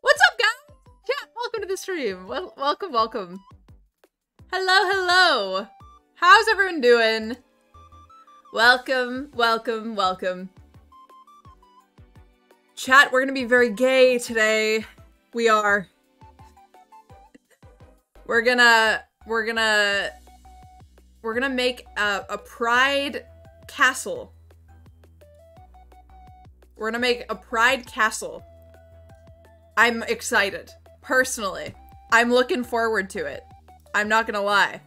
What's up, guys? Chat, welcome to the stream. Welcome, welcome. Hello, hello. How's everyone doing? Welcome, welcome, welcome. Chat, we're gonna be very gay today. We are. We're gonna make a pride castle. We're gonna make a pride castle. I'm excited. Personally. I'm looking forward to it. I'm not gonna lie.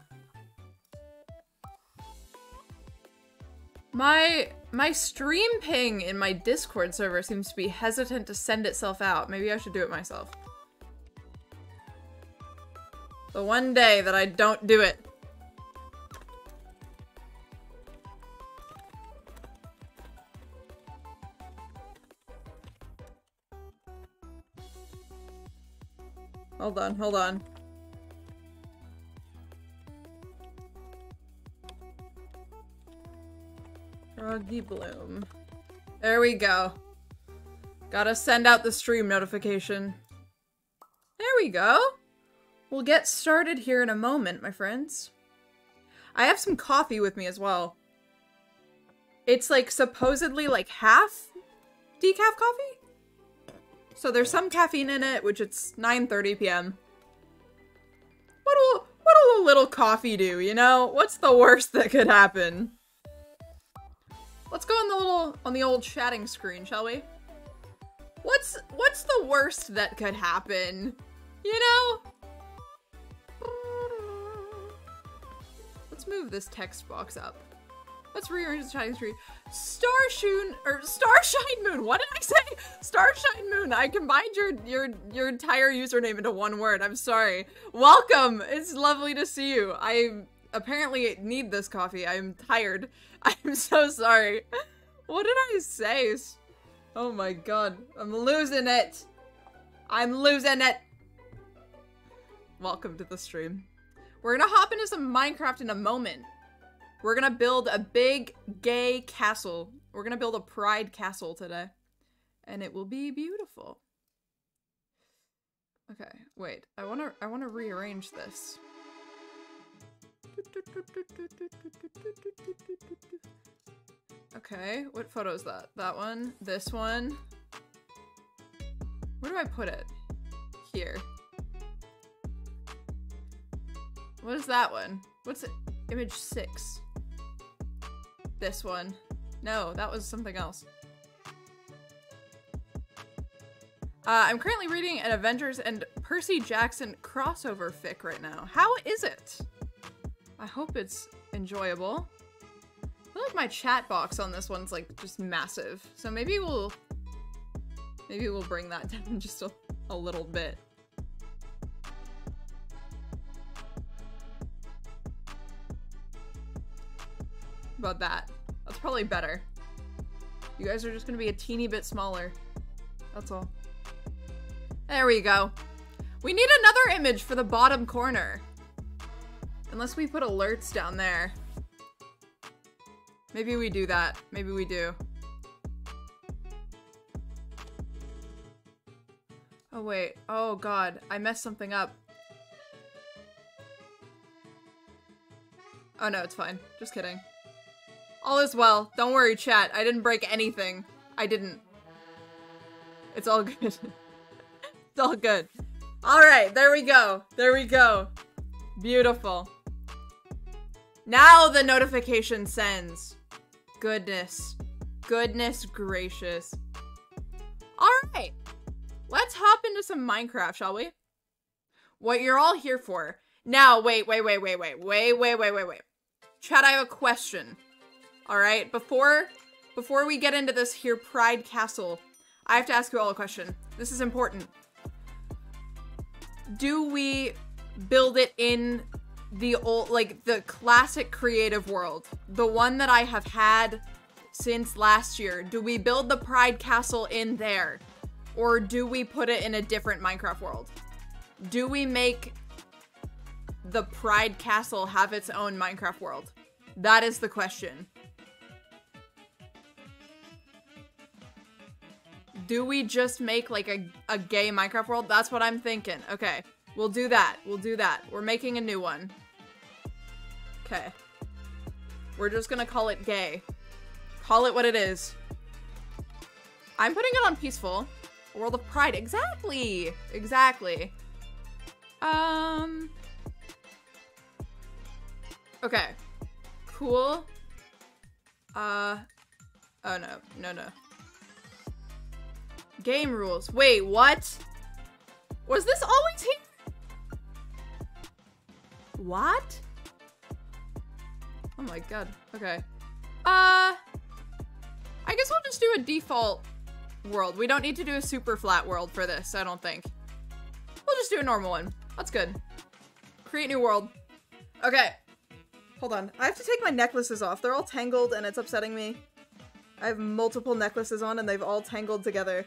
My stream ping in my Discord server seems to be hesitant to send itself out. Maybe I should do it myself. The one day that I don't do it. Hold on, hold on. Froggy Bloom. There we go. Gotta send out the stream notification. There we go. We'll get started here in a moment, my friends. I have some coffee with me as well. It's like supposedly like half decaf coffee? So there's some caffeine in it, which it's 9:30 p.m. What'll a little coffee do, you know? What's the worst that could happen? Let's go on the old chatting screen, shall we? What's the worst that could happen? You know? Let's move this text box up. Let's rearrange the chatting screen. Starshine Moon. What did I say? Starshine Moon. I combined your entire username into one word. I'm sorry. Welcome. It's lovely to see you. I apparently need this coffee. I'm tired. I'm so sorry. What did I say? Oh my god. I'm losing it. I'm losing it. Welcome to the stream. We're gonna hop into some Minecraft in a moment. We're gonna build a big gay castle. We're gonna build a pride castle today. And it will be beautiful. Okay, wait. I wanna rearrange this. Okay, what photo is that? That one? This one? Where do I put it? Here. What is that one? What's it? Image 6. This one. No, that was something else. I'm currently reading an Avengers and Percy Jackson crossover fic right now. How is it? I hope it's enjoyable. I feel like my chat box on this one's like just massive. So maybe we'll bring that down just a little bit. About that. That's probably better. You guys are just gonna be a teeny bit smaller. That's all. There we go. We need another image for the bottom corner. Unless we put alerts down there. Maybe we do that. Maybe we do. Oh wait. Oh god. I messed something up. Oh no, it's fine. Just kidding. All is well. Don't worry, chat. I didn't break anything. I didn't. It's all good. It's all good. Alright, there we go. There we go. Beautiful. Now the notification sends. Goodness. Goodness gracious. Alright. Let's hop into some Minecraft, shall we? What you're all here for. Now, wait. Chat, I have a question. Alright, before we get into this here Pride Castle, I have to ask you all a question. This is important. Do we build it in the old, like, the classic creative world? The one that I have had since last year. Do we build the Pride Castle in there? Or do we put it in a different Minecraft world? Do we make the Pride Castle have its own Minecraft world? That is the question. Do we just make like a gay Minecraft world? That's what I'm thinking. Okay, we'll do that. We'll do that. We're making a new one. Okay. We're just gonna call it gay. Call it what it is. I'm putting it on peaceful. A world of pride. Exactly. Exactly. Okay. Cool. Oh no. No. Game rules. Wait, what? Was this always here? What? Oh my god. Okay. I guess we'll just do a default world. We don't need to do a super flat world for this, I don't think. We'll just do a normal one. That's good. Create new world. Okay. Hold on. I have to take my necklaces off. They're all tangled and it's upsetting me. I have multiple necklaces on and they've all tangled together.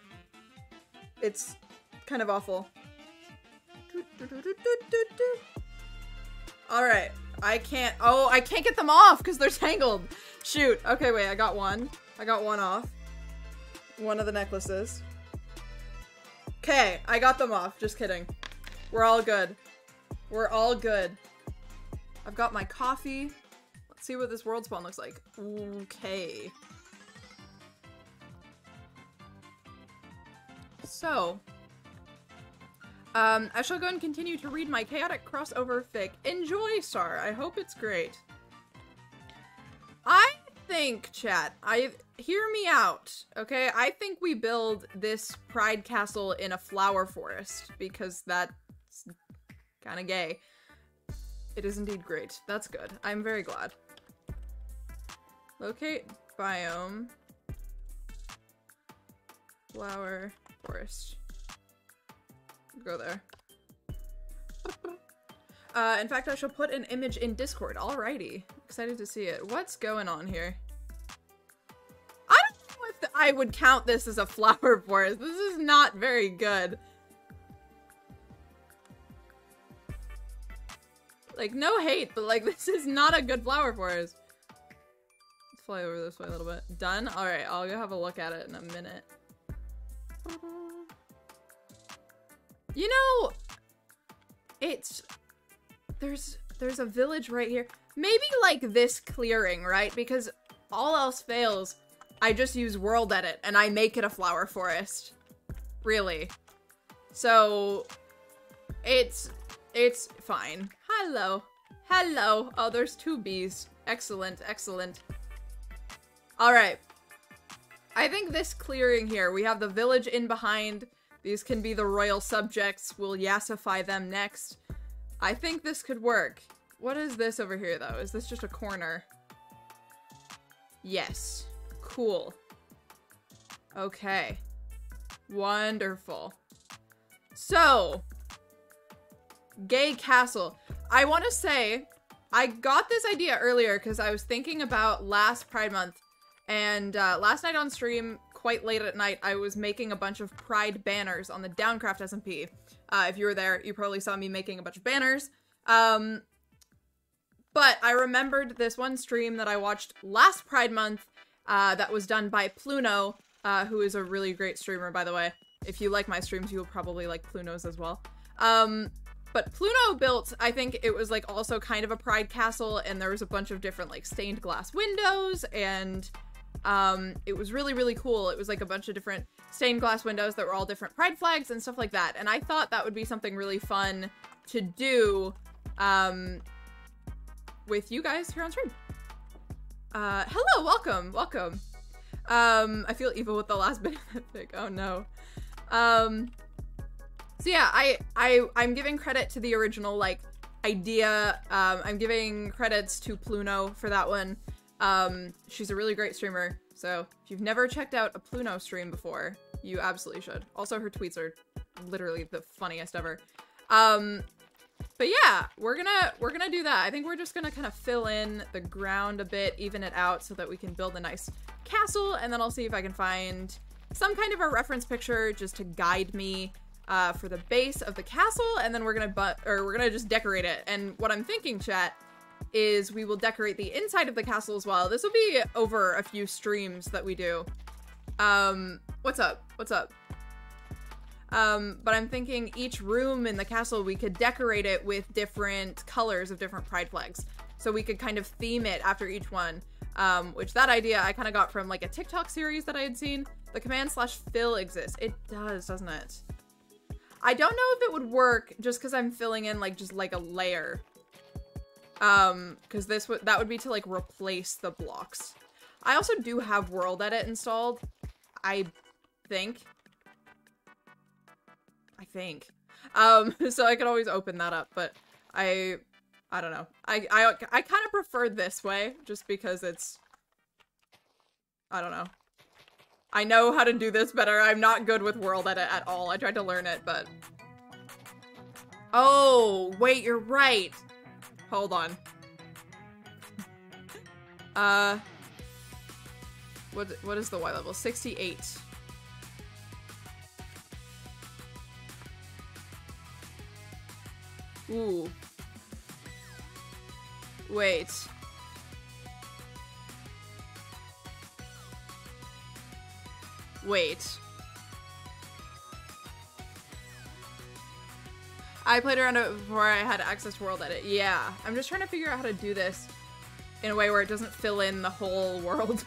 It's kind of awful. Alright. I can't get them off because they're tangled. Shoot. Okay, wait. I got one. I got one off. One of the necklaces. Okay, I got them off. Just kidding. We're all good. We're all good. I've got my coffee. Let's see what this world spawn looks like. Okay. So, I shall go and continue to read my chaotic crossover fic. Enjoy, Star. I hope it's great. I think, chat, hear me out, okay? I think we build this pride castle in a flower forest because that's kind of gay. It is indeed great. That's good. I'm very glad. Locate biome. Flower forest. Go there. In fact, I shall put an image in Discord. Alrighty. Excited to see it. What's going on here? I don't know if I would count this as a flower forest. This is not very good. Like, no hate, but like, this is not a good flower forest. Let's fly over this way a little bit. Done? Alright, I'll go have a look at it in a minute. You know, there's a village right here. Maybe like this clearing, right? Because all else fails, I just use world edit and I make it a flower forest. Really. So, it's fine. Hello. Hello. Oh, there's 2 bees. Excellent, excellent. Alright. I think this clearing here, we have the village in behind. These can be the royal subjects. We'll yassify them next. I think this could work. What is this over here, though? Is this just a corner? Yes. Cool. Okay. Wonderful. So, gay castle. I want to say, I got this idea earlier because I was thinking about last Pride Month, and last night on stream, quite late at night, I was making a bunch of Pride banners on the Downcraft SMP. If you were there, you probably saw me making a bunch of banners. But I remembered this one stream that I watched last Pride Month that was done by Pluno, who is a really great streamer, by the way. If you like my streams, you will probably like Pluno's as well. But Pluno built, I think it was like also kind of a pride castle, and there was a bunch of different like stained glass windows, and it was really, really cool. It was like a bunch of different stained glass windows that were all different pride flags and stuff like that. And I thought that would be something really fun to do with you guys here on stream. Hello, welcome, welcome. I feel evil with the last bit of that pic. Oh no. So yeah, I'm giving credit to the original, like, idea. I'm giving credits to Pluno for that one. She's a really great streamer, so if you've never checked out a Pluno stream before, you absolutely should. Also, her tweets are literally the funniest ever. But yeah, we're gonna do that. I think we're just gonna kind of fill in the ground a bit, even it out, so that we can build a nice castle, and then I'll see if I can find some kind of a reference picture just to guide me for the base of the castle, and then we're gonna just decorate it. And what I'm thinking, chat, is we will decorate the inside of the castle as well. This will be over a few streams that we do. What's up? What's up? But I'm thinking each room in the castle, we could decorate it with different colors of different pride flags. So we could kind of theme it after each one. Which that idea I kind of got from like a TikTok series that I had seen. The command/fill exists. It does, doesn't it? I don't know if it would work just because I'm filling in like just like a layer. Because that would be to like replace the blocks. I also do have World Edit installed. I think. So I could always open that up, but I don't know. I kind of prefer this way just because it's, I don't know. I know how to do this better. I'm not good with World Edit at all. I tried to learn it, but. Oh, wait, you're right. Hold on. What is the Y level? 68. Ooh. Wait. Wait. I played around it before I had access to World Edit. Yeah. I'm just trying to figure out how to do this in a way where it doesn't fill in the whole world.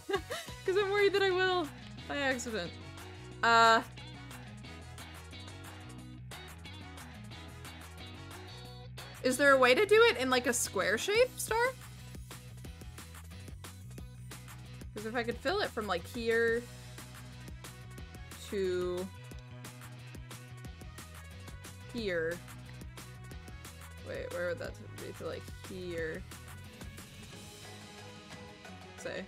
Because I'm worried that I will by accident. Is there a way to do it in like a square shape, Star? Because if I could fill it from like here to here. Wait, where would that be? To like here. Say.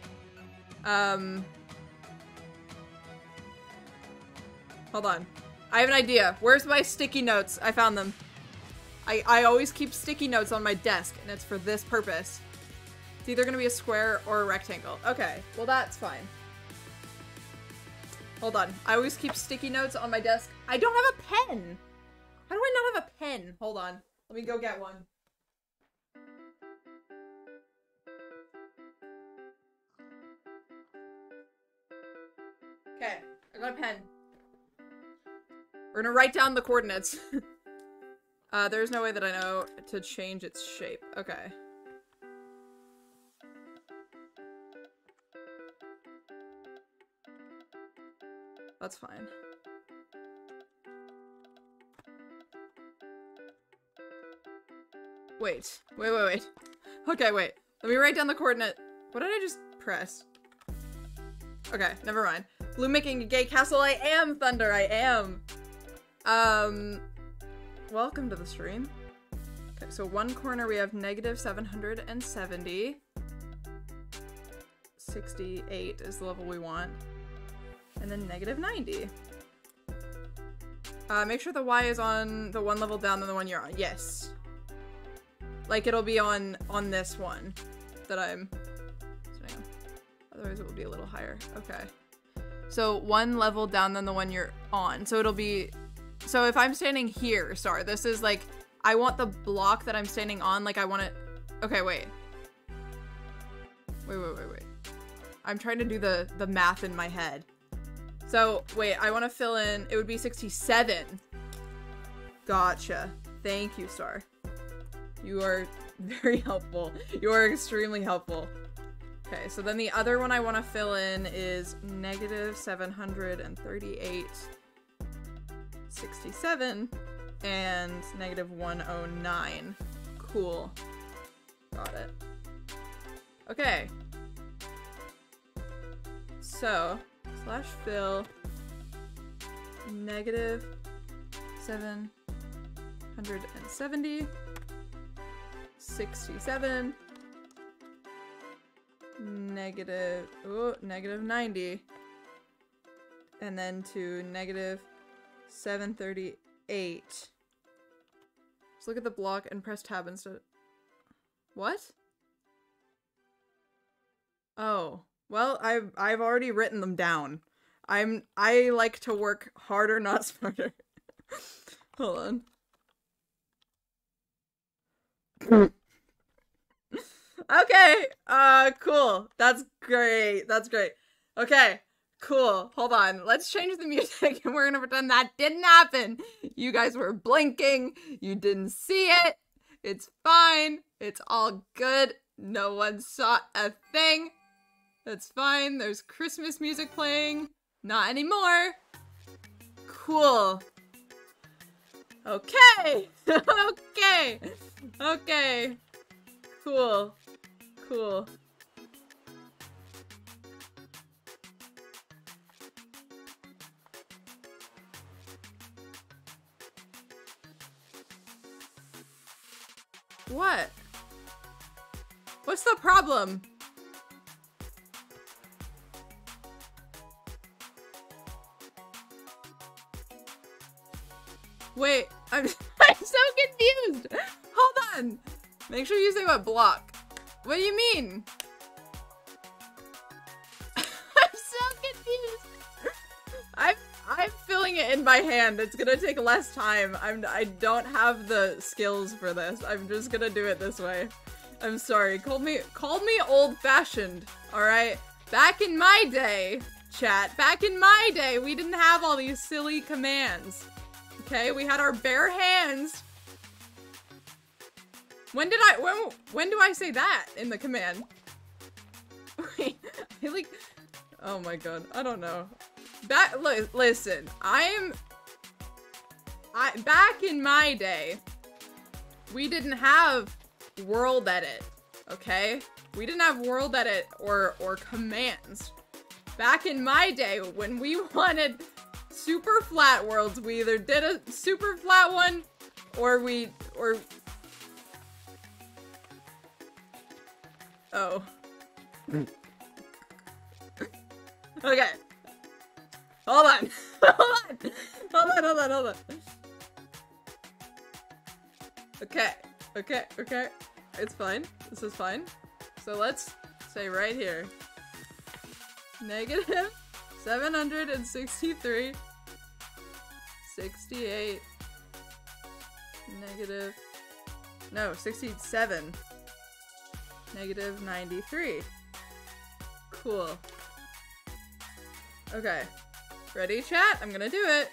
Hold on. I have an idea. Where's my sticky notes? I found them. I always keep sticky notes on my desk, and it's for this purpose. It's either gonna be a square or a rectangle. Okay, well that's fine. Hold on. I always keep sticky notes on my desk. I don't have a pen! How do I not have a pen? Hold on. Let me go get one. Okay, I got a pen. We're gonna write down the coordinates. There's no way that I know to change its shape. Okay. That's fine. Wait. Okay, wait. Let me write down the coordinate. What did I just press? Okay, never mind. Blue making a gay castle. I am, Thunder. I am. Welcome to the stream. Okay, so one corner we have negative 770. 68 is the level we want. And then negative 90. Make sure the Y is on the one level down than the one you're on. Yes. Like it'll be on this one that I'm saying. Otherwise it will be a little higher. Okay. So one level down than the one you're on. So it'll be, so if I'm standing here, Star, this is like, I want the block that I'm standing on, like I want it, okay, wait. Wait. I'm trying to do the math in my head. So, wait, I want to fill in, it would be 67. Gotcha. Thank you, Star. You are very helpful. You are extremely helpful. Okay, so then the other one I want to fill in is negative 738, 67, and negative 109. Cool. Got it. Okay. So, slash fill negative 770, 67, negative 90, and then to negative 738. Just look at the block and press tab instead. What? Oh, well, I've already written them down. I like to work harder, not smarter. Hold on. Okay, cool. That's great. That's great. Okay, Cool. Hold on. Let's change the music and we're gonna pretend that didn't happen. You guys were blinking. You didn't see it. It's fine. It's all good. No one saw a thing. That's fine. There's Christmas music playing. Not anymore. Cool. Okay. Okay. Okay. Cool. Cool. What? What's the problem? Wait, I'm so confused. Hold on. Make sure you say what block. What do you mean? I'm so confused. I'm filling it in by hand. It's gonna take less time. I don't have the skills for this. I'm just gonna do it this way. I'm sorry. Call me old-fashioned. All right. Back in my day, chat. Back in my day, we didn't have all these silly commands. Okay, we had our bare hands. When do I say that in the command? Wait, I feel like, oh my god, I don't know. Listen, back in my day, we didn't have world edit, okay? We didn't have world edit or commands. Back in my day, when we wanted super flat worlds, we either did a super flat one or oh. Okay. Hold on. Hold on. Okay. It's fine. This is fine. So let's say right here. Negative 763 68 negative, no, 67 negative 93. Cool. Okay. Ready, chat? I'm gonna do it.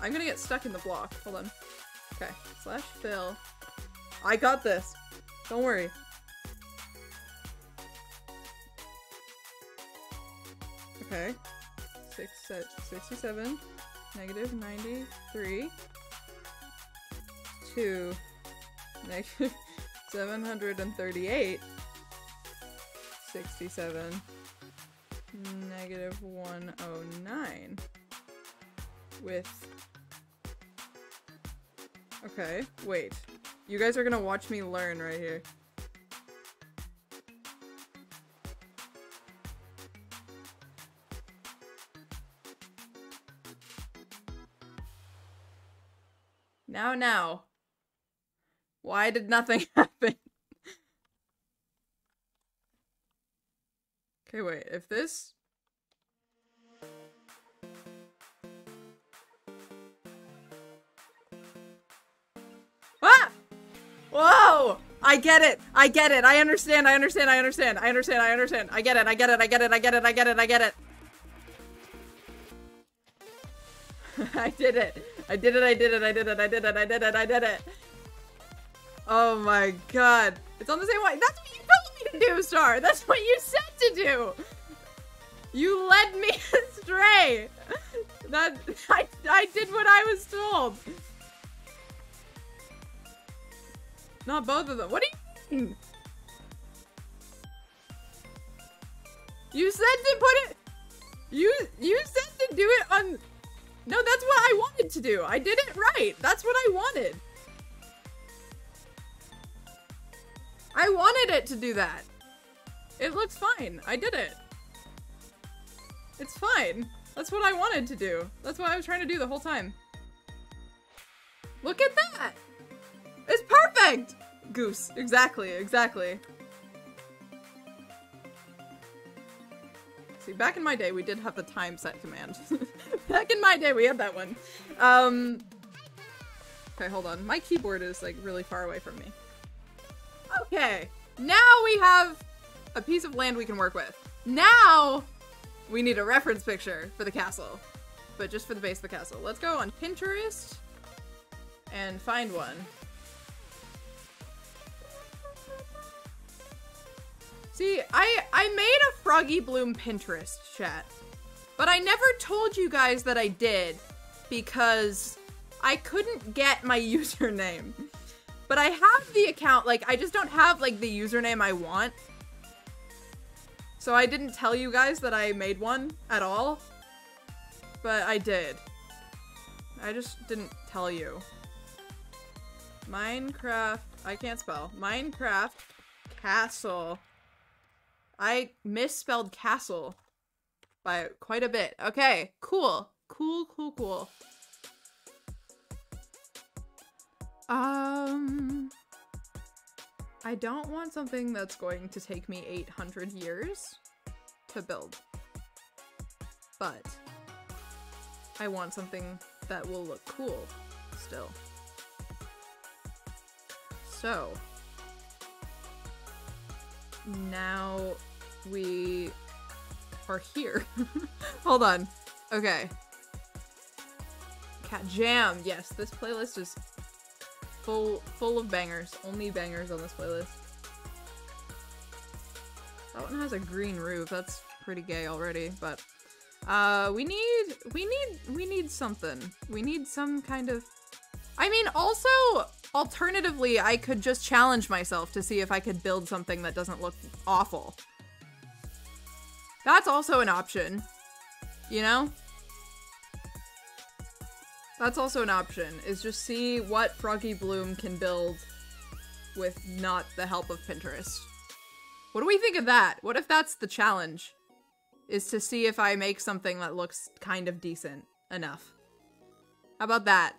I'm gonna get stuck in the block. Hold on. Okay. Slash fill. I got this. Don't worry. Okay. 67 negative 93 to negative 738 67 negative 109 with, okay, wait, you guys are gonna watch me learn right here. Now. Why did nothing happen? Okay, wait, if this... Ah! Whoa! I get it! I understand. I get it. I did it. Oh my god. It's on the same way. That's what you told me to do, Star. That's what you said to do. You led me astray. I did what I was told. Not both of them. What do you mean? You said to put it... You said to do it on... No, that's what I wanted to do. I did it right. That's what I wanted. I wanted it to do that. It looks fine. I did it. It's fine. That's what I wanted to do. That's what I was trying to do the whole time. Look at that. It's perfect. Goose. Exactly. See, back in my day, we did have the time set command. Back in my day, we had that one. Okay, hold on. My keyboard is, like, really far away from me. Okay. Now we have a piece of land we can work with. Now, We need a reference picture for the castle. But just for the base of the castle. Let's go on Pinterest and find one. See, I made a Froggy Bloom Pinterest, chat. But I never told you guys that I did because I couldn't get my username. But I have the account, like, I just don't have, like, the username I want. So I didn't tell you guys that I made one at all. But I did. I just didn't tell you. Minecraft, I can't spell. Minecraft Castle. I misspelled castle by quite a bit. Okay, cool. Cool, cool, cool. I don't want something that's going to take me 800 years to build. But I want something that will look cool still. So now we are here. Hold on. Okay. Cat Jam. Yes, this playlist is full of bangers. Only bangers on this playlist. That one has a green roof. That's pretty gay already, but we need something. We need some kind of, I mean, also alternatively, I could just challenge myself to see if I could build something that doesn't look awful. That's also an option, you know? That's also an option, is just see what Froggy Bloom can build with not the help of Pinterest. What do we think of that? What if that's the challenge? Is to see if I make something that looks kind of decent enough. How about that?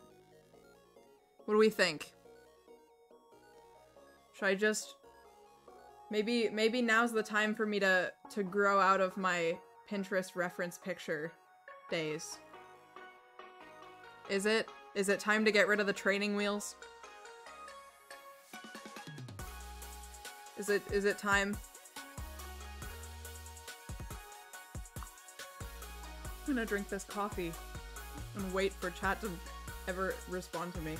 What do we think? Should I just... Maybe now's the time for me to grow out of my Pinterest reference picture days. Is it time to get rid of the training wheels? Is it time? I'm gonna drink this coffee and wait for chat to ever respond to me.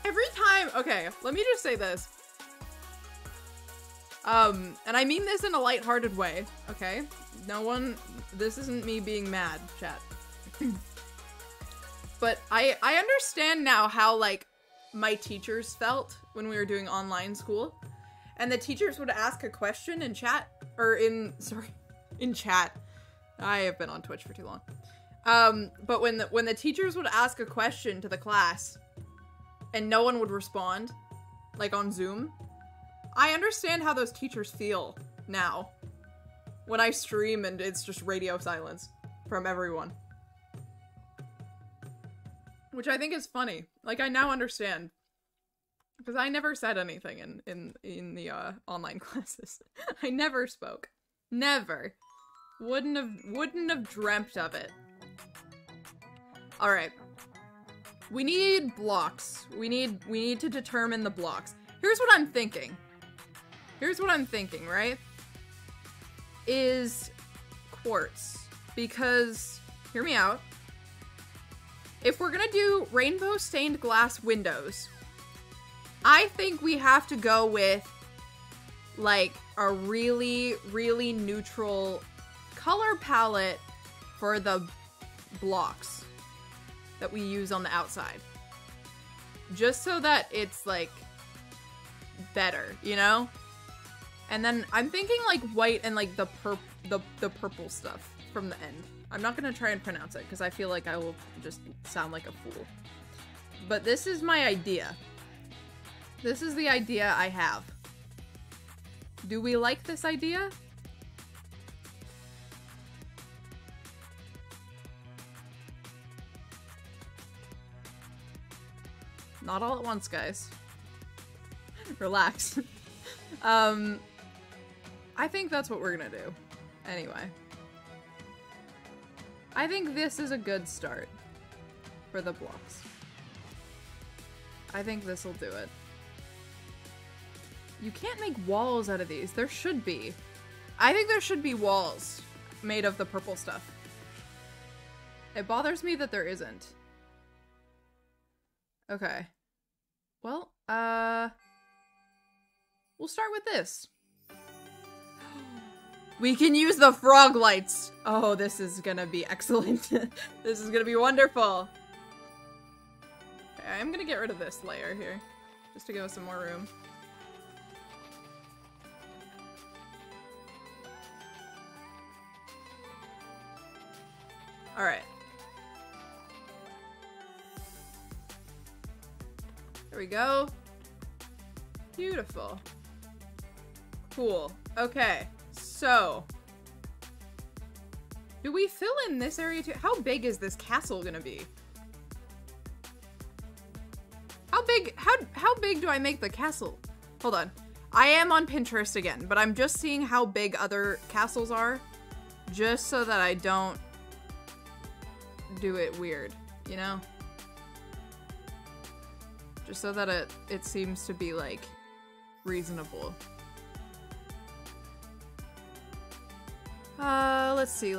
Every time, okay, let me just say this. And I mean this in a lighthearted way, okay? This isn't me being mad, chat. But I understand now how, like, my teachers felt when we were doing online school. And the teachers would ask a question in chat, or in chat. I have been on Twitch for too long. But when the teachers would ask a question to the class, and no one would respond, like on Zoom, I understand how those teachers feel now. When I stream and it's just radio silence from everyone. Which I think is funny. Like, I now understand. Because I never said anything in the online classes. I never spoke. Never. Wouldn't have dreamt of it. Alright. We need blocks. We need to determine the blocks. Here's what I'm thinking. Right? Is quartz. Because, hear me out. If we're gonna do rainbow stained glass windows, I think we have to go with, like, a really, really neutral color palette for the blocks that we use on the outside. Just so that it's, like, better, you know? And then I'm thinking, like, white and, like, the purple stuff from the end. I'm not gonna try and pronounce it, because I feel like I will just sound like a fool. But this is my idea. This is the idea I have. Do we like this idea? Not all at once, guys. Relax. I think that's what we're gonna do. Anyway. I think this is a good start for the blocks. I think this will do it. You can't make walls out of these. There should be. I think there should be walls made of the purple stuff. It bothers me that there isn't. Okay. Well, we'll start with this. We can use the frog lights. Oh, this is gonna be excellent. This is gonna be wonderful. Okay, I'm gonna get rid of this layer here, just to give us some more room. All right. There we go. Beautiful. Cool. Okay, so do we fill in this area too? How big is this castle gonna be? How big do I make the castle? Hold on. I am on Pinterest again, but I'm just seeing how big other castles are, just so that I don't do it weird, you know? Just so that it seems to be, like, reasonable. Let's see.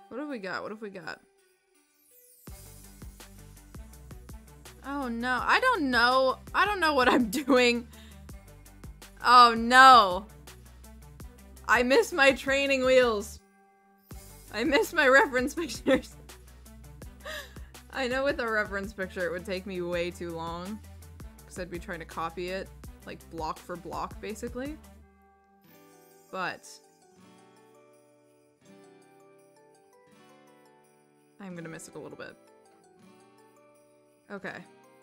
What have we got? Oh no, I don't know what I'm doing. Oh no. I miss my training wheels. I miss my reference pictures. I know with a reference picture it would take me way too long, because I'd be trying to copy it, like block for block, basically. But I'm gonna miss it a little bit. Okay,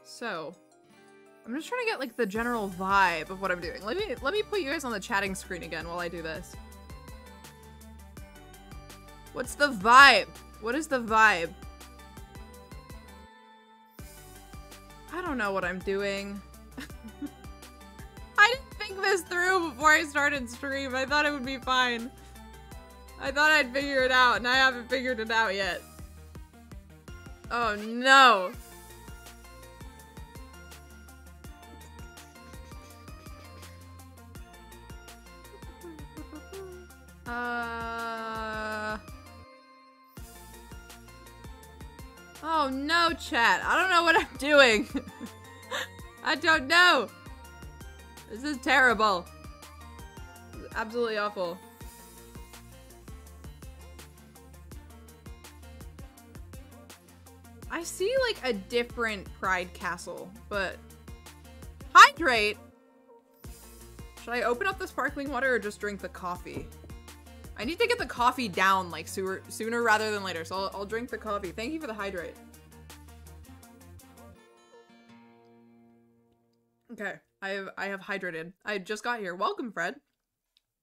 so I'm just trying to get like the general vibe of what I'm doing. Let me put you guys on the chatting screen again while I do this. What's the vibe? What is the vibe? I don't know what I'm doing. I didn't think this through before I started stream. I thought it would be fine. I thought I'd figure it out, and I haven't figured it out yet. Oh no. Oh no, chat. I don't know what I'm doing. I don't know. This is terrible. This is absolutely awful. I see like a different Pride Castle, but hydrate. Should I open up the sparkling water or just drink the coffee? I need to get the coffee down like sooner rather than later, so I'll drink the coffee. Thank you for the hydrate. Okay, I have hydrated. I just got here. Welcome, Fred.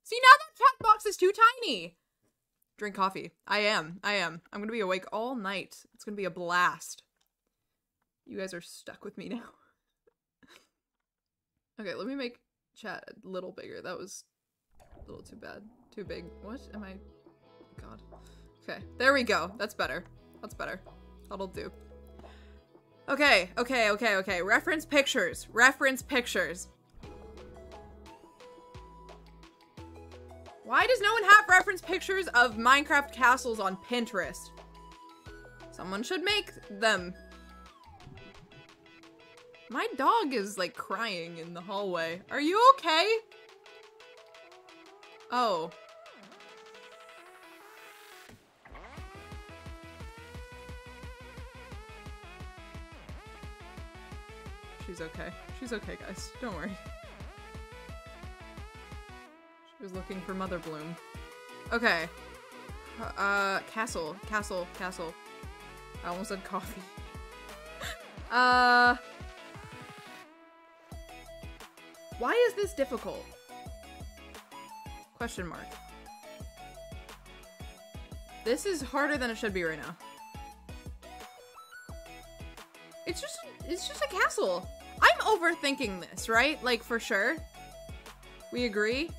See, now that chat box is too tiny. Drink coffee. I am. I'm gonna be awake all night. It's gonna be a blast. You guys are stuck with me now. Okay, let me make chat a little bigger. That was a little too bad. Too big. What am I? God. Okay, there we go. That's better. That's better. That'll do. Okay. Reference pictures. Reference pictures. Why does no one have reference pictures of Minecraft castles on Pinterest? Someone should make them. My dog is like crying in the hallway. Are you okay? Oh. She's okay. She's okay, guys. Don't worry. She was looking for Mother Bloom. Okay. Castle. I almost said coffee. Why is this difficult? Question mark. This is harder than it should be right now. It's just a castle. I'm overthinking this, right? Like, for sure. We agree?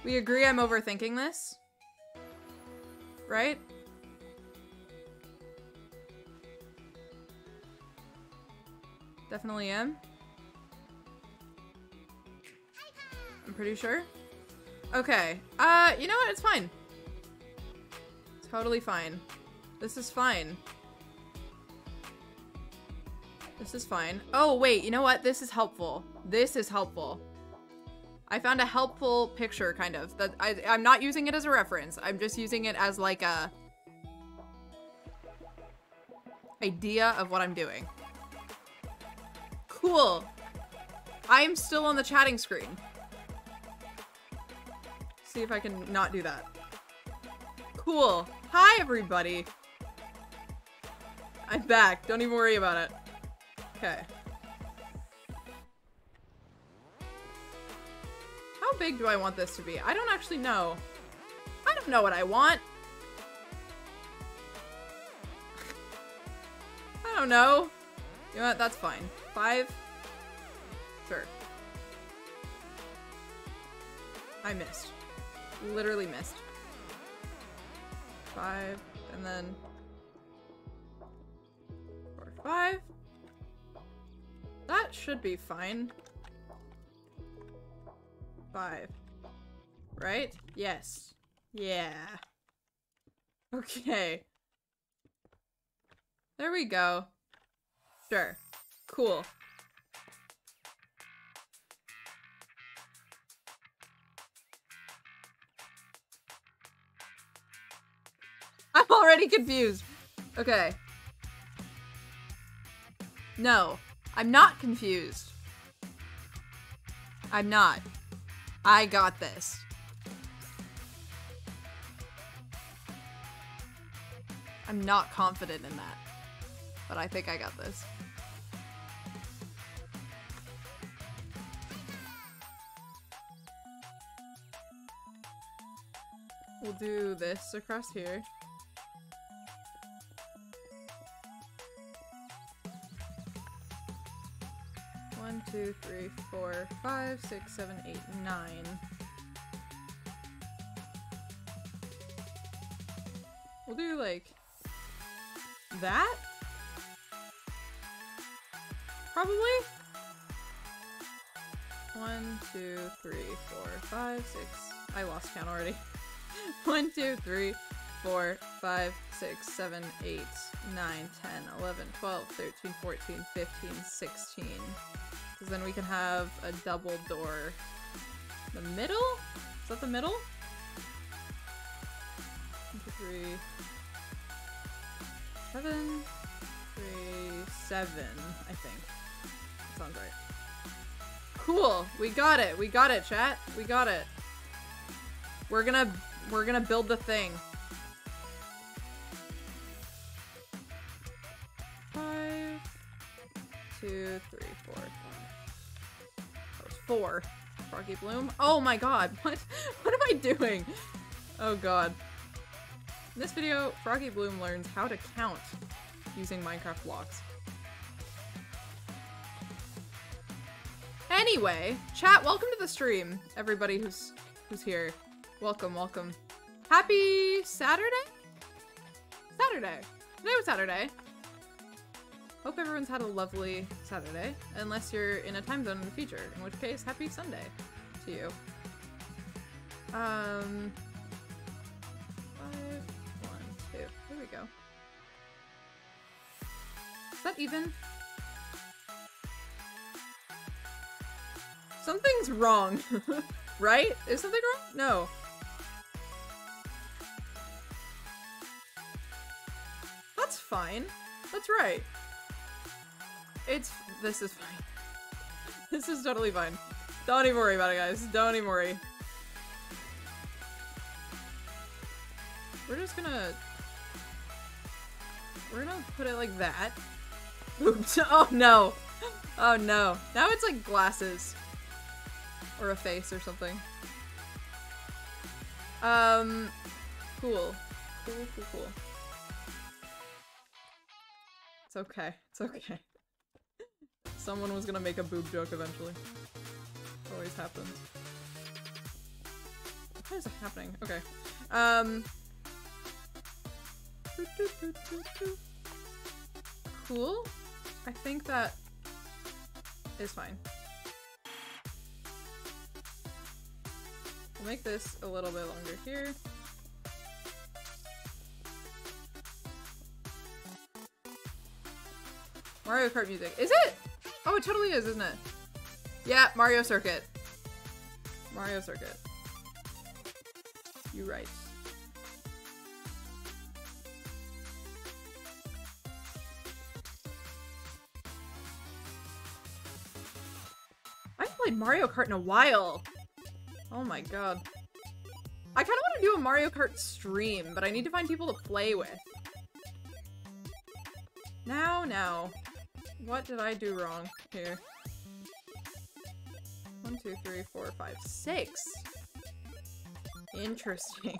We agree I'm overthinking this? Right? That Definitely am. I'm pretty sure. Okay. You know what? It's fine. Totally fine. This is fine. This is fine. Oh, wait. You know what? This is helpful. This is helpful. I found a helpful picture, kind of. That I'm not using it as a reference. I'm just using it as, like, a idea of what I'm doing. Cool. I'm still on the chatting screen. See if I can not do that. Cool. Hi, everybody. I'm back. Don't even worry about it. Okay. How big do I want this to be? I don't actually know. I don't know what I want. I don't know. You know what? That's fine. 5? Sure. I missed. Literally missed. 5, and then 4, 5. That should be fine. 5. Right? Yes. Yeah. Okay. There we go. Sure. Cool. I'm already confused. Okay. No. I'm not confused. I'm not. I got this. I'm not confident in that. But I think I got this. We'll do this across here. One, 2, 3, 4, 5, 6, 7, 8, 9. We'll do like that? Probably? 1, 2, 3, 4, 5, 6. I lost count already. 1, 2, 3, 4, 5, 6, 7, 8, 9, 10, 11, 12, 13, 14, 15, 16. Because then we can have a double door. The middle? Is that the middle? 1, 2, 3, 7, 3, 7, I think. That sounds right. Cool! We got it! We got it, chat! We got it! We're gonna build the thing. 5, 2, 3, 4, 5. That was 4. Froggy Bloom. Oh my god, what am I doing? Oh god. In this video, Froggy Bloom learns how to count using Minecraft blocks. Anyway, chat, welcome to the stream, everybody who's here. Welcome, welcome. Happy Saturday? Saturday. Today was Saturday. Hope everyone's had a lovely Saturday, unless you're in a time zone in the future, in which case, happy Sunday to you. 5, 1, 2. Here we go. Is that even? Something's wrong, right? Is something wrong? No. That's fine. That's right. This is fine. This is totally fine. Don't even worry about it, guys. Don't even worry. We're gonna put it like that. Oops. Oh no. Oh no. Now it's like glasses. Or a face or something. Cool. Cool. It's okay. It's okay. Someone was gonna make a boob joke eventually. Always happens. What is happening? Okay. Cool. I think that is fine. We'll make this a little bit longer here. Mario Kart music. Is it? Oh, it totally is, isn't it? Yeah, Mario Circuit. Mario Circuit. You're right. I haven't played Mario Kart in a while. Oh my god. I kind of want to do a Mario Kart stream, but I need to find people to play with. Now. What did I do wrong here? 1, 2, 3, 4, 5, 6. Interesting.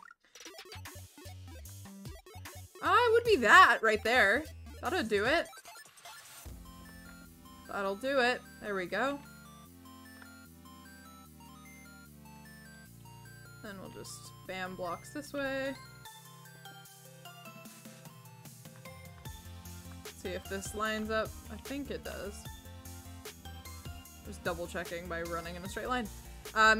It would be that right there. That'll do it. That'll do it. There we go. Then we'll just spam blocks this way. See if this lines up. I think it does. Just double checking by running in a straight line. My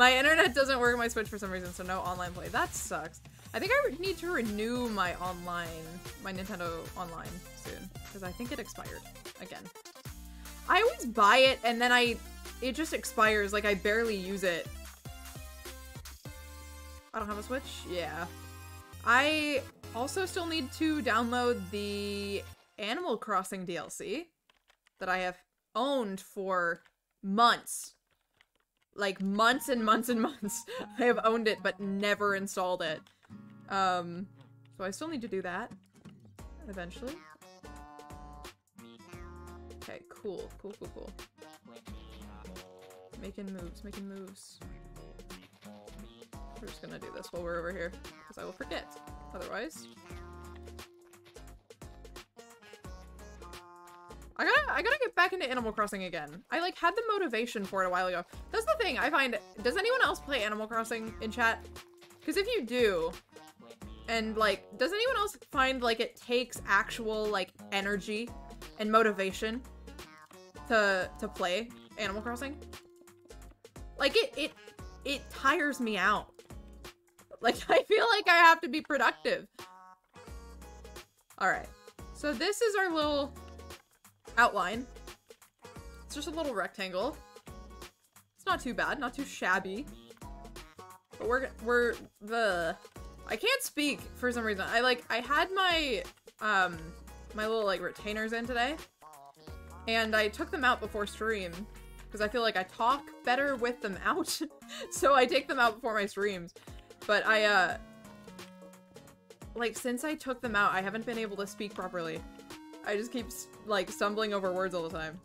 internet doesn't work on my Switch for some reason, so no online play. That sucks. I think I need to renew my Nintendo Online soon, because I think it expired again. I always buy it and then it just expires, like I barely use it. I don't have a Switch? Yeah. I also still need to download the Animal Crossing DLC that I have owned for months. Like months and months and months. I have owned it but never installed it. So I still need to do that eventually. Okay, cool. Making moves. We're just gonna do this while we're over here, because I will forget otherwise. I gotta get back into Animal Crossing again. I like had the motivation for it a while ago. That's the thing I find. Does anyone else play Animal Crossing in chat? Because if you do, and like, does anyone else find like it takes actual like energy and motivation to play Animal Crossing? Like it tires me out. Like, I feel like I have to be productive. Alright. So this is our little outline. It's just a little rectangle. It's not too bad, not too shabby. But I can't speak for some reason. I had my, my little, like, retainers in today. And I took them out before stream. Because I feel like I talk better with them out. So I take them out before my streams. But like, since I took them out, I haven't been able to speak properly. I just keep, like, stumbling over words all the time.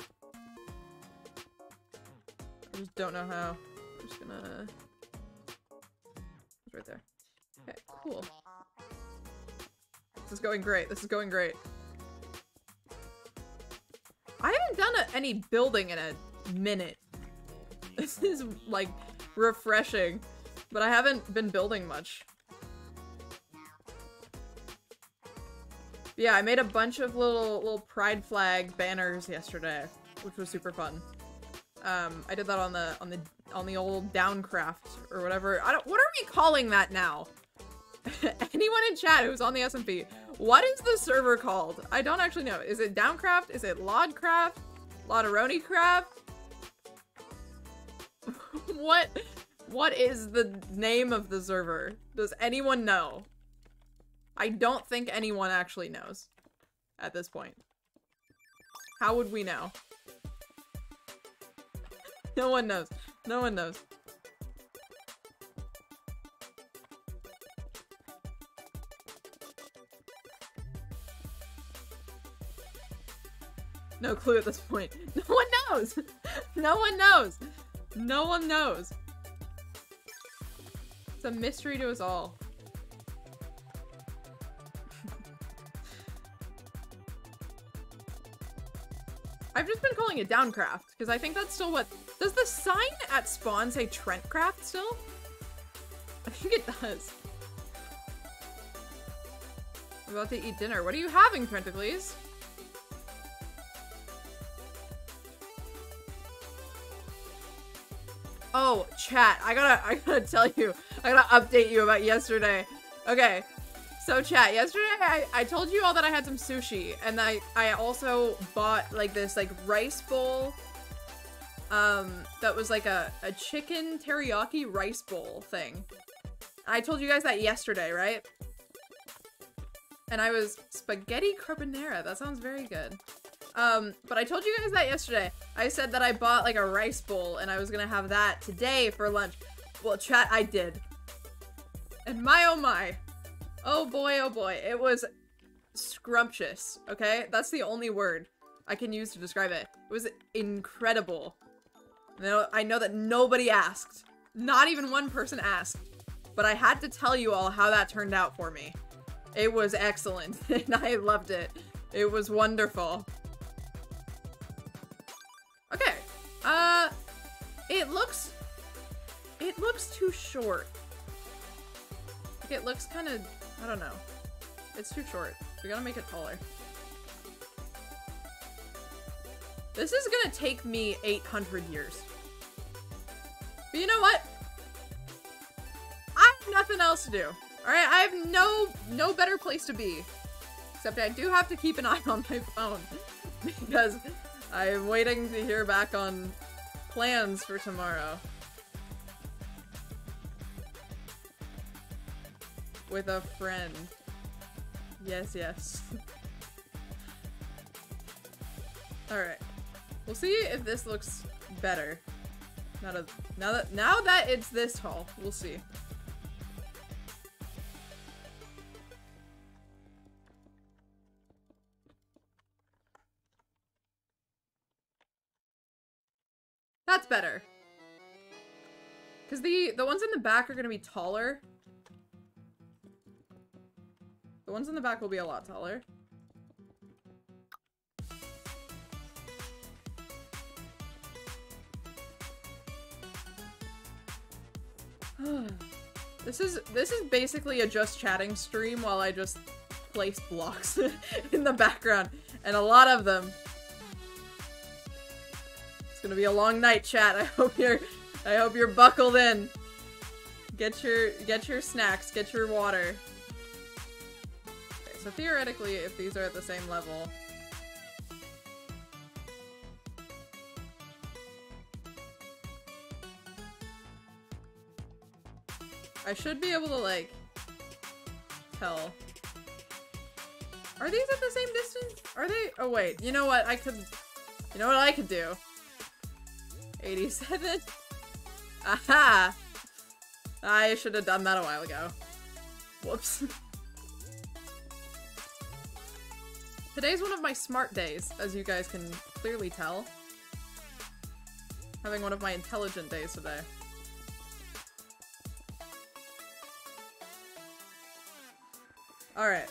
I just don't know how. I'm just gonna... It's right there. Okay, cool. This is going great. This is going great. I haven't done any building in a minute. This is, like, refreshing. But I haven't been building much. Yeah, I made a bunch of little pride flag banners yesterday, which was super fun. I did that on the old Downcraft or whatever. What are we calling that now? Anyone in chat who's on the SMP, what is the server called? I don't actually know. Is it Downcraft? Is it Lodcraft? Lodaroniecraft? What is the name of the server? Does anyone know? I don't think anyone actually knows at this point. How would we know? No one knows. No one knows. No clue at this point. No one knows! No one knows! No one knows! It's a mystery to us all. I've just been calling it Downcraft, because I think that's still what... Does the sign at spawn say Trentcraft still? I think it does. I'm about to eat dinner. What are you having, Trentacles? Oh, chat, I gotta tell you, I gotta update you about yesterday. Okay, so chat, yesterday I told you all that I had some sushi, and I also bought like this like rice bowl, that was like a chicken teriyaki rice bowl thing. I told you guys that yesterday, right? And I was spaghetti carbonara, that sounds very good. But I told you guys that yesterday. I said that I bought like a rice bowl and I was gonna have that today for lunch. Well, chat, I did. And my oh my. Oh boy, it was scrumptious, okay? That's the only word I can use to describe it. It was incredible. Now, I know that nobody asked. Not even one person asked. But I had to tell you all how that turned out for me. It was excellent, and I loved it. It was wonderful. Okay, it looks too short. Like, it looks kind of, I don't know. It's too short. We gotta make it taller. This is gonna take me 800 years. But you know what? I have nothing else to do. Alright, I have no better place to be. Except I do have to keep an eye on my phone. Because I'm waiting to hear back on plans for tomorrow. With a friend. Yes, yes. Alright. We'll see if this looks better. Now that it's this tall, we'll see. That's better. Because the ones in the back are going to be taller. The ones in the back will be a lot taller. This is basically a just chatting stream while I just place blocks in the background. And a lot of them. It's gonna be a long night, chat. I hope you're buckled in. Get your snacks, get your water. Okay, so theoretically, if these are at the same level, I should be able to like tell. Are these at the same distance? Are they? Oh wait, you know what? I could do? 87? Aha! I should have done that a while ago. Whoops. Today's one of my smart days, as you guys can clearly tell. Having one of my intelligent days today. Alright.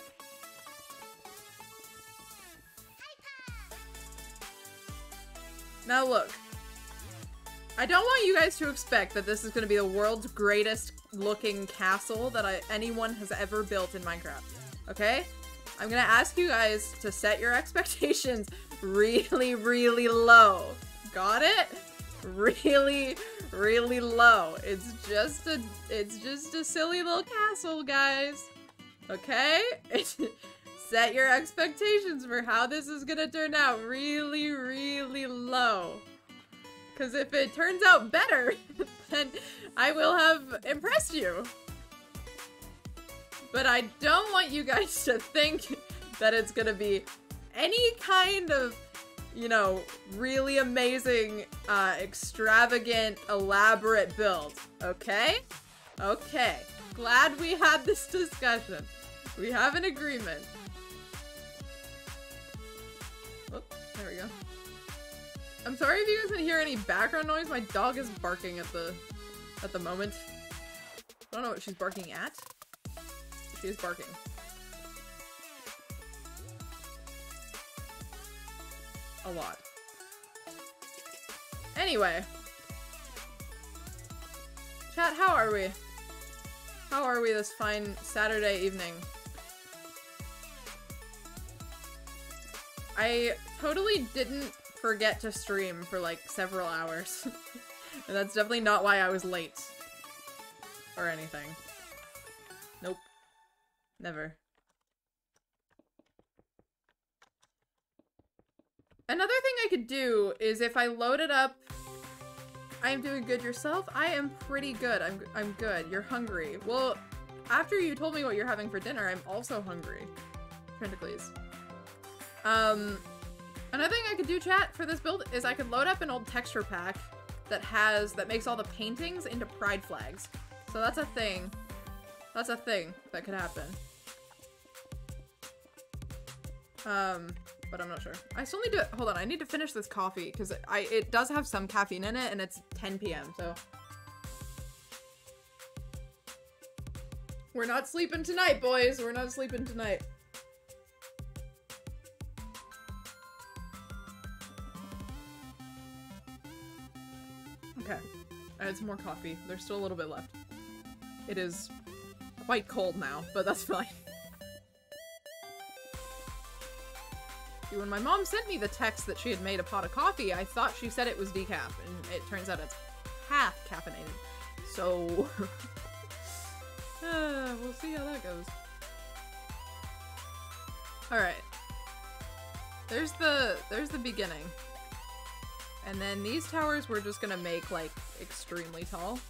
Now look. I don't want you guys to expect that this is going to be the world's greatest looking castle that anyone has ever built in Minecraft. Okay? I'm going to ask you guys to set your expectations really, really low. Got it? Really, really low. It's just a silly little castle, guys. Okay? Set your expectations for how this is gonna turn out really, really low. Because if it turns out better, then I will have impressed you. But I don't want you guys to think that it's gonna be any kind of, you know, really amazing, extravagant, elaborate build. Okay? Okay. Glad we had this discussion. We have an agreement. Oh, there we go. I'm sorry if you guys can hear any background noise. My dog is barking at the moment. I don't know what she's barking at. She is barking. A lot. Anyway. Chat, how are we? How are we this fine Saturday evening? I totally didn't forget to stream for like several hours. And that's definitely not why I was late. Or anything. Nope. Never. Another thing I could do is if I load it up... I am doing good yourself? I am pretty good. I'm good. You're hungry. Well, after you told me what you're having for dinner, I'm also hungry. Tentacles. Another thing I could do, chat, for this build is I could load up an old texture pack that makes all the paintings into pride flags. So that's a thing. That's a thing that could happen. But I'm not sure. I still need to, hold on, I need to finish this coffee because it does have some caffeine in it and it's 10 p.m. so. We're not sleeping tonight, boys. We're not sleeping tonight. Okay, I had some more coffee. There's still a little bit left. It is quite cold now, but that's fine. When my mom sent me the text that she had made a pot of coffee, I thought she said it was decaf, and it turns out it's half caffeinated. So, we'll see how that goes. Alright. There's the beginning. And then these towers we're just gonna make, like, extremely tall.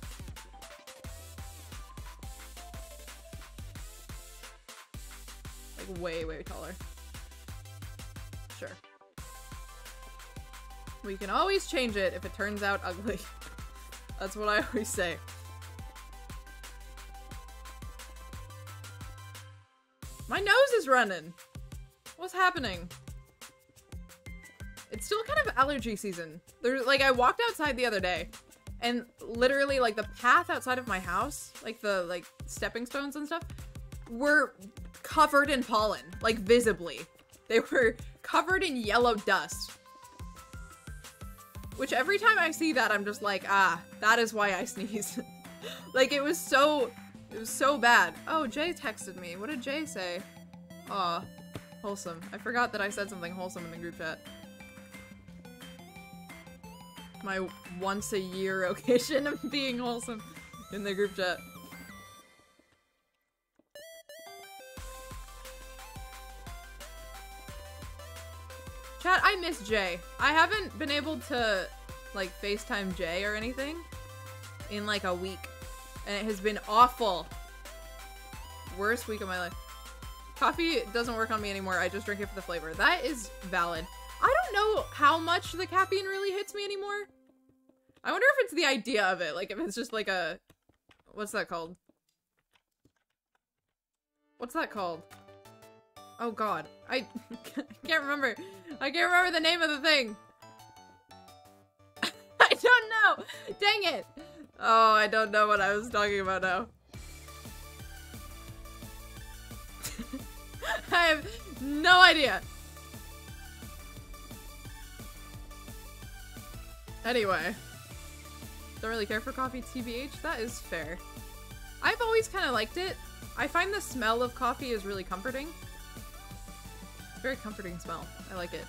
Like, way, way taller. Sure. We can always change it if it turns out ugly. That's what I always say. My nose is running! What's happening? It's still kind of allergy season. There's, like, I walked outside the other day, and literally, like, the path outside of my house, like, the, like, stepping stones and stuff, were covered in pollen. Like, visibly. They were covered in yellow dust. Which every time I see that, I'm just like, ah, that is why I sneeze. Like, it was so bad. Oh, Jay texted me. What did Jay say? Aw, wholesome. I forgot that I said something wholesome in the group chat. My once a year occasion of being wholesome in the group chat. Chat, I miss Jay. I haven't been able to, like, FaceTime Jay or anything in, like, a week. And it has been awful. Worst week of my life. Coffee doesn't work on me anymore. I just drink it for the flavor. That is valid. I don't know how much the caffeine really hits me anymore. I wonder if it's the idea of it. Like, if it's just like a... What's that called? What's that called? Oh god. I can't remember. I can't remember the name of the thing. I don't know! Dang it! Oh, I don't know what I was talking about now. I have no idea. Anyway. Don't really care for coffee, TBH. That is fair. I've always kind of liked it. I find the smell of coffee is really comforting. Very comforting smell. I like it.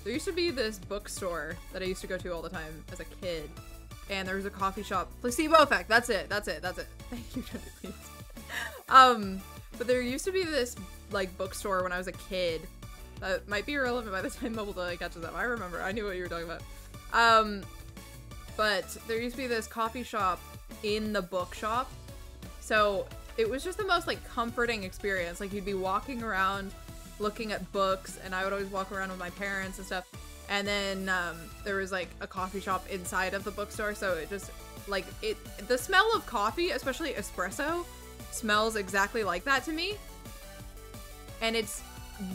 There used to be this bookstore that I used to go to all the time as a kid. And there was a coffee shop. Placebo effect. That's it. That's it. That's it. Thank you, please. But there used to be this, like, bookstore when I was a kid. That might be irrelevant by the time Mobile Delay catches up. I remember. I knew what you were talking about. But there used to be this coffee shop in the bookshop. So it was just the most, like, comforting experience. Like, you'd be walking around looking at books, and I would always walk around with my parents and stuff. And then there was, like, a coffee shop inside of the bookstore, so it just, like, the smell of coffee, especially espresso, smells exactly like that to me. And it's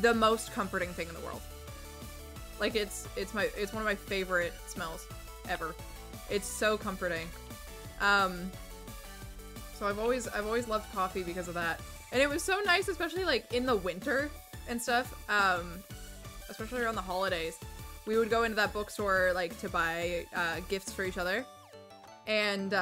the most comforting thing in the world. Like, it's one of my favorite smells ever. It's so comforting. So I've always loved coffee because of that. And it was so nice, especially, like, in the winter and stuff, especially around the holidays. We would go into that bookstore, like, to buy gifts for each other. And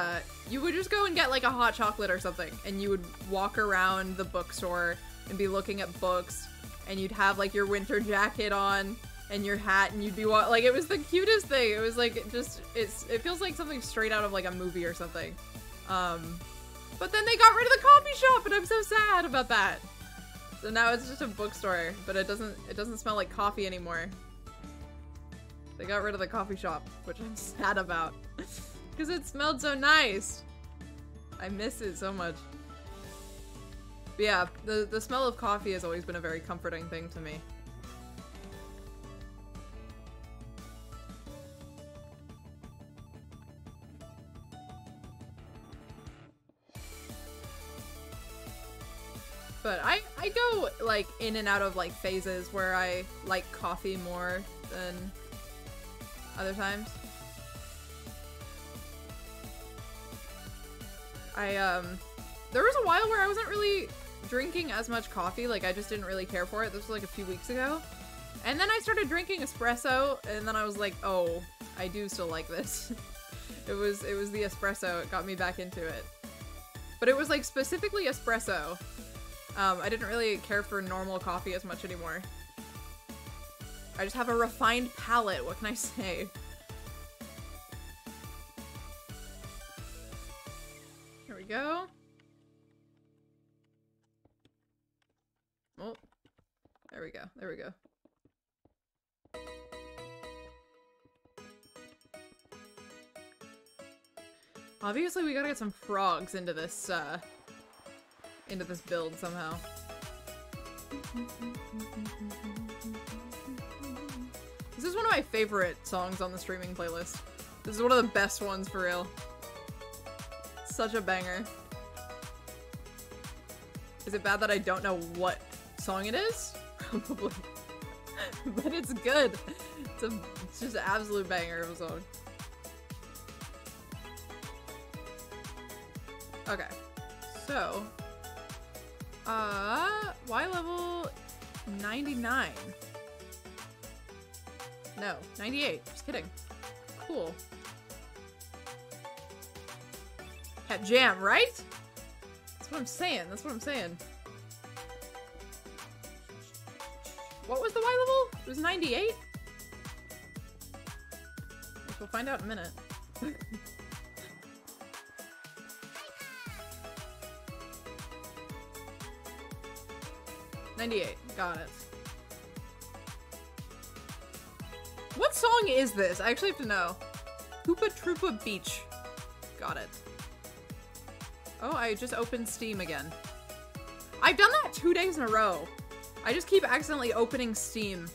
you would just go and get, like, a hot chocolate or something. And you would walk around the bookstore and be looking at books. And you'd have, like, your winter jacket on. and your hat, and you'd be like, it was the cutest thing. It was like, it feels like something straight out of like a movie or something. But then they got rid of the coffee shop, and I'm so sad about that. So now it's just a bookstore, but it doesn't smell like coffee anymore. They got rid of the coffee shop, which I'm sad about. Because it smelled so nice. I miss it so much. But yeah, the smell of coffee has always been a very comforting thing to me. But I go like in and out of like phases where I like coffee more than other times. There was a while where I wasn't really drinking as much coffee, like I just didn't really care for it. This was like a few weeks ago. And then I started drinking espresso, and then I was like, oh, I do still like this. It was the espresso, it got me back into it. But it was like specifically espresso. I didn't really care for normal coffee as much anymore. I just have a refined palate, what can I say? Here we go. Oh, there we go, there we go. Obviously, we gotta get some frogs into this build somehow. This is one of my favorite songs on the streaming playlist. This is one of the best ones for real. Such a banger. Is it bad that I don't know what song it is? Probably. But it's good. It's just an absolute banger of a song. Okay. So, Y level 99. No, 98. Just kidding. Cool. Cat jam, right? That's what I'm saying. That's what I'm saying. What was the Y level? It was 98? Guess we'll find out in a minute. 98. Got it. What song is this? I actually have to know. Hoopa Troopa Beach. Got it. Oh, I just opened Steam again. I've done that 2 days in a row. I just keep accidentally opening Steam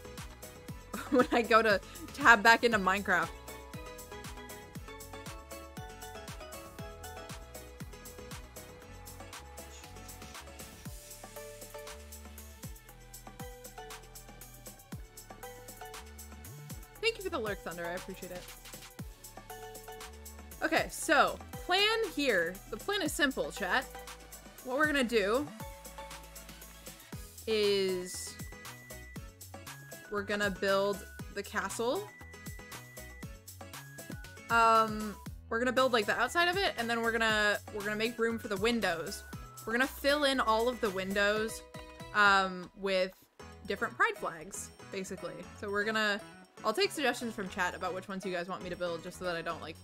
when I go to tab back into Minecraft. Thank you for the lurk, Thunder. I appreciate it. Okay, so plan here. The plan is simple, chat. What we're gonna do is we're gonna build the castle. We're gonna build like the outside of it, and then we're gonna make room for the windows. We're gonna fill in all of the windows with different pride flags, basically. So I'll take suggestions from chat about which ones you guys want me to build, just so that I don't like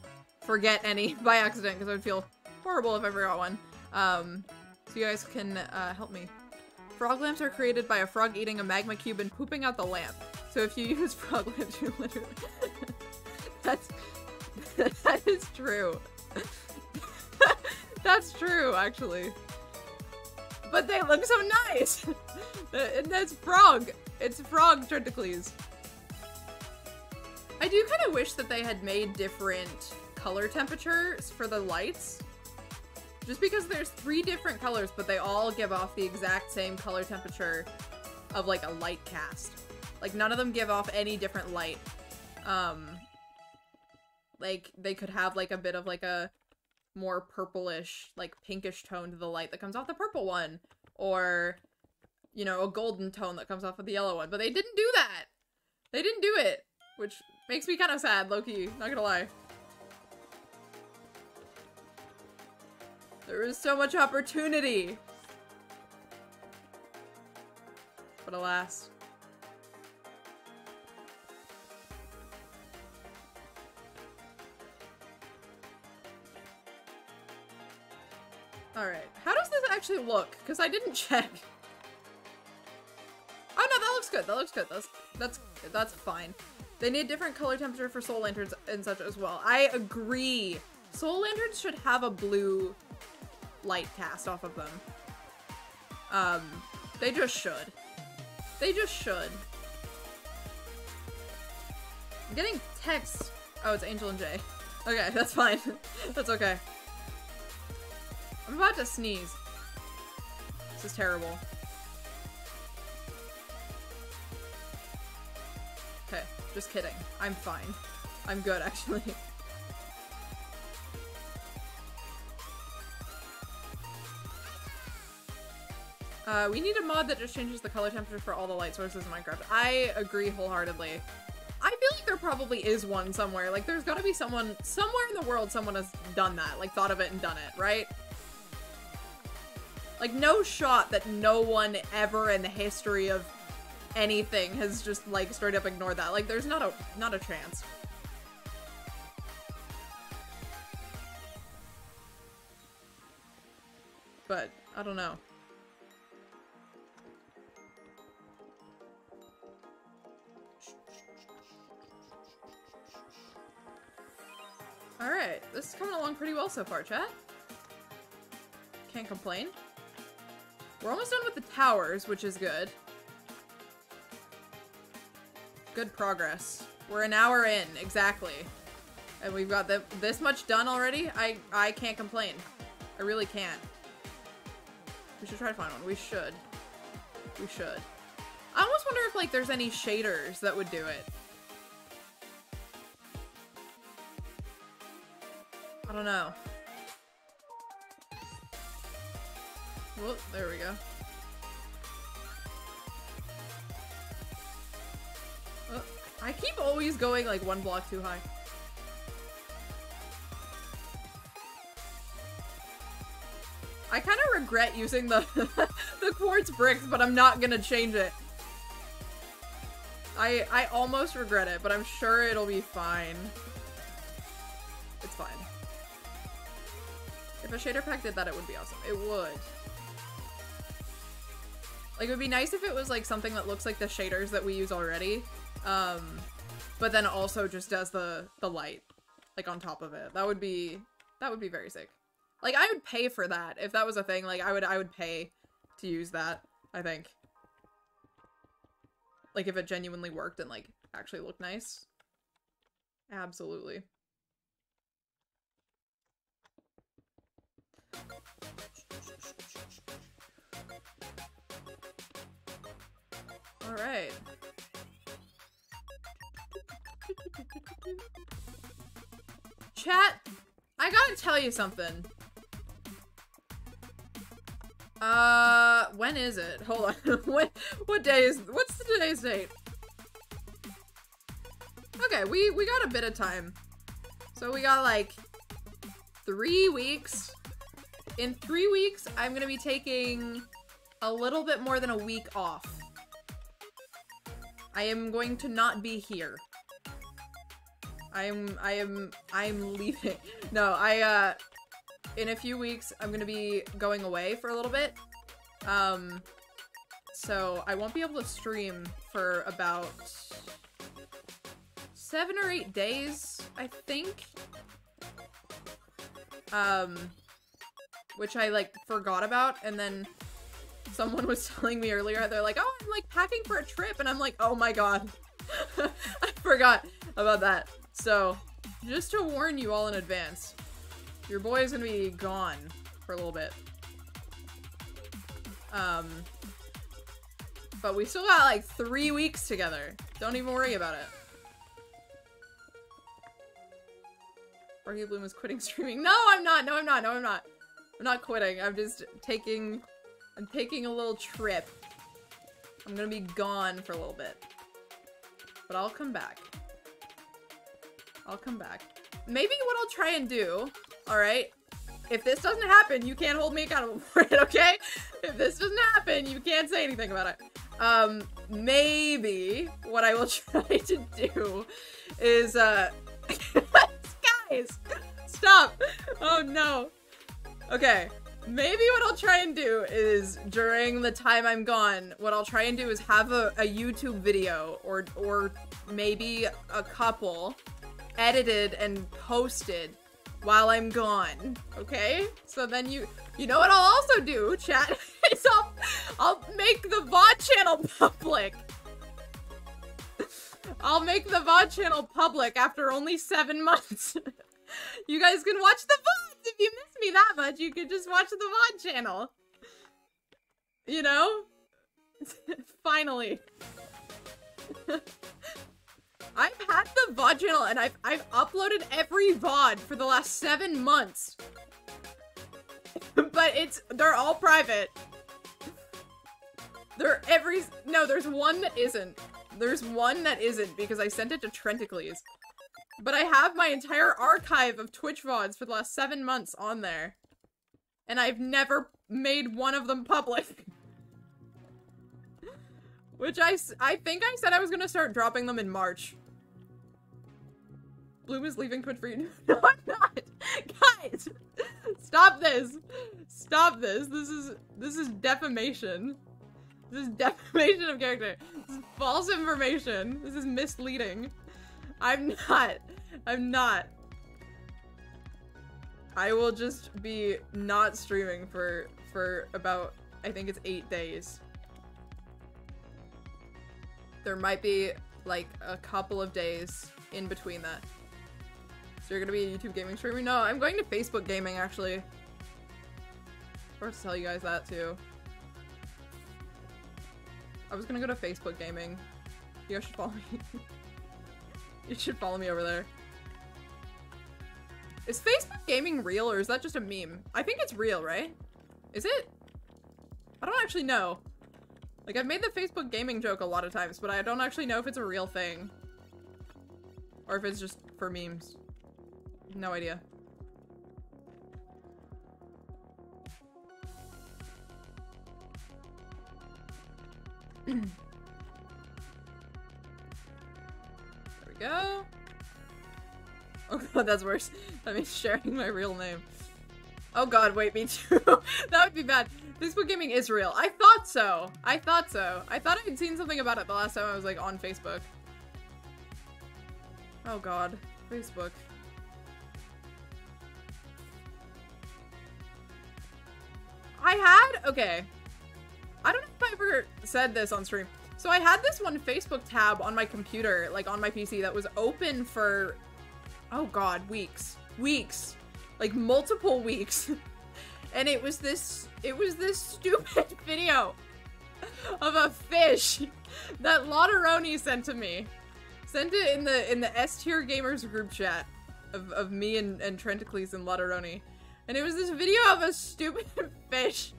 forget any by accident, because I would feel horrible if I forgot one. So you guys can help me. Frog lamps are created by a frog eating a magma cube and pooping out the lamp. So if you use frog lamps, you literally... that is true. That's true, actually. But they look so nice! And that's frog. It's frog tentacles. I do kind of wish that they had made different color temperatures for the lights. Just because there's 3 different colors, but they all give off the exact same color temperature of like a light cast. Like none of them give off any different light. Like they could have like a bit of like a more purplish, like pinkish tone to the light that comes off the purple one. Or, you know, a golden tone that comes off of the yellow one. But they didn't do that! They didn't do it! Which makes me kind of sad, low-key, not gonna lie. There is so much opportunity! But alas. Alright. How does this actually look? Because I didn't check. Oh no, that looks good. That looks good. That's fine. They need different color temperature for soul lanterns and such as well. I agree. Soul lanterns should have a blue light cast off of them. They just should. They just should. I'm getting text. Oh, it's Angel and Jay. Okay, that's fine. That's okay. I'm about to sneeze. This is terrible. Okay, just kidding. I'm fine. I'm good, actually. We need a mod that just changes the color temperature for all the light sources in Minecraft. I agree wholeheartedly. I feel like there probably is one somewhere. Like, there's gotta be someone, somewhere in the world someone has done that. Like, thought of it and done it, right? Like, no shot that no one ever in the history of anything has just, like, straight up ignored that. Like, there's not a chance. But, I don't know. Alright, this is coming along pretty well so far, chat. Can't complain. We're almost done with the towers, which is good. Good progress. We're an hour in, exactly. And we've got this much done already? I can't complain. I really can't. We should try to find one. We should. We should. I almost wonder if, like, there's any shaders that would do it. I don't know. Whoop, there we go. Oh, I keep always going like one block too high. I kind of regret using the the quartz bricks, but I'm not gonna change it. I almost regret it, but I'm sure it'll be fine. It's fine. If a shader pack did that, it would be awesome. It would. Like, it would be nice if it was, like, something that looks like the shaders that we use already. But then also just does the light, like, on top of it. That would be very sick. Like, I would pay for that. If that was a thing, like, I would pay to use that, I think. Like, if it genuinely worked and, like, actually looked nice. Absolutely. All right. Chat, I gotta tell you something. When is it? Hold on. What's today's date? Okay, we got a bit of time. So we got like 3 weeks. In 3 weeks, I'm gonna be taking a little bit more than a week off. I am going to not be here. I'm leaving. No, in a few weeks, I'm gonna be going away for a little bit. So I won't be able to stream for about 7 or 8 days, I think. Which I, like, forgot about, and then someone was telling me earlier, they're like, oh, I'm, like, packing for a trip, and I'm like, oh my god. I forgot about that. So, just to warn you all in advance, your boy is gonna be gone for a little bit. But we still got, like, 3 weeks together. Don't even worry about it. Orchid Bloom is quitting streaming. No, I'm not! No, I'm not! No, I'm not! I'm not quitting. I'm just taking... I'm taking a little trip. I'm gonna be gone for a little bit. But I'll come back. I'll come back. Maybe what I'll try and do, alright? If this doesn't happen, you can't hold me accountable for it, okay? If this doesn't happen, you can't say anything about it. Maybe what I will try to do is, guys, stop! Oh no. Okay, Maybe what I'll try and do is, during the time I'm gone, what I'll try and do is have a YouTube video, or maybe a couple, edited and posted while I'm gone, okay? So then you know what I'll also do, chat, is I'll make the VOD channel public. I'll make the VOD channel public after only 7 months. You guys can watch the VODs. If you miss me that much, you can just watch the VOD channel. You know? Finally. I've had the VOD channel and I've uploaded every VOD for the last 7 months. But they're all private. No, there's one that isn't. There's one that isn't because I sent it to Trenticles. But I have my entire archive of Twitch VODs for the last 7 months on there. And I've never made one of them public. Which I think I said I was gonna start dropping them in March. Bloom is leaving Twitch for you. No, I'm not! Guys! Stop this! Stop this! This is defamation. This is defamation of character. This is false information. This is misleading. I'm not. I will just be not streaming for about, I think it's 8 days. There might be like a couple of days in between that. So you're gonna be a YouTube gaming streamer? No, I'm going to Facebook gaming actually. Or to tell you guys that too. I was gonna go to Facebook gaming. You guys should follow me. You should follow me over there. Is Facebook gaming real or is that just a meme? I think it's real, right? Is it? I don't actually know. Like, I've made the Facebook gaming joke a lot of times, but I don't actually know if it's a real thing. Or if it's just for memes. No idea. There we go. Oh god, that's worse. That means sharing my real name. Oh god, wait, me too. That would be bad. Facebook gaming is real. I thought so. I thought so. I thought I had seen something about it the last time I was like on Facebook. Oh god, Facebook. Okay. I don't know if I ever said this on stream. So I had this one Facebook tab on my computer, like on my PC, that was open for, oh god, weeks. Weeks. Like multiple weeks. And it was this stupid video of a fish that Lauderoni sent to me. Sent it in the S tier gamers group chat of me and Trenticles and Lauderoni. And it was this video of a stupid fish.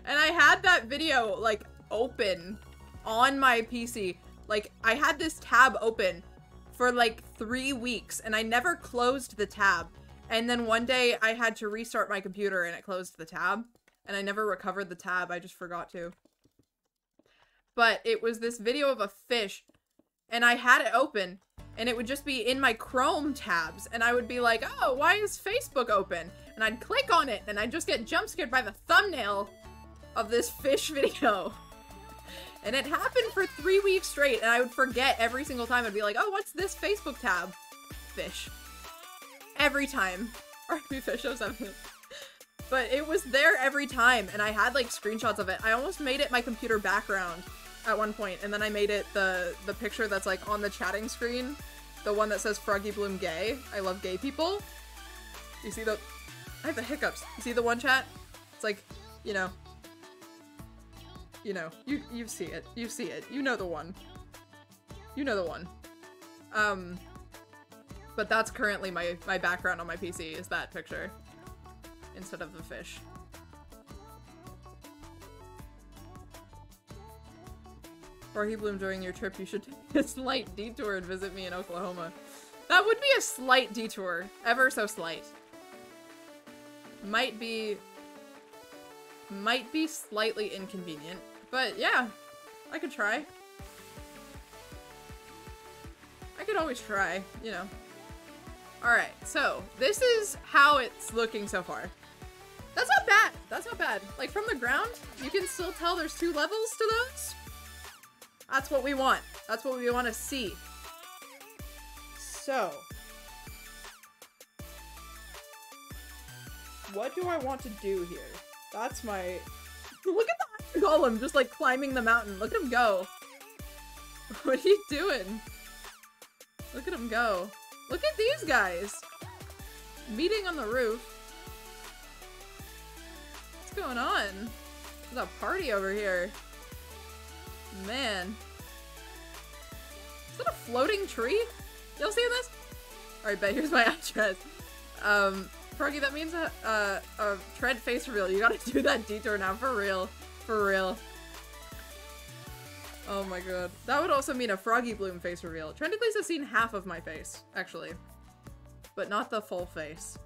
And I had that video like open on my PC. Like I had this tab open for like 3 weeks and I never closed the tab. And then one day I had to restart my computer and it closed the tab. And I never recovered the tab, I just forgot to. But it was this video of a fish and I had it open and it would just be in my Chrome tabs and I would be like, oh, why is Facebook open? And I'd click on it and I'd just get jump scared by the thumbnail of this fish video. And it happened for 3 weeks straight and I would forget every single time. I'd be like, oh, what's this Facebook tab? Fish. Every time. RP Fish 07. But it was there every time and I had like screenshots of it. I almost made it my computer background at one point and then I made it the picture that's like on the chatting screen. The one that says Froggy Bloom gay. I love gay people. You see the... I have the hiccups. You see the one chat? It's like, you know. You know. You see it. You see it. You know the one. You know the one. But that's currently my background on my PC is that picture. Instead of the fish. Froggy Bloom, during your trip, you should take a slight detour and visit me in Oklahoma. That would be a slight detour. Ever so slight. Might be slightly inconvenient. But yeah, I could try. I could always try, you know. Alright, so this is how it's looking so far. That's not bad. That's not bad. Like, from the ground, you can still tell there's 2 levels to those. That's what we want. That's what we want to see. So. What do I want to do here? That's my... Look at the golem just, like, climbing the mountain. Look at him go. What are you doing? Look at him go. Look at these guys. Meeting on the roof. What's going on? There's a party over here. Man. Is that a floating tree? Y'all seeing this? Alright, bet here's my address. Froggy, that means a tread face reveal. You gotta do that detour now, for real. For real. Oh my god. That would also mean a Froggy Bloom face reveal. Trendycleese has seen half of my face, actually. But not the full face.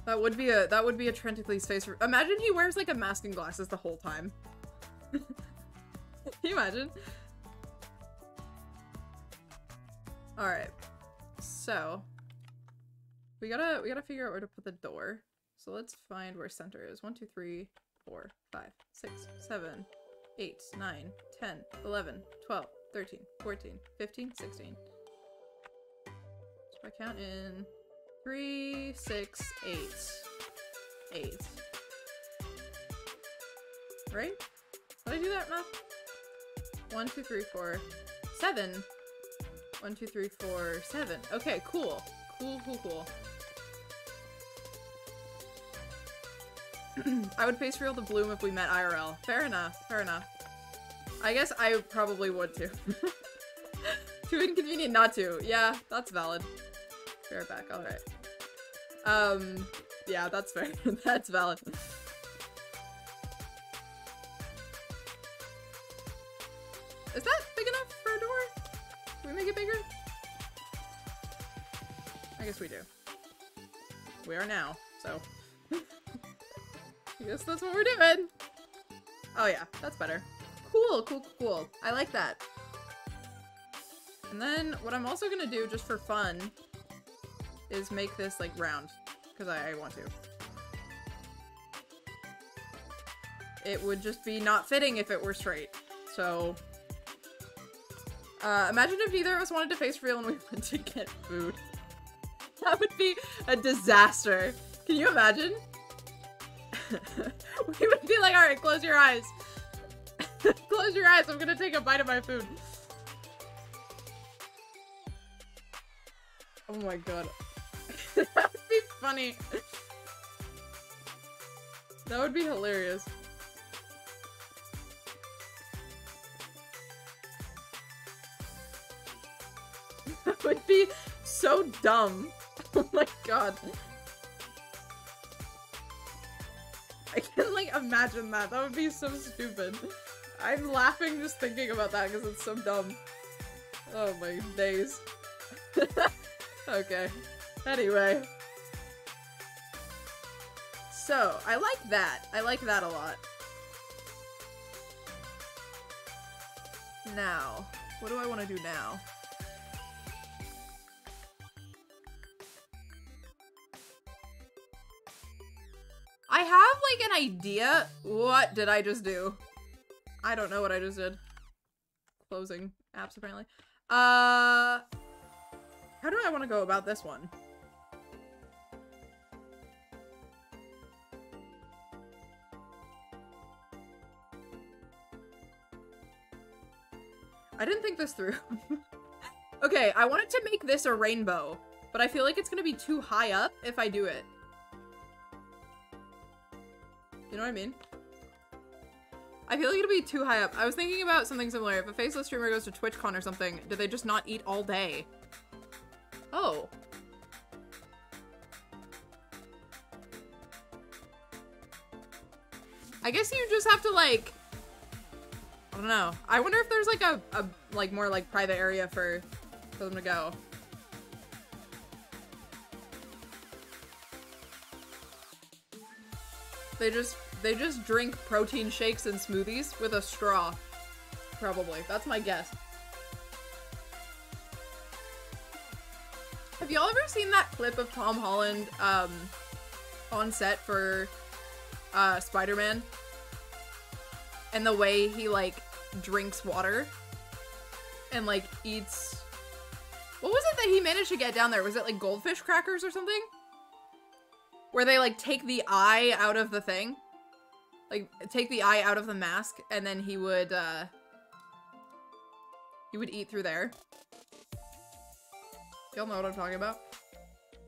That would be a Trendycleese face. Imagine he wears like a mask and glasses the whole time. Can you imagine? Alright. So we gotta figure out where to put the door. So let's find where center is. 1, 2, 3, 4, 5, 6, 7, 8, 9, 10, 11, 12, 13, 14, 15, 16. So I count in 3, 6, 8. 8. Right? Did I do that math? 1, 2, 3, 4, 7. 1, 2, 3, 4, 7. Okay, cool. Cool. I would face reveal the bloom if we met IRL. Fair enough. I guess I probably would too. Too inconvenient not to. Yeah, that's valid. Be right back. Alright. Yeah, that's fair. That's valid. Is that big enough for a door? Can we make it bigger? I guess we do. We are now, so. I guess that's what we're doing. Oh yeah, that's better. Cool. I like that. And then what I'm also gonna do just for fun is make this like round, because I want to. It would just be not fitting if it were straight. So imagine if neither of us wanted to face reveal and we went to get food. That would be a disaster. Can you imagine? We would be like, alright, close your eyes. Close your eyes, I'm gonna take a bite of my food. Oh my god. That would be funny. That would be hilarious. That would be so dumb. Oh my god. I can like imagine that. That would be so stupid. I'm laughing just thinking about that because it's so dumb. Oh my days. Okay. Anyway. So, I like that. I like that a lot. Now, what do I want to do now? I have like an idea. What did I just do? I don't know what I just did. Closing apps apparently. How do I want to go about this one? I didn't think this through. Okay, I wanted to make this a rainbow, but I feel like it's gonna be too high up if I do it. You know what I mean? I feel like it'll be too high up. I was thinking about something similar. If a faceless streamer goes to TwitchCon or something, do they just not eat all day? Oh. I guess you just have to like, I don't know. I wonder if there's like a like more like private area for them to go. They just drink protein shakes and smoothies with a straw. Probably. That's my guess. I feel Have y'all ever seen that clip of Tom Holland on set for Spider-Man? And the way he like drinks water and like eats, what was it that he managed to get down there? Was it like goldfish crackers or something? Where they like take the eye out of the thing? Like take the eye out of the mask and then he would eat through there. Y'all know what I'm talking about?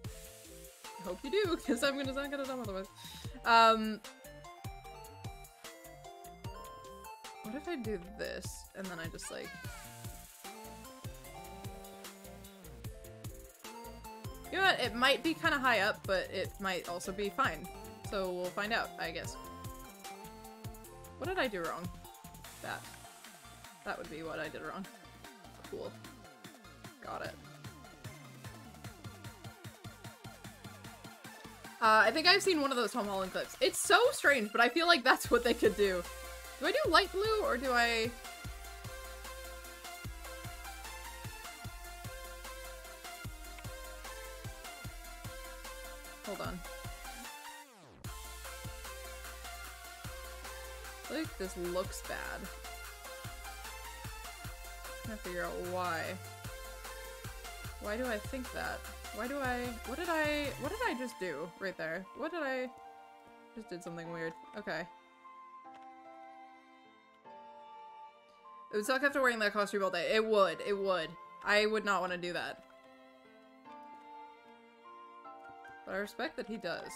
I hope you do, because I'm gonna sound kind of dumb otherwise. What if I do this, and then I just, like... You know what? It might be kind of high up, but it might also be fine. So we'll find out, I guess. What did I do wrong? That would be what I did wrong. Cool. Got it. I think I've seen one of those Tom Holland clips. It's so strange, but I feel like that's what they could do. Do I do light blue, or do I... Hold on. I feel like this looks bad. I'm trying to figure out why. Why do I think that? Why do I... What did I just do right there? What did I... Just did something weird. Okay. It would suck after wearing that costume all day. It would. It would. I would not want to do that. But I respect that he does.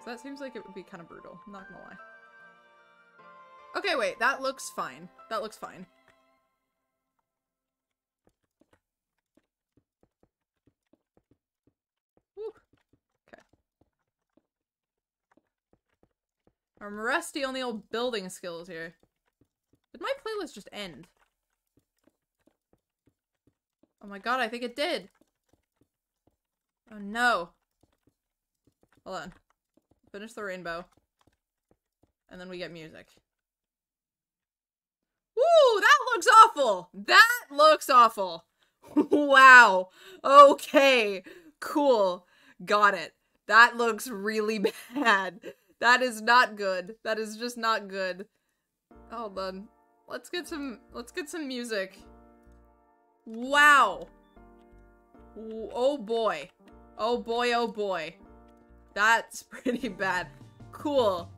So that seems like it would be kind of brutal. I'm not gonna lie. Okay, wait. That looks fine. That looks fine. Whew. Okay. I'm rusty on the old building skills here. Did my playlist just end? Oh my god, I think it did. Oh no. Hold on. Finish the rainbow. And then we get music. Woo! That looks awful! That looks awful! Wow. Okay. Cool. Got it. That looks really bad. That is not good. That is just not good. Hold on. Let's get some music. Wow. Oh boy. Oh boy, oh boy. That's pretty bad. Cool.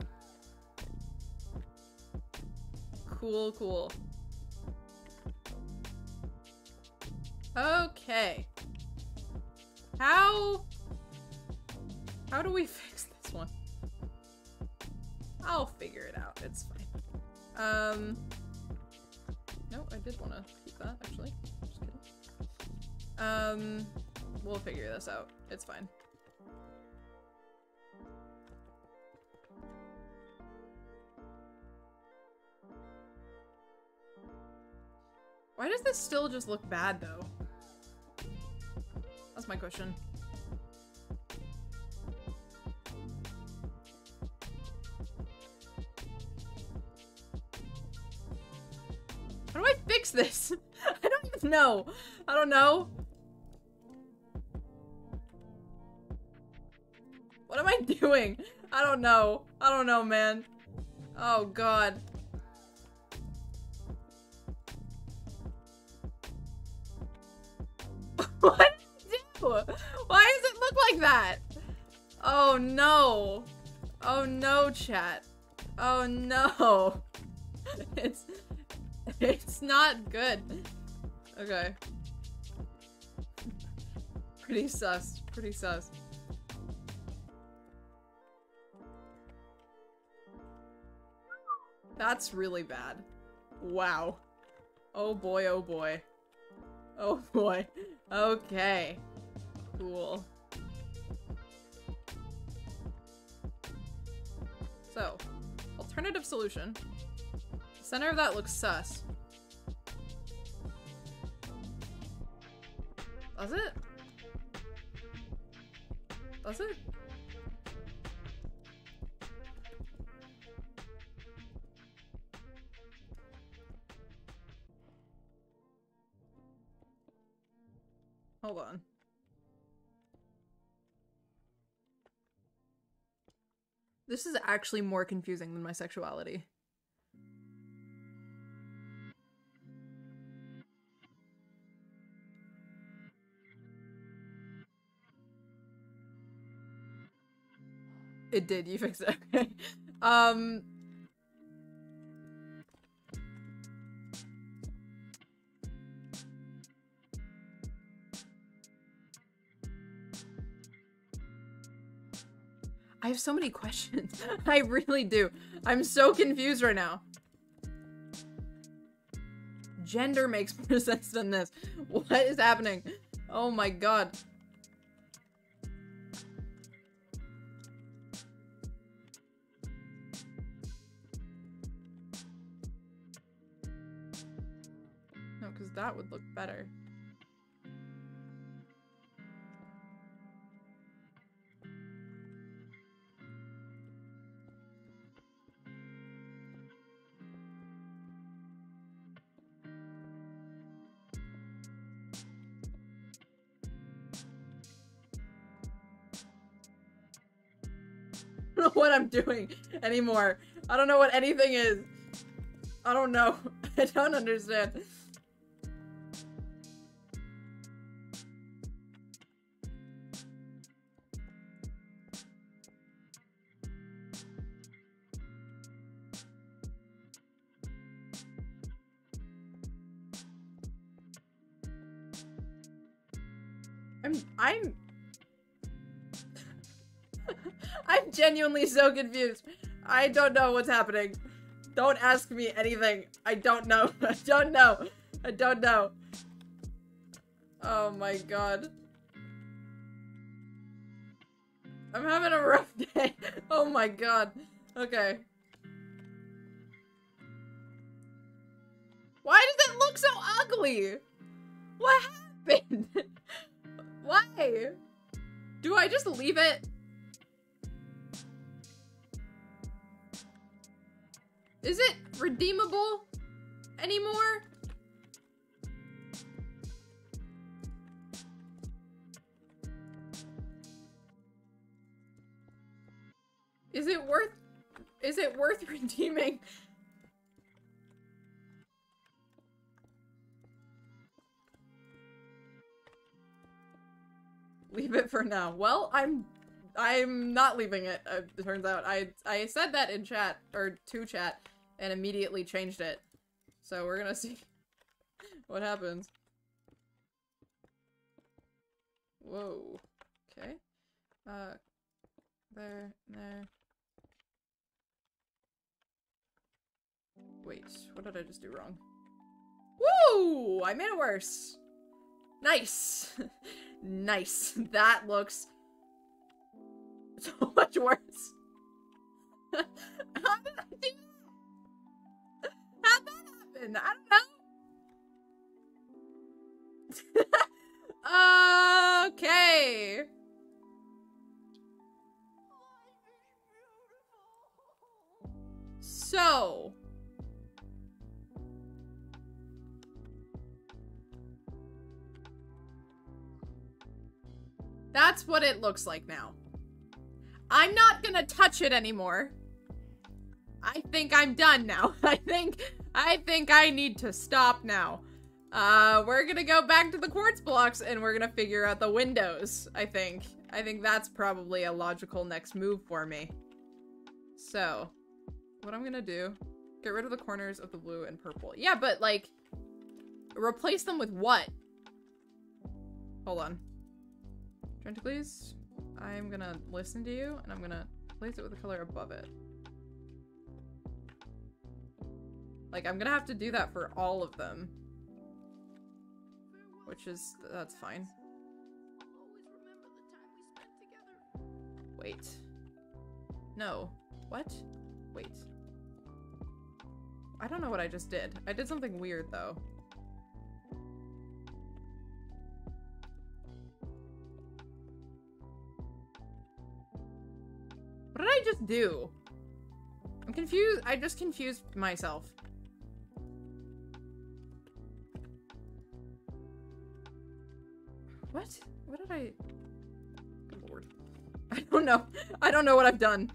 Cool, cool. Okay. How do we fix this one? I'll figure it out. It's fine. No, I did want to keep that, actually. Just kidding. We'll figure this out. It's fine. Why does this still just look bad, though? That's my question. How do I fix this? I don't even know. I don't know. What am I doing? I don't know. I don't know, man. Oh, God. What did I do? Why does it look like that? Oh, no. Oh, no, chat. Oh, no. It's not good. Okay. Pretty sus. Pretty sus. That's really bad. Wow. Oh boy, oh boy. Oh boy. Okay. Cool. So, alternative solution. The center of that looks sus. Does it? Does it? Hold on. This is actually more confusing than my sexuality. It did, you fixed it. Okay. I have so many questions. I really do. I'm so confused right now. Gender makes more sense than this. What is happening? Oh my god. No, because that would look better. I don't know what I'm doing anymore. I don't know what anything is. I don't know. I don't understand. I'm genuinely so confused. I don't know what's happening. Don't ask me anything. I don't know. I don't know. I don't know. Oh my god. I'm having a rough day. Oh my god. Okay. Why does it look so ugly? What happened? Why? Do I just leave it? Is it redeemable anymore? Is it worth redeeming? Leave it for now. Well, I'm not leaving it, it turns out. I said that in chat, or to chat, and immediately changed it. So we're gonna see what happens. Whoa. Okay. There. Wait, what did I just do wrong? Woo! I made it worse. Nice. Nice. That looks so much worse. How did I do that? How'd that happen? I don't know. Okay. So. That's what it looks like now. I'm not gonna touch it anymore. I think I'm done now. I think I need to stop now. We're gonna go back to the quartz blocks and we're gonna figure out the windows, I think. I think that's probably a logical next move for me. So, what I'm gonna do, get rid of the corners of the blue and purple. Yeah, but like, replace them with what? Hold on. Trying to please. I'm gonna listen to you and I'm gonna place it with the color above it. Like, I'm gonna have to do that for all of them. Which is, that's fine. Wait. No. What? Wait. I don't know what I just did. I did something weird, though. What did I just do? I'm confused. I just confused myself. What? What did I... Good lord. I don't know. I don't know what I've done.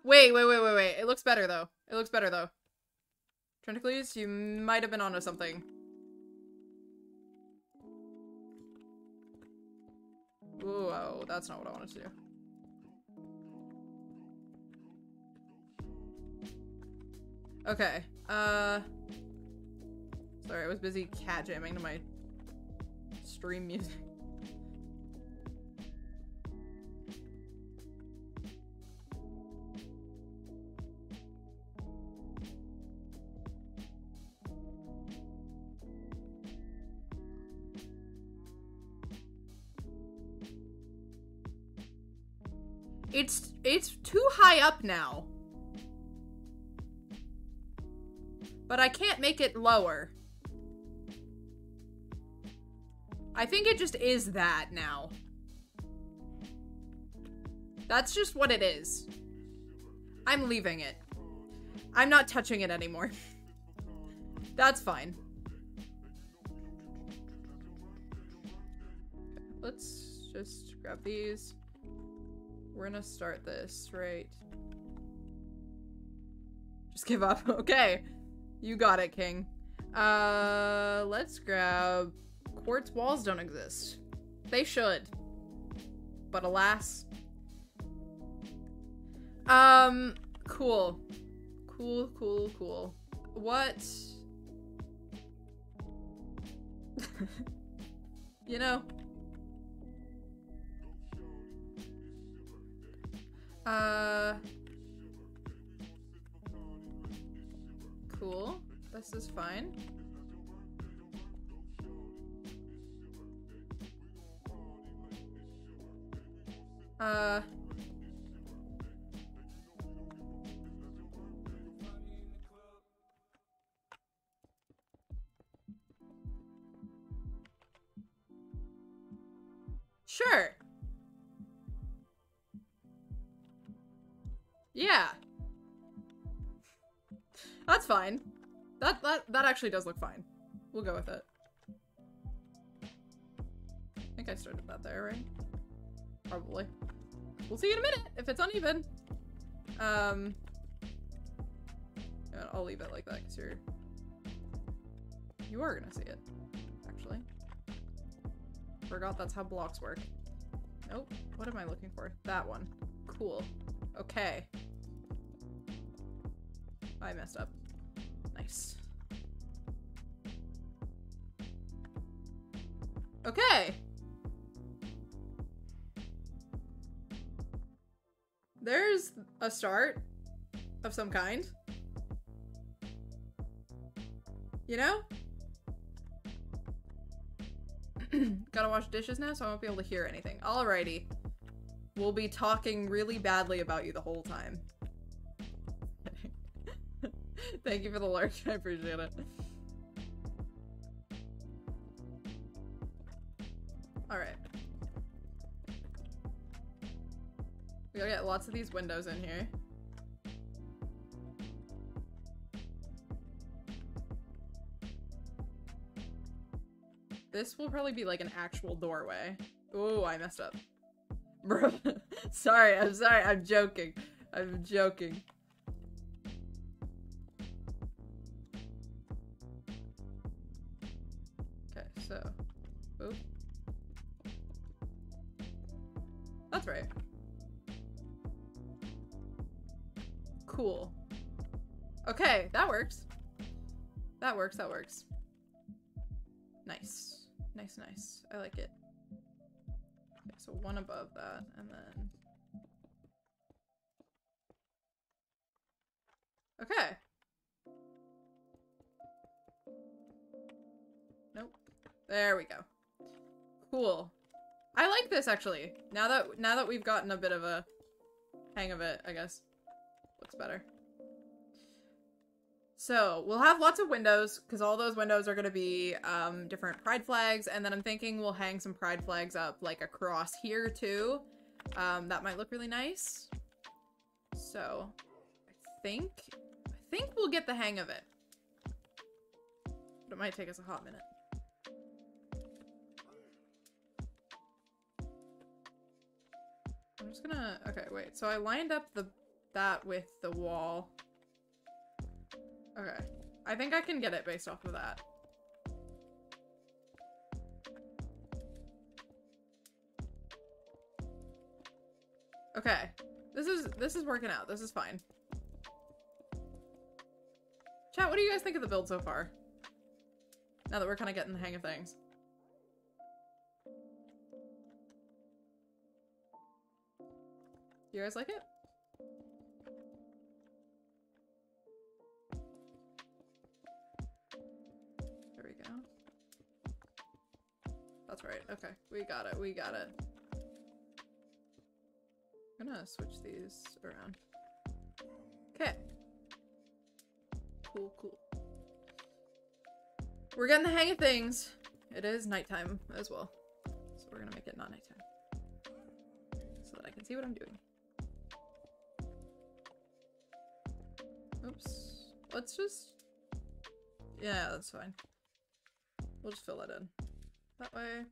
Wait. It looks better, though. It looks better, though. Tentacles, you might have been onto something. Ooh, oh, that's not what I wanted to do. Okay, sorry, I was busy cat jamming to my stream music. It's too high up now. But I can't make it lower. I think it just is that now. That's just what it is. I'm leaving it. I'm not touching it anymore. That's fine. Let's just grab these. We're gonna start this, right? Just give up. Okay. You got it, King. Let's grab... Quartz walls don't exist. They should. But alas. Cool. Cool. What? You know... Cool. This is fine. Sure. Yeah. That's fine. That actually does look fine. We'll go with it. I think I started that there, right? Probably. We'll see in a minute if it's uneven. Yeah, I'll leave it like that because you are gonna see it, actually. Forgot that's how blocks work. Nope. What am I looking for? That one. Cool. Okay. I messed up. Nice. Okay. There's a start of some kind. You know? Gotta wash dishes now, so I won't be able to hear anything. Alrighty. We'll be talking really badly about you the whole time. Thank you for the lurk. I appreciate it. Alright. We gotta get lots of these windows in here. This will probably be like an actual doorway. Ooh, I messed up. Bro, sorry, I'm joking. I'm joking. Okay, so, oop. That's right. Cool. Okay, that works. That works. Nice. Nice. I like it. Okay, so one above that, and then... Okay. Nope. There we go. Cool. I like this, actually. Now that we've gotten a bit of a hang of it, I guess. Looks better. So, we'll have lots of windows, because all those windows are going to be different pride flags, and then I'm thinking we'll hang some pride flags up, like, across here, too. that might look really nice. So I think we'll get the hang of it. But it might take us a hot minute. I'm just gonna, okay, wait. So I lined up that with the wall. Okay. I think I can get it based off of that. Okay. This is working out. This is fine. Chat, what do you guys think of the build so far? Now that we're kind of getting the hang of things. You guys like it? There we go. That's right. Okay. We got it. We got it. I'm gonna switch these around. Okay. Cool, cool. We're getting the hang of things. It is nighttime as well. So we're gonna make it not nighttime. So that I can see what I'm doing. Oops. Let's just... Yeah, that's fine. We'll just fill it in. That way.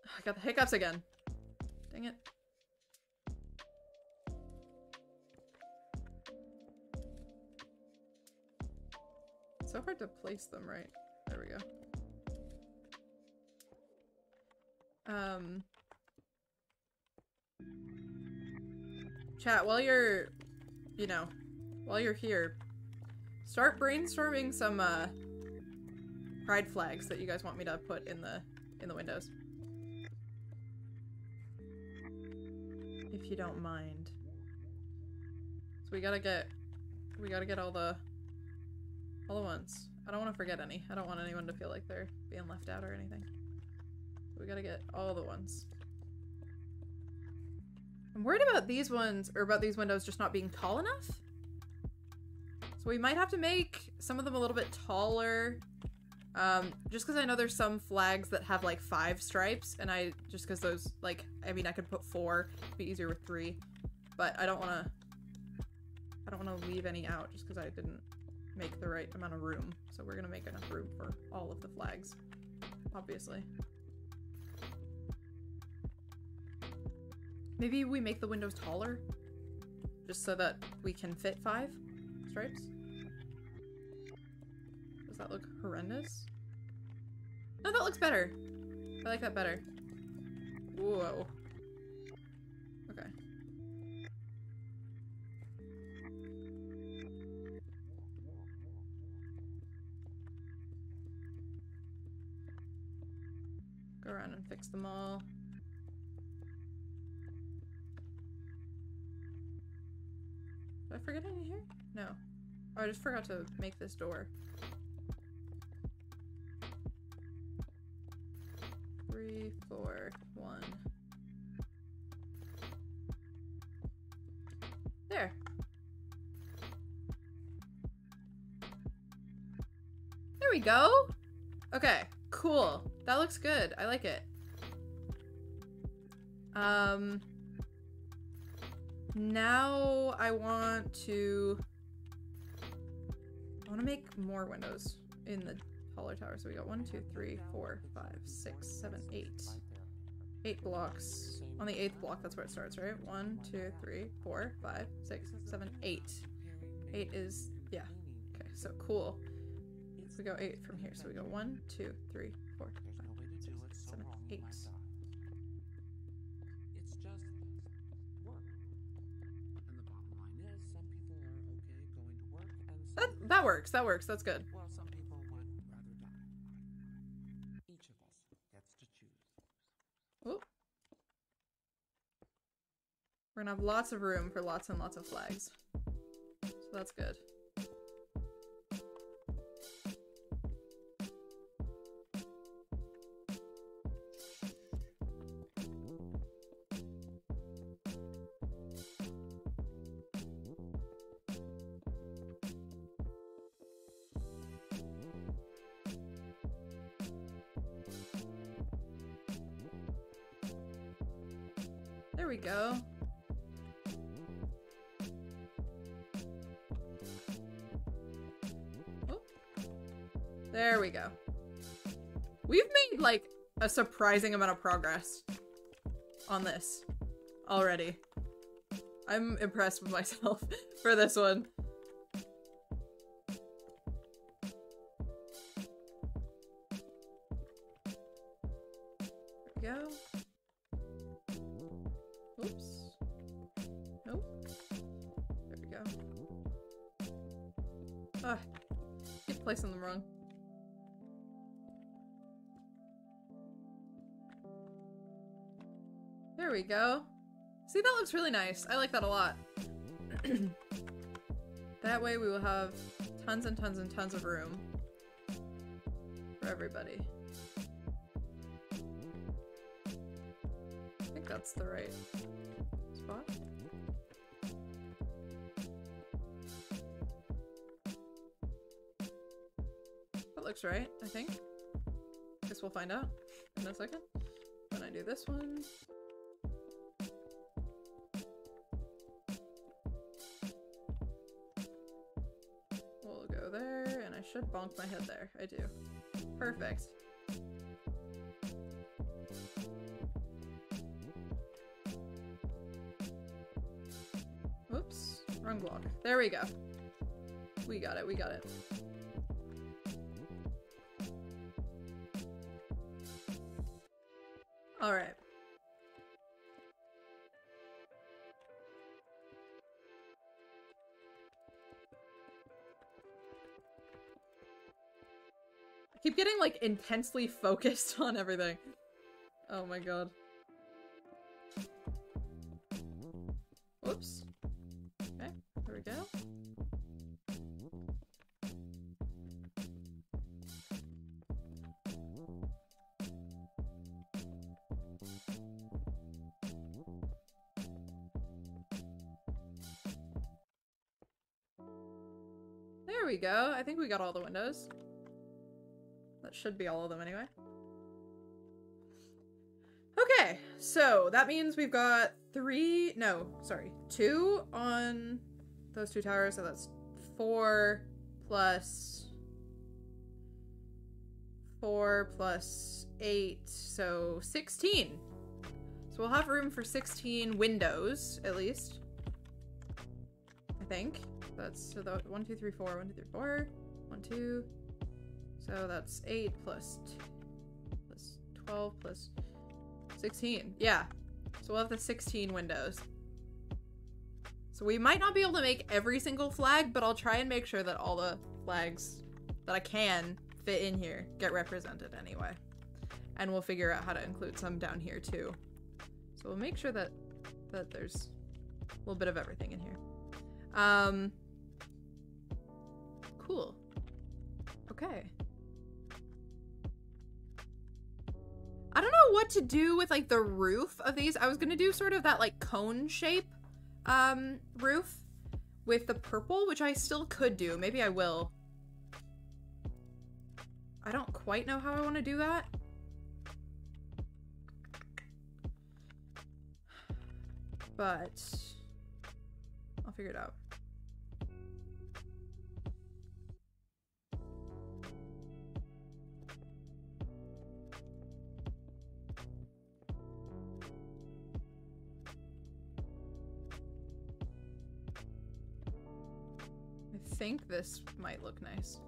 I got the hiccups again. Dang it. It's so hard to place them right. There we go. Chat, while you're, you know, while you're here, start brainstorming some, pride flags that you guys want me to put in the windows. If you don't mind. So we gotta get all the ones. I don't want to forget any. I don't want anyone to feel like they're being left out or anything. We gotta get all the ones. I'm worried about these ones, or about these windows just not being tall enough. So we might have to make some of them a little bit taller. Just because I know there's some flags that have like 5 stripes, and just because those, like, I mean, I could put 4, it'd be easier with 3, but I don't want to leave any out just because I didn't make the right amount of room. So we're gonna make enough room for all of the flags, obviously. Maybe we make the windows taller, just so that we can fit 5 stripes. Does that look horrendous? No, that looks better. I like that better. Whoa. Okay. Go around and fix them all. Did I forget any here? No. Oh, I just forgot to make this door. 3, 4, 1. There. There we go. Okay, cool. That looks good. I like it. Now I want to make more windows in the taller tower. So we got 1, 2, 3, 4, 5, 6, 7, 8. 8 blocks. On the 8th block, that's where it starts, right? 1, 2, 3, 4, 5, 6, 7, 8. 8 is, yeah. Okay, so cool. We go 8 from here. So we go 1, 2, 3, 4, 5, 6, 7, 8. That works. That works. That's good. Well, some people would rather die. Each of us gets to choose. Ooh. We're gonna have lots of room for lots and lots of flags. So that's good. There we go. Oh. There we go. We've made, like, a surprising amount of progress on this already. I'm impressed with myself for this one. There we go. Oops. Nope. There we go. Ah, keep placing them wrong. There we go. See, that looks really nice. I like that a lot. That way we will have tons and tons and tons of room for everybody. I think that's the right spot. That looks right, I think. Guess we'll find out in a second. When I do this one. We'll go there, and I should bonk my head there. I do. Perfect. Oops, wrong block. There we go. We got it, we got it. Alright. I keep getting, like, intensely focused on everything. Oh my god. Whoops. Okay, there we go. There we go. I think we got all the windows. That should be all of them anyway. Okay, so that means we've got 2 on those 2 towers, so that's 4 plus 8, so 16. So we'll have room for 16 windows, at least. I think. That's, so that 1, 2, 3, 4, 1, 2, 3, 4, 1, 2. So that's 8 plus 12 plus 16. Yeah. So we'll have the 16 windows. So we might not be able to make every single flag, but I'll try and make sure that all the flags that I can fit in here get represented anyway. And we'll figure out how to include some down here too. So we'll make sure that there's a little bit of everything in here. Cool. Okay. I don't know what to do with, like, the roof of these. I was gonna do sort of that, like, cone shape, roof with the purple, which I still could do. Maybe I will. I don't quite know how I want to do that. But I'll figure it out. I think this might look nice.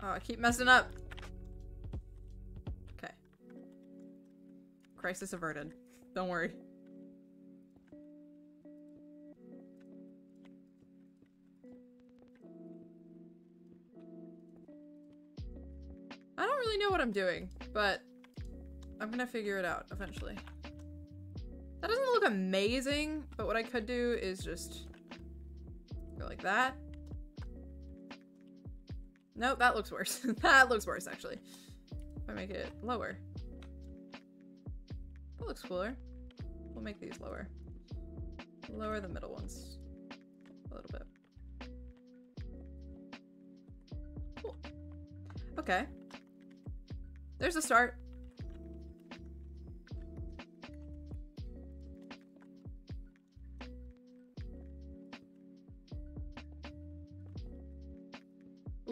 Oh, I keep messing up. Okay. Crisis averted. Don't worry. I don't really know what I'm doing, but I'm gonna figure it out eventually. That doesn't look amazing, but what I could do is just go like that. Nope, that looks worse. That looks worse, actually. If I make it lower. That looks cooler. We'll make these lower. Lower the middle ones a little bit. Cool. Okay. There's a start.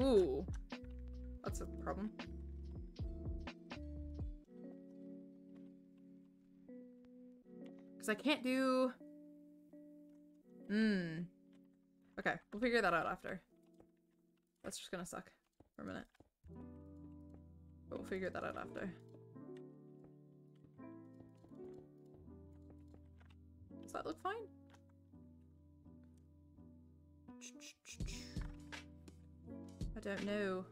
Ooh. That's a problem. Because I can't do... Okay, we'll figure that out after. That's just gonna suck for a minute. But we'll figure that out after. Does that look fine? I don't know.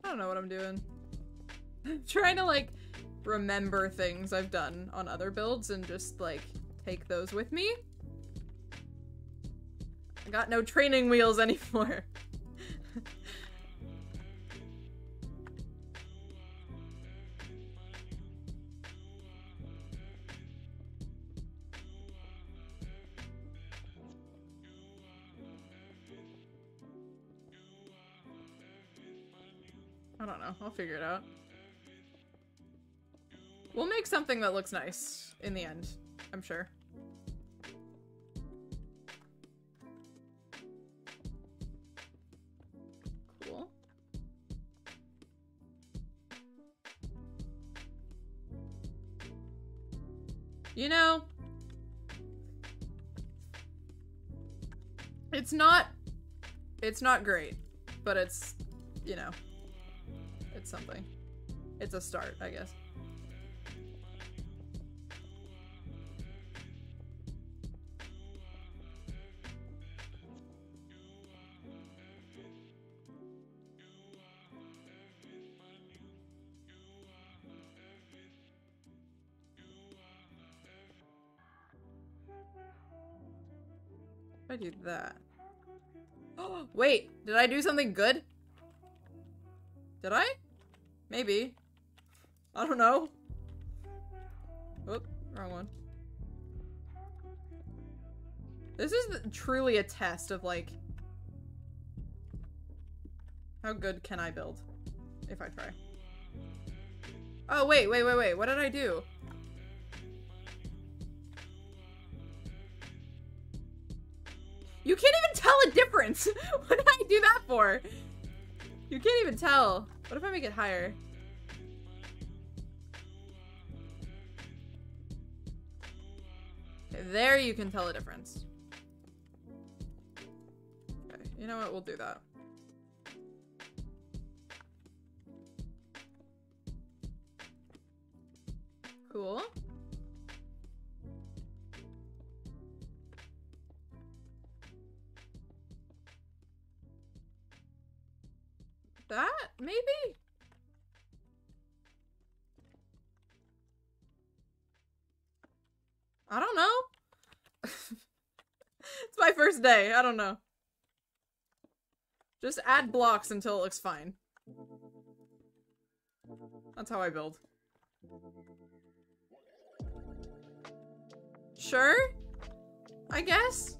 I don't know what I'm doing. I'm trying to, like, remember things I've done on other builds and just, like, take those with me. I got no training wheels anymore. I don't know. I'll figure it out. We'll make something that looks nice in the end, I'm sure. Cool. You know, it's not great, but it's, you know, it's something. It's a start, I guess. If I do that. Oh, wait, did I do something good? Did I? Maybe. I don't know. Oop, wrong one. This is truly a test of, like, how good can I build if I try. Oh, wait, what did I do? You can't even tell a difference! What did I do that for? You can't even tell. What if I make it higher? Okay, there you can tell a difference. Okay, you know what? We'll do that. Cool. That? Maybe? I don't know. It's my first day. I don't know. Just add blocks until it looks fine. That's how I build. Sure? I guess?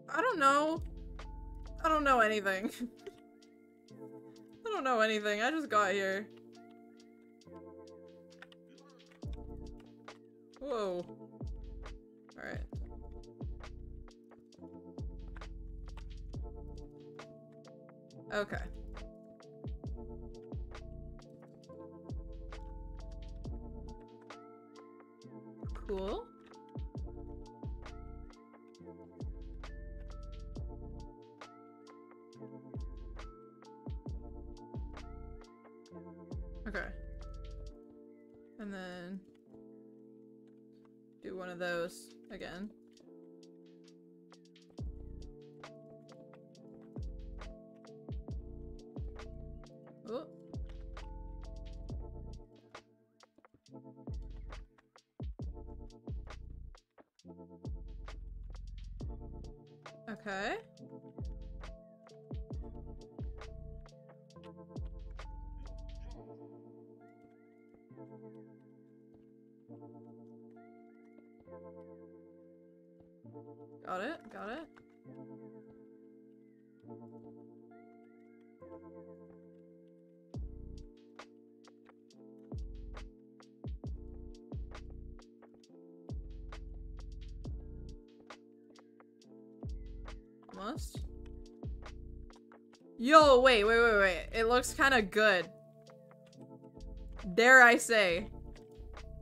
I don't know. I don't know anything. I don't know anything. I just got here. Whoa. Alright. Okay. Cool. Okay. And then do one of those again. Oh. Okay. Got it, got it. Almost. Yo, wait. It looks kind of good. Dare I say.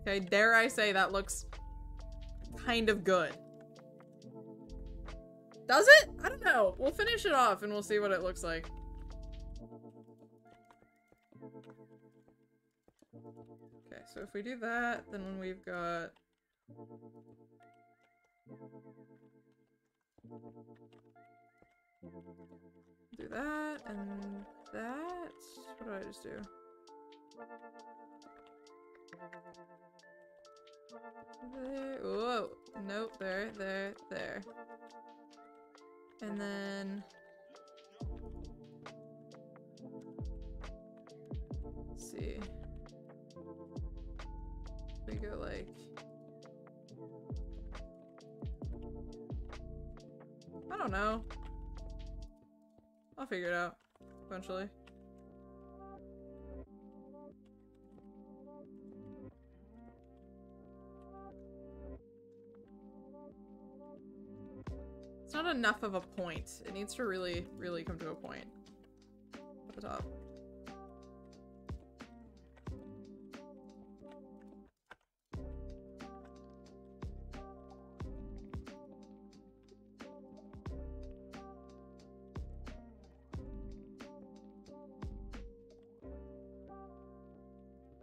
Okay, dare I say that looks kind of good. Does it? I don't know. We'll finish it off and we'll see what it looks like. Okay, so if we do that, then we've got... do that, and that. What do I just do? There. Whoa. Nope. There. And then... let's see. We go like... I don't know. I'll figure it out eventually. It's not enough of a point. It needs to really, really come to a point at the top.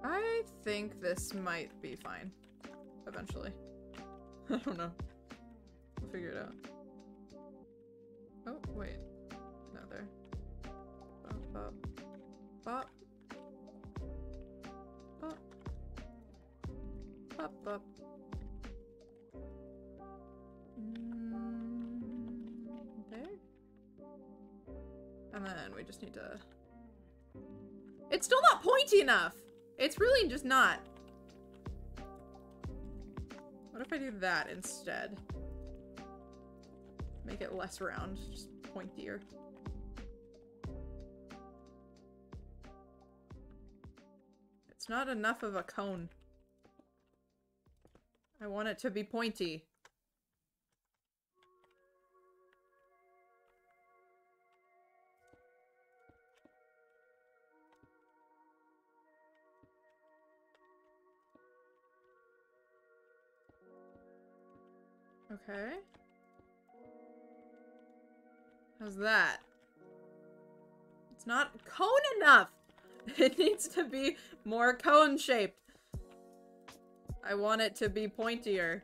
I think this might be fine eventually. I don't know. We'll figure it out. Oh, wait. No, there. Bop, bop. Bop. Bop. Bop, bop. There? And then we just need to... it's still not pointy enough! It's really just not. What if I do that instead? Make it less round, just pointier. It's not enough of a cone. I want it to be pointy. Okay. How's that? It's not cone enough! It needs to be more cone shaped. I want it to be pointier.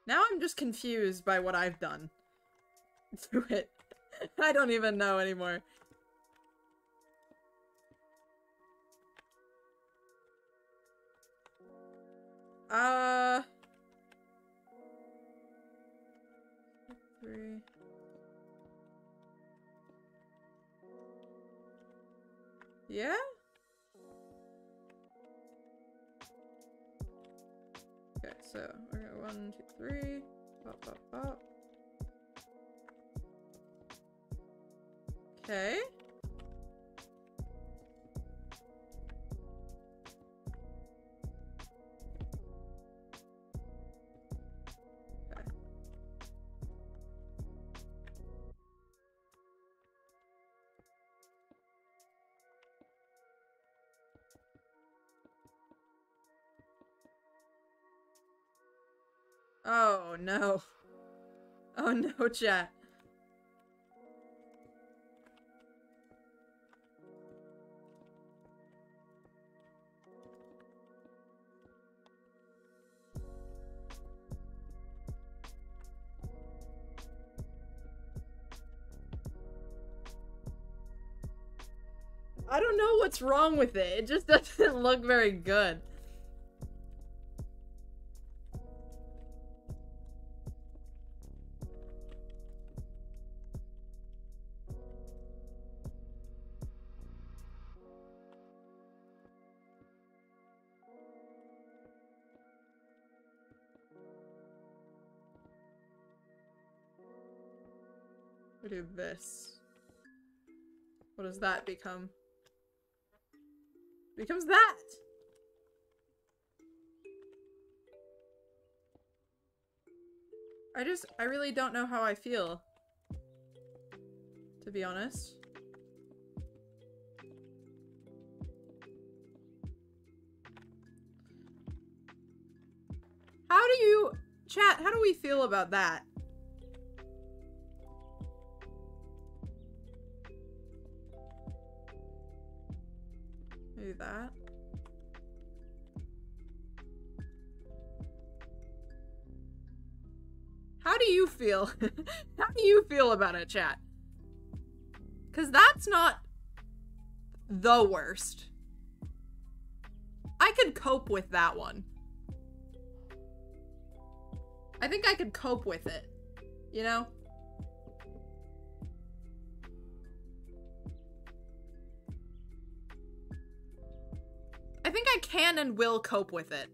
Now I'm just confused by what I've done to it. I don't even know anymore. Three. Yeah? Okay, so we're gonna 1, 2, 3. Pop, pop, pop. Okay. Oh no. Oh no, chat. I don't know what's wrong with it. It just doesn't look very good. We do this. What does that become? Becomes that! I really don't know how I feel. To be honest. How do you... Chat, how do we feel about that? Maybe that. How do you feel? How do you feel about it, chat? Because that's not the worst. I could cope with that one. I think I could cope with it. You know? I think I can and will cope with it.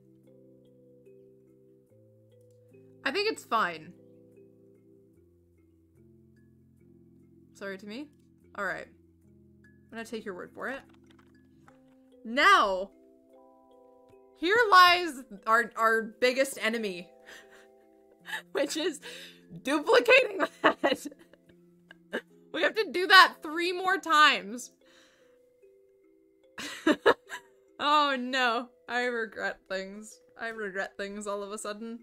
I think it's fine. Sorry to me? Alright. I'm gonna take your word for it. Now, here lies our biggest enemy. Which is duplicating that. We have to do that 3 more times. Oh no. I regret things. I regret things all of a sudden.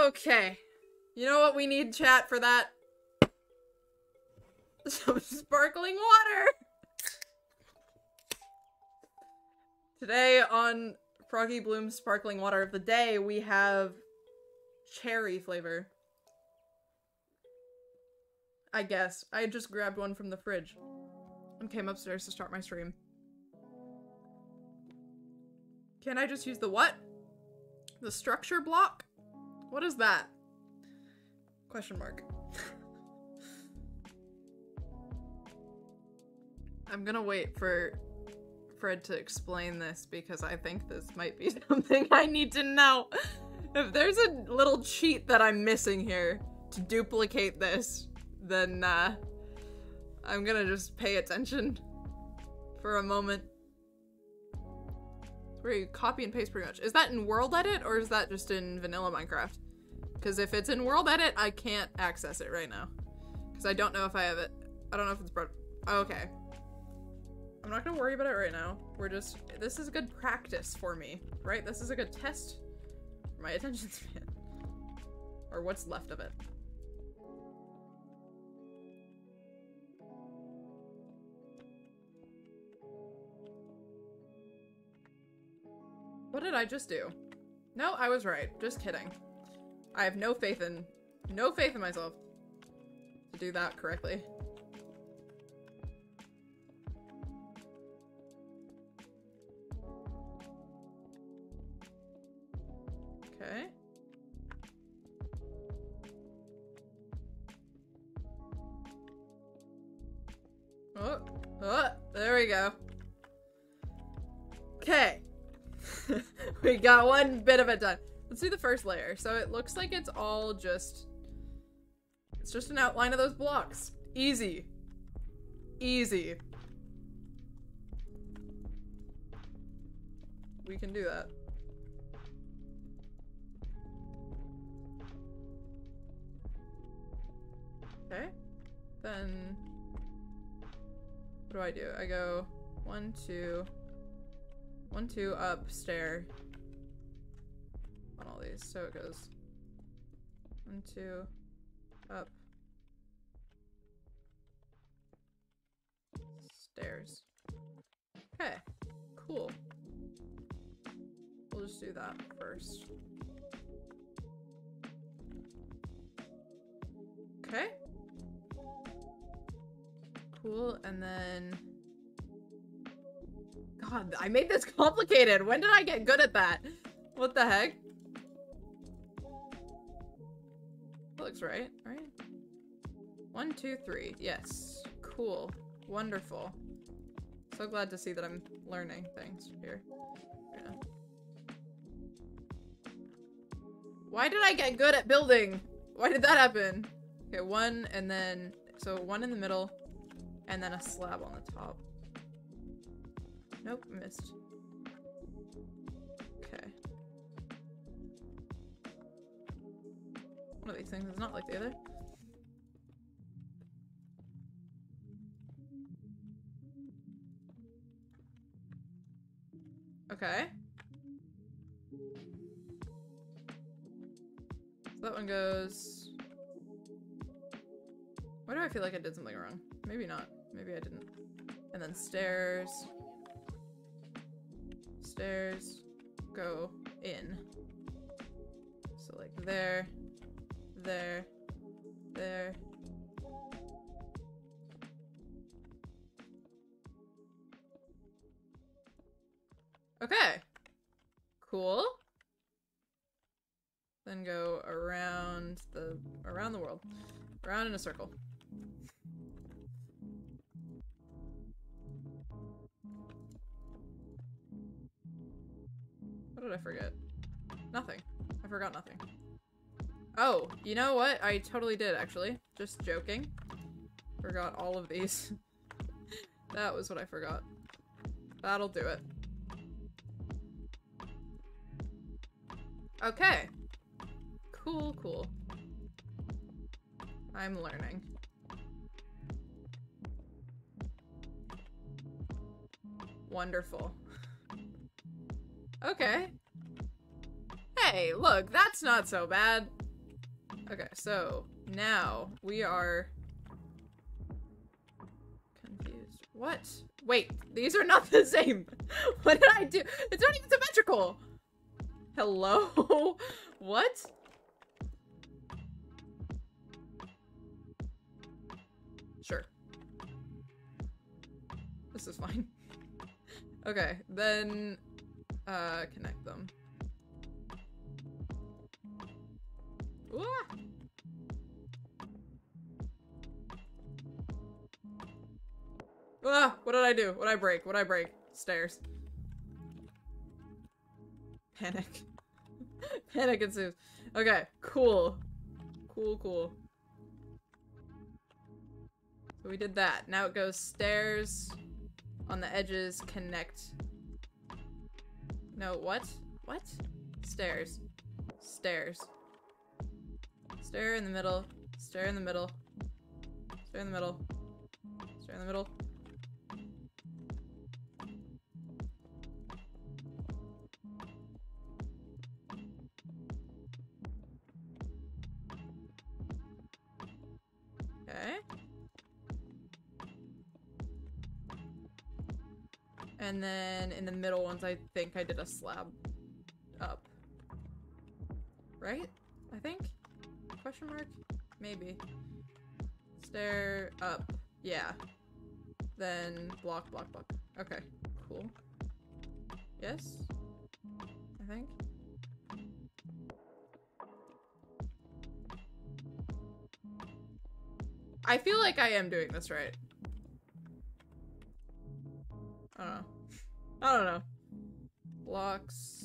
Okay. You know what we need, chat, for that? Some sparkling water! Today on Froggy Bloom's Sparkling Water of the Day, we have cherry flavor. I guess. I just grabbed one from the fridge and came upstairs to start my stream. Can I just use the what? The structure block? What is that? Question mark. I'm gonna wait for Fred to explain this because I think this might be something I need to know. If there's a little cheat that I'm missing here to duplicate this, then I'm gonna just pay attention for a moment. Where you copy and paste pretty much. Is that in World Edit or is that just in vanilla Minecraft? Because if it's in World Edit, I can't access it right now. Because I don't know if I have it. I don't know if it's brought. Oh, okay. I'm not gonna worry about it right now. We're just, this is good practice for me, right? This is a good test for my attention span. Or what's left of it. What did I just do? No, I was right. Just kidding. I have no faith in myself to do that correctly. Okay. Oh, there we go. Okay. We got one bit of it done. Let's do the first layer. So it looks like it's all just... It's just an outline of those blocks. Easy. Easy. We can do that. Okay. Then... What do? I go 1, 2... 1, 2, up, stair. On all these, so it goes 1, 2, up, stairs. Okay, cool. We'll just do that first. Okay. Cool, and then... God, I made this complicated! When did I get good at that? What the heck? That looks right, right? 1, 2, 3. Yes. Cool. Wonderful. So glad to see that I'm learning things here. Yeah. Why did I get good at building? Why did that happen? Okay, one and then, so one in the middle and then a slab on the top. Nope, missed. Okay. One of these things is not like the other. Okay. So that one goes... Why do I feel like I did something wrong? Maybe not. Maybe I didn't. And then stairs. Stairs go in. So like there, there, there. Okay. Cool. Then go around the world. Around in a circle. What did I forget? Nothing. I forgot nothing. Oh, you know what? I totally did, actually. Just joking. Forgot all of these. That was what I forgot. That'll do it. Okay. Cool, cool. I'm learning. Wonderful. Okay. Hey, look, that's not so bad. Okay, so now we are confused. What? Wait, these are not the same. What did I do? It's not even symmetrical. Hello? What? Sure. This is fine. Okay, then connect them. Ah! Ah! What did I do? What did I break? What did I break? Stairs. Panic. Panic ensues. Okay, cool. Cool, cool. So we did that. Now it goes stairs on the edges, connect. No, what? What? Stairs. Stairs. Stair in the middle. Stair in the middle. Stair in the middle. Stair in the middle. Okay. And then in the middle ones, I think I did a slab up. Right? I think? Question mark? Maybe. Stair up. Yeah. Then block, block, block. Okay. Cool. Yes? I think. I feel like I am doing this right. I don't know. I don't know. Blocks.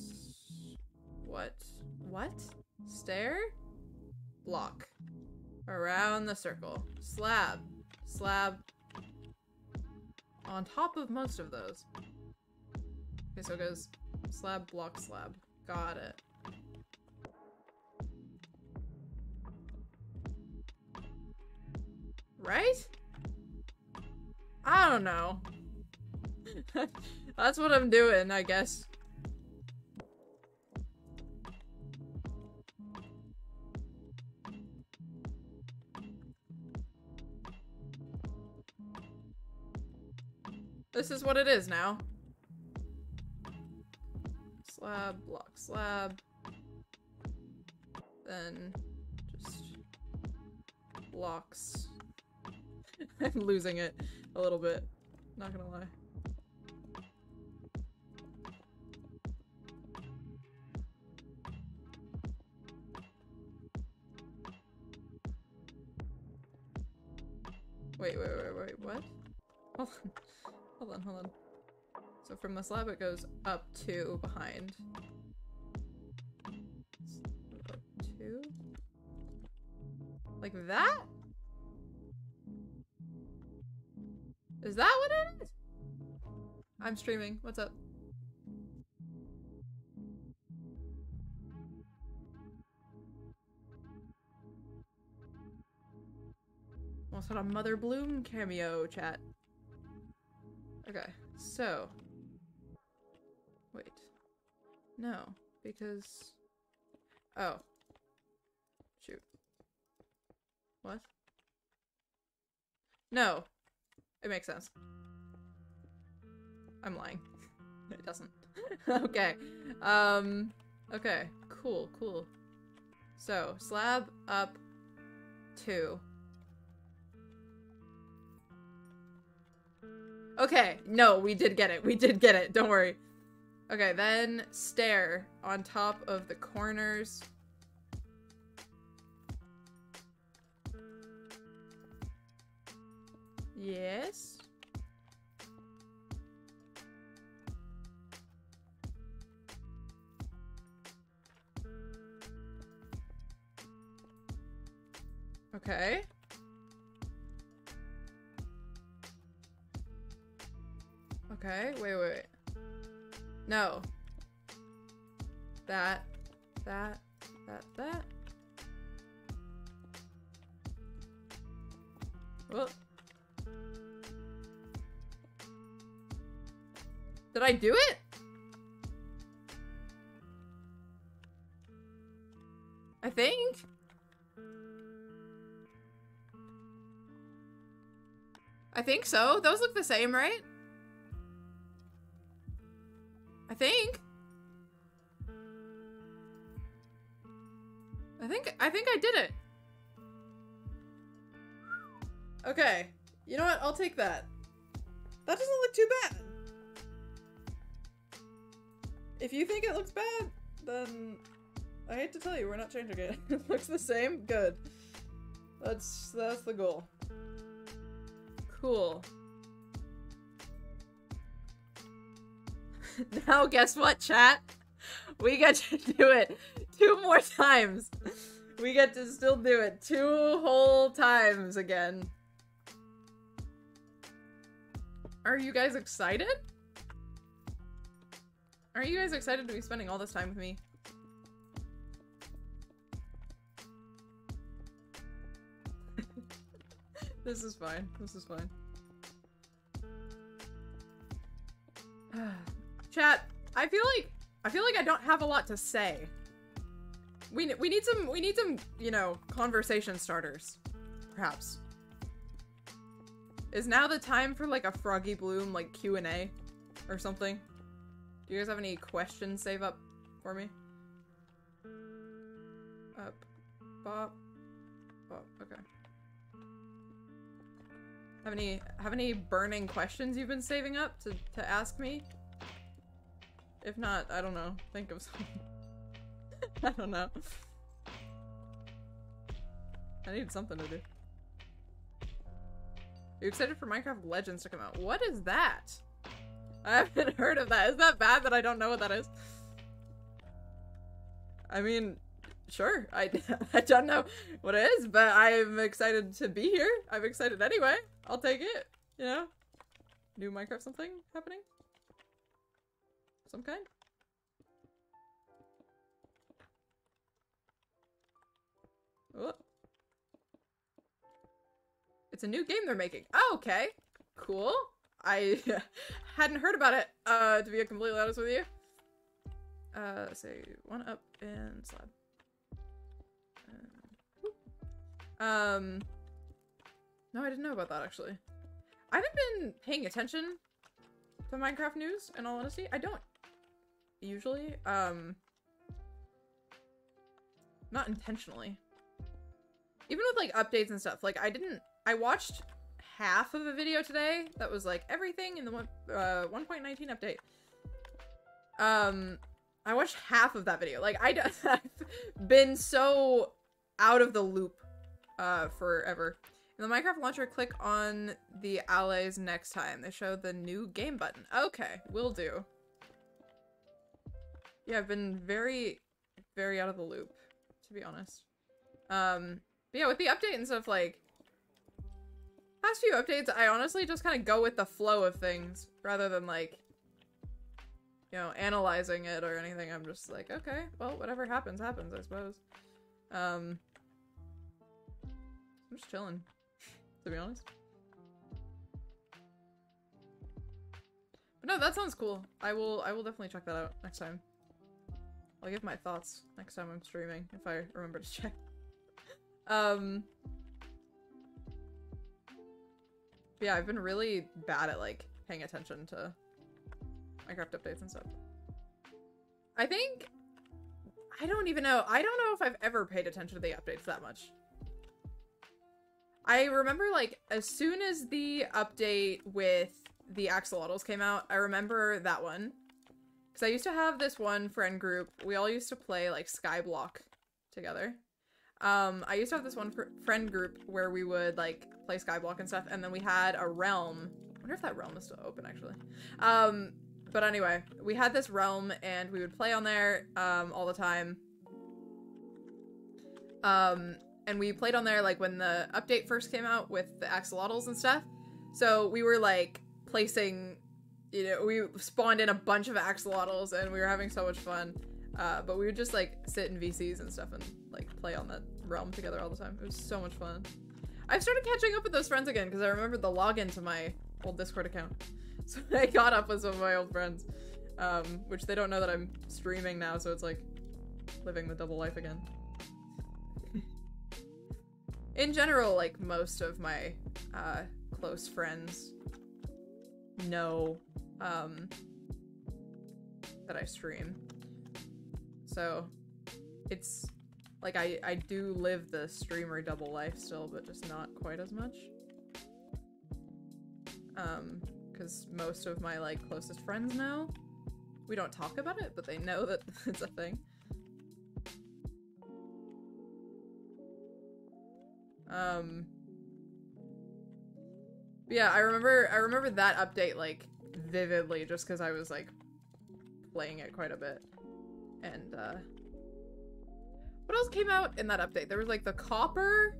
What? What? Stair? Block. Around the circle. Slab. Slab. On top of most of those. Okay, so it goes slab, block, slab. Got it. Right? I don't know. That's what I'm doing, I guess. This is what it is now. Slab, block, slab. Then just blocks. I'm losing it a little bit. Not gonna lie. Wait, what? Hold on. Hold on, hold on. So from the slab it goes up to behind. Up to? Like that? Is that what it is? I'm streaming. What's up? Almost had a Mother Bloom cameo, chat. Okay, so. Wait. No, because. Oh. Shoot. What? No. It makes sense. I'm lying. It doesn't. Okay. Okay. Cool, cool. So, slab up 2. Okay. No, we did get it. We did get it. Don't worry. Okay, then stair on top of the corners. Yes. Okay. Okay, wait. No. That. Whoop. Did I do it? I think. I think so. Those look the same, right? I think I did it. Okay. You know what? I'll take that. That doesn't look too bad. If you think it looks bad, then I hate to tell you, we're not changing it. It looks the same? Good. That's the goal. Cool. Now guess what, chat? We get to do it 2 more times. We get to still do it 2 whole times again. Are you guys excited? Are you guys excited to be spending all this time with me? This is fine. This is fine. Chat, I feel like I don't have a lot to say. We need some, you know, conversation starters. Perhaps. Is now the time for like a Froggy Bloom like Q&A or something? Do you guys have any questions save up for me? Up. Bop. Bop. Okay. Have any burning questions you've been saving up to ask me? If not, I don't know. Think of something. I don't know. I need something to do. Are you excited for Minecraft Legends to come out? What is that? I haven't heard of that. Is that bad that I don't know what that is? I mean, sure. I don't know what it is, but I'm excited to be here. I'm excited anyway. I'll take it. You know? New Minecraft something happening? Some kind? Oh. It's a new game they're making. Oh, okay. Cool. I hadn't heard about it, to be completely honest with you. Let's say 1 up and slab. No, I didn't know about that, actually. I haven't been paying attention to Minecraft news, in all honesty. I don't usually, not intentionally. Even with, like, updates and stuff. Like, I watched half of a video today that was, like, everything in the 1.19 update. I watched half of that video. Like, I've been so out of the loop, forever. In the Minecraft launcher, click on the allies next time. They show the new game button. Okay, will do. Yeah, I've been very, very out of the loop, to be honest. But yeah, with the update and stuff, like, Past few updates, I honestly just kind of go with the flow of things rather than like, you know, analyzing it or anything. I'm just like, okay, well, whatever happens, happens, I suppose. I'm just chilling, to be honest. But no, that sounds cool. I will definitely check that out next time. I'll give my thoughts next time I'm streaming, if I remember to check. Yeah, I've been really bad at, like, paying attention to Minecraft updates and stuff. I think... I don't even know. I don't know if I've ever paid attention to the updates that much. I remember, like, as soon as the update with the axolotls came out, I remember that one. Because I used to have this one friend group. We all used to play, like, Skyblock together. I used to have this one friend group where we would, like, play Skyblock and stuff, and then we had a realm. I wonder if that realm is still open, actually. But anyway, we had this realm, and we would play on there, all the time. And we played on there, like, when the update first came out with the axolotls and stuff. So we were, like, placing, you know, we spawned in a bunch of axolotls, and we were having so much fun. But we would just, like, sit in VCs and stuff and, like, play on that realm together all the time. It was so much fun. I've started catching up with those friends again, because I remembered the login to my old Discord account. So I got up with some of my old friends. Which they don't know that I'm streaming now, so it's, like, living the double life again. In general, like, most of my, close friends know, that I stream. So, it's, like, I do live the streamer double life still, but just not quite as much. Because most of my, like, closest friends know. We don't talk about it, but they know that it's a thing. Yeah, I remember that update, like, vividly, just because I was, like, playing it quite a bit. And, what else came out in that update? There was, like, the copper.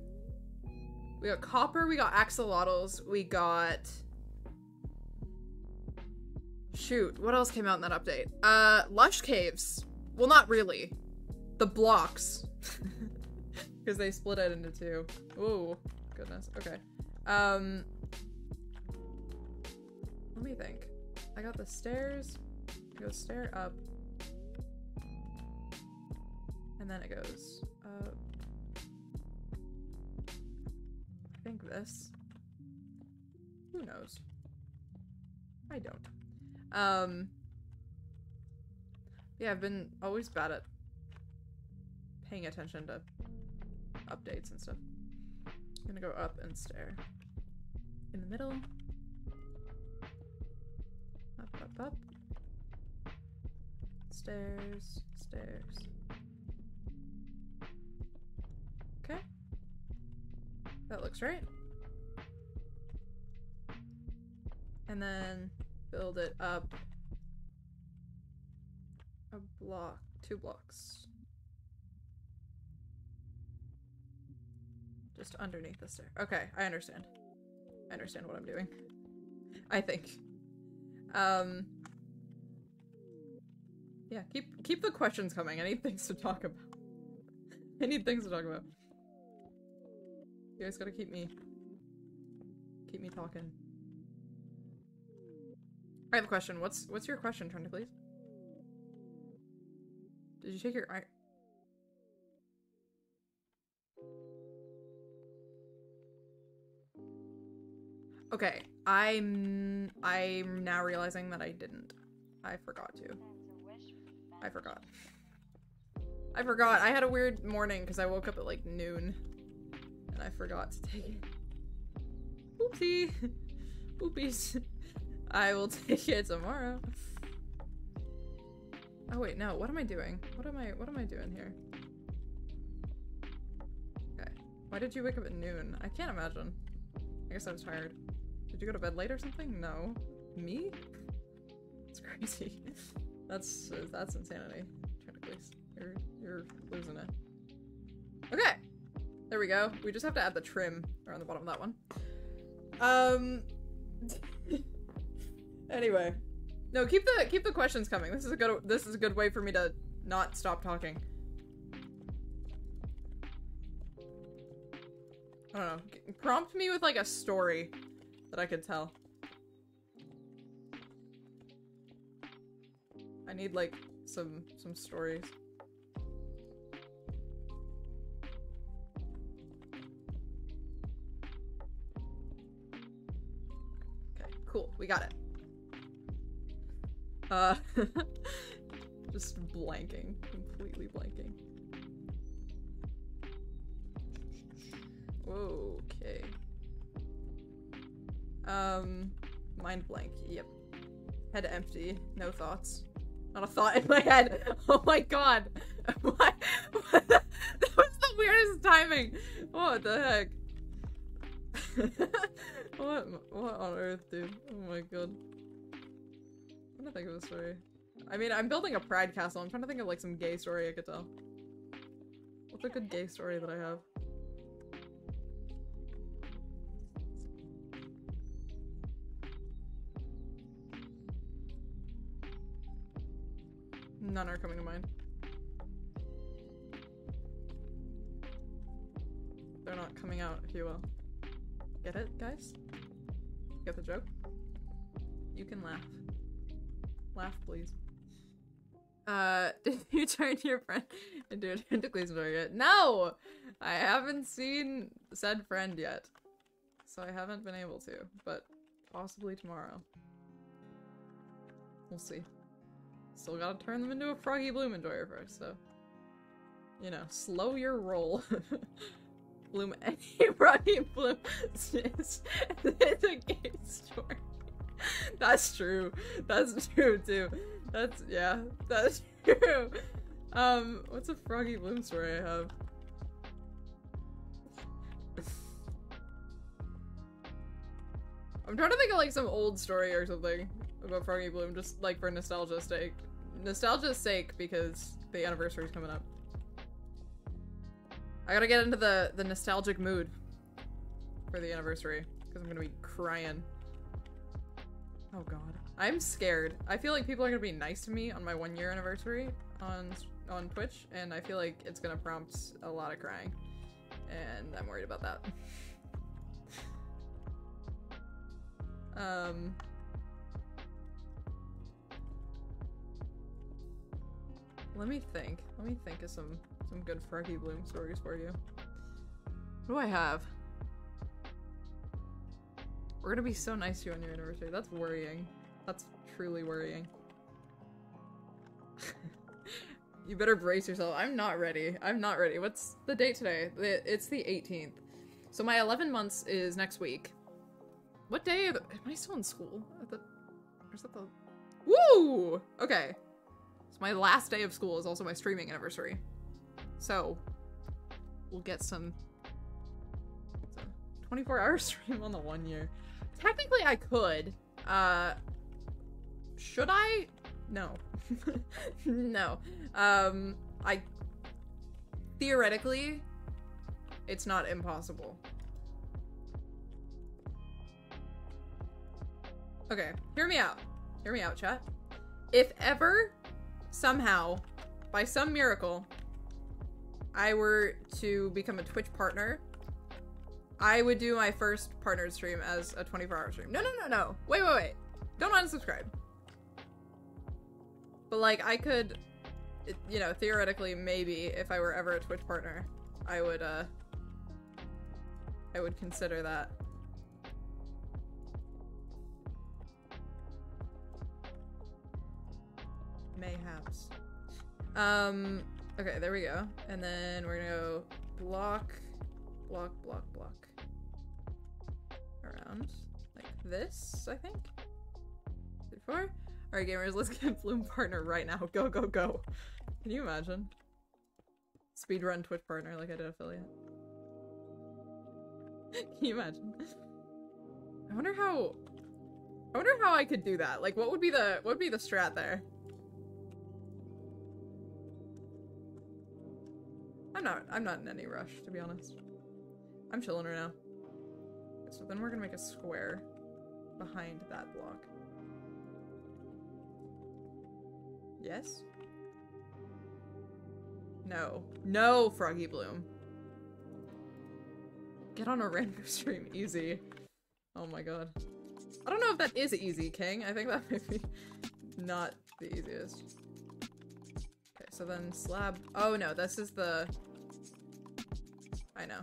We got copper, we got axolotls, we got... Shoot, what else came out in that update? Lush Caves. Well, not really. The blocks. Because they split it into two. Ooh, goodness. Okay. Let me think. I got the stairs. It goes stair up. And then it goes up. I think this. Who knows? I don't. Yeah, I've been always bad at paying attention to updates and stuff. I'm gonna go up and stair. In the middle. Up, up, up. Stairs, stairs. Okay. That looks right. And then build it up a block, 2 blocks. Just underneath the stair. Okay, I understand. I understand what I'm doing. I think. Yeah, keep the questions coming. I need things to talk about. I need things to talk about. You guys gotta keep me talking. I have a question. What's your question, Trenda, please? Did you take your eye? Okay, I'm now realizing that I didn't. I forgot to. I forgot. I had a weird morning because I woke up at like noon and I forgot to take it. Oopsie. Oopies. I will take it tomorrow. Oh wait, no, what am I doing? What am I doing here? Okay. Why did you wake up at noon? I can't imagine. I guess I was tired. Did you go to bed late or something? No. Me? It's crazy. That's insanity. Please. You're losing it. Okay. There we go. We just have to add the trim around the bottom of that one. Anyway. No, keep the questions coming. This is a good way for me to not stop talking. I don't know. Prompt me with like a story that I could tell. I need like some stories. Okay, cool. We got it. Just blanking. Completely blanking. Whoa, okay. Mind blank, yep. Head empty, no thoughts. Not a thought in my head. Oh my god. What? That was the weirdest timing. What the heck? What on earth, dude? Oh my god. I'm trying to think of a story. I mean, I'm building a pride castle. I'm trying to think of like some gay story I could tell. What's a good gay story that I have? None are coming to mind. They're not coming out, if you will. Get it, guys? Get the joke? You can laugh. Laugh, please. Did you turn your friend into a tentacly story yet? No! I haven't seen said friend yet. So I haven't been able to, but possibly tomorrow. We'll see. Still gotta turn them into a Froggy Bloom enjoyer first, so. You know, slow your roll. Bloom any Froggy Bloom is a gay story. That's true. That's true too. Yeah, that's true. What's a Froggy Bloom story I have? I'm trying to think of like some old story or something about Froggy Bloom, just like for nostalgia's sake. Nostalgia's sake, because the anniversary's coming up. I gotta get into the nostalgic mood for the anniversary, because I'm gonna be crying. Oh god. I'm scared. I feel like people are gonna be nice to me on my 1-year anniversary on Twitch, and I feel like it's gonna prompt a lot of crying. And I'm worried about that. Let me think. Let me think of some good Froggy Bloom stories for you. What do I have? We're gonna be so nice to you on your anniversary. That's worrying. That's truly worrying. You better brace yourself. I'm not ready. I'm not ready. What's the date today? It's the 18th. So my 11 months is next week. What day am I still in school? Or is that the... Woo! Okay. So my last day of school is also my streaming anniversary. So, we'll get some... 24-hour stream on the 1 year. Technically, I could. Should I? No. No. Theoretically, it's not impossible. Okay, hear me out. Hear me out, chat. If ever, somehow, by some miracle, I were to become a Twitch partner, I would do my first partnered stream as a 24-hour stream. No. Wait. Don't unsubscribe. But, like, I could, you know, theoretically, maybe, if I were ever a Twitch partner, I would consider that. Mayhaps. Okay, there we go. And then we're gonna go block. Around like this, I think. 4? Alright, gamers, let's get Bloom partner right now. Go. Can you imagine? Speedrun Twitch partner like I did affiliate. Can you imagine? I wonder how I could do that. Like, what would be the strat there? I'm not in any rush, to be honest. I'm chilling right now. So then we're gonna make a square behind that block. Yes? No. No, Froggy Bloom. Get on a random stream. Easy. Oh my god. I don't know if that is easy, King. I think that might be not the easiest. Okay, so then slab. Oh no, this is the... I know.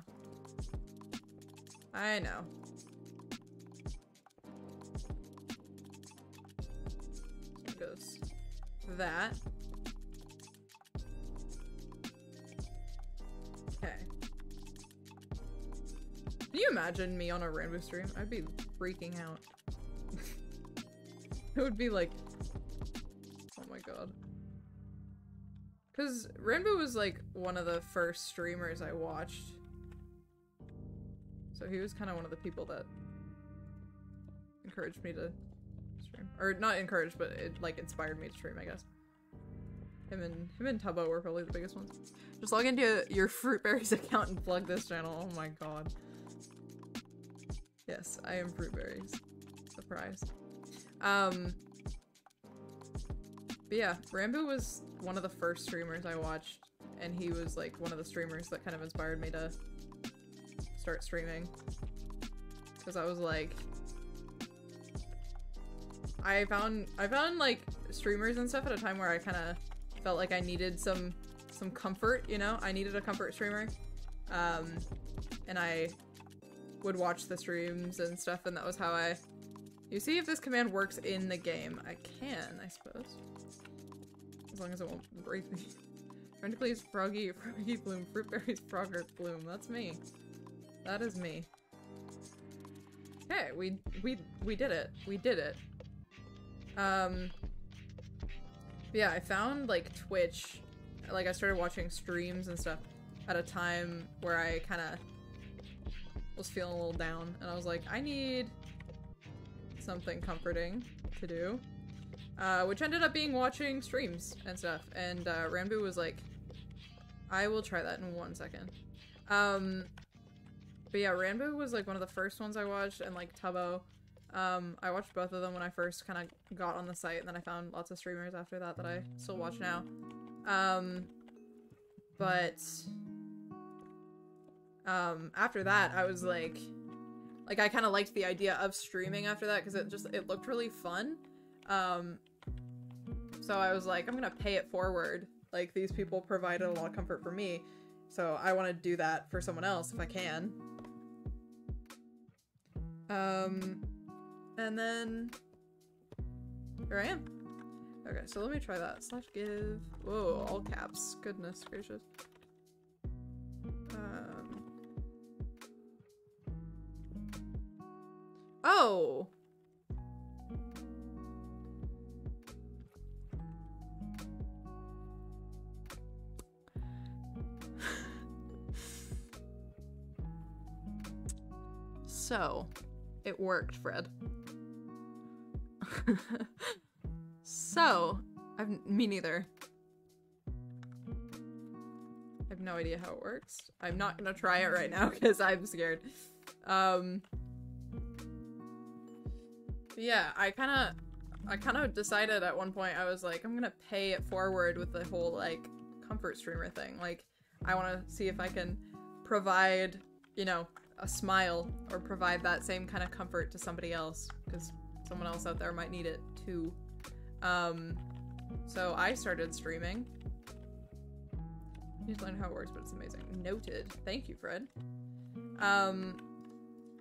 I know. It goes that. Okay. Can you imagine me on a Ranboo stream? I'd be freaking out. It would be like... Oh my god. Because Ranboo was like one of the first streamers I watched. So he was kind of one of the people that encouraged me to stream. Or not encouraged, but it like inspired me to stream, I guess. Him and Tubbo were probably the biggest ones. Just log into your Fruitberries account and plug this channel. Oh my god. Yes, I am Fruitberries. Surprise. But yeah, Ranboo was one of the first streamers I watched, and he was like one of the streamers that kind of inspired me to start streaming. Because I was like, I found like streamers and stuff at a time where I kind of felt like I needed some comfort, you know? I needed a comfort streamer. And I would watch the streams and stuff, and that was how I... You see if this command works in the game. I can, I suppose. As long as it won't break me. Trying to please Froggy Bloom, Fruitberries, Frogger Bloom. That's me. That is me. Okay, we did it. We did it. Yeah, I found like Twitch, like I started watching streams and stuff at a time where I kind of was feeling a little down, and I was like, I need something comforting to do, which ended up being watching streams and stuff, and Ranboo was like, I will try that in 1 second. But yeah, Ranboo was like one of the first ones I watched, and like Tubbo. I watched both of them when I first kind of got on the site, and then I found lots of streamers after that that I still watch now. But after that, I was like I kind of liked the idea of streaming after that, because it looked really fun. So I was like, I'm gonna pay it forward. Like, these people provided a lot of comfort for me, so I want to do that for someone else if I can. And then here I am. Okay, so let me try that. /give. Whoa, all caps. Goodness gracious. Oh! So, it worked, Fred. So, me neither. I have no idea how it works. I'm not gonna try it right now because I'm scared. Yeah, I kind of decided at one point, I was like, I'm gonna pay it forward with the whole like comfort streamer thing. Like, I want to see if I can provide, you know, a smile or provide that same kind of comfort to somebody else, because someone else out there might need it too. So I started streaming. You just learn how it works, but it's amazing. Noted. Thank you, Fred. But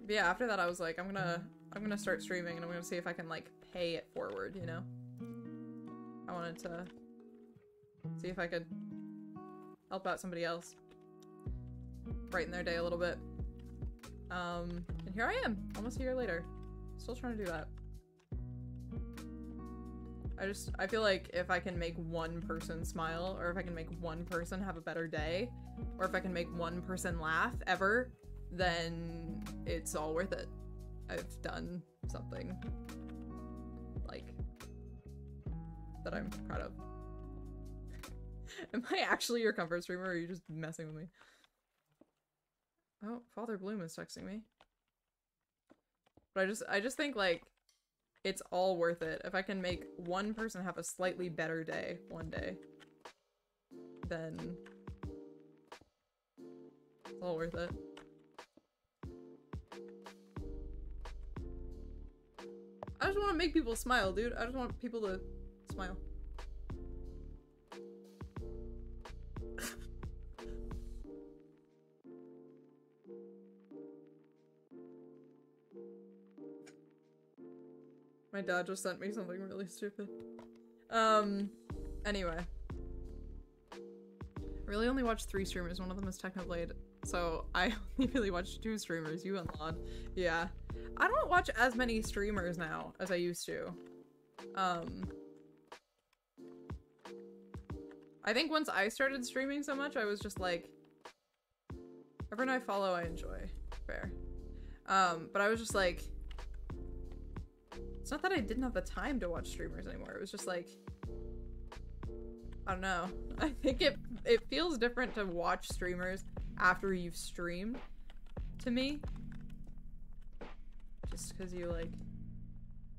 yeah, after that I was like, I'm gonna start streaming, and I'm gonna see if I can like pay it forward, you know? I wanted to see if I could help out somebody else, brighten their day a little bit. And here I am, almost a year later. Still trying to do that. I feel like if I can make one person smile, or if I can make one person have a better day, or if I can make one person laugh ever, then it's all worth it. I've done something, like, that I'm proud of. Am I actually your comfort streamer, or are you just messing with me? Oh, Father Bloom is texting me. But I just think, like, it's all worth it. If I can make one person have a slightly better day one day, then it's all worth it. I just want to make people smile, dude. I just want people to smile. My dad just sent me something really stupid. Anyway. I really only watched 3 streamers. One of them is Technoblade. So I only really watched 2 streamers, you and Lod. Yeah. I don't watch as many streamers now as I used to. I think once I started streaming so much, I was just like, everyone I follow I enjoy. Fair. But I was just like, it's not that I didn't have the time to watch streamers anymore. It was just like, I don't know. I think it feels different to watch streamers after you've streamed, to me. Just because you, like,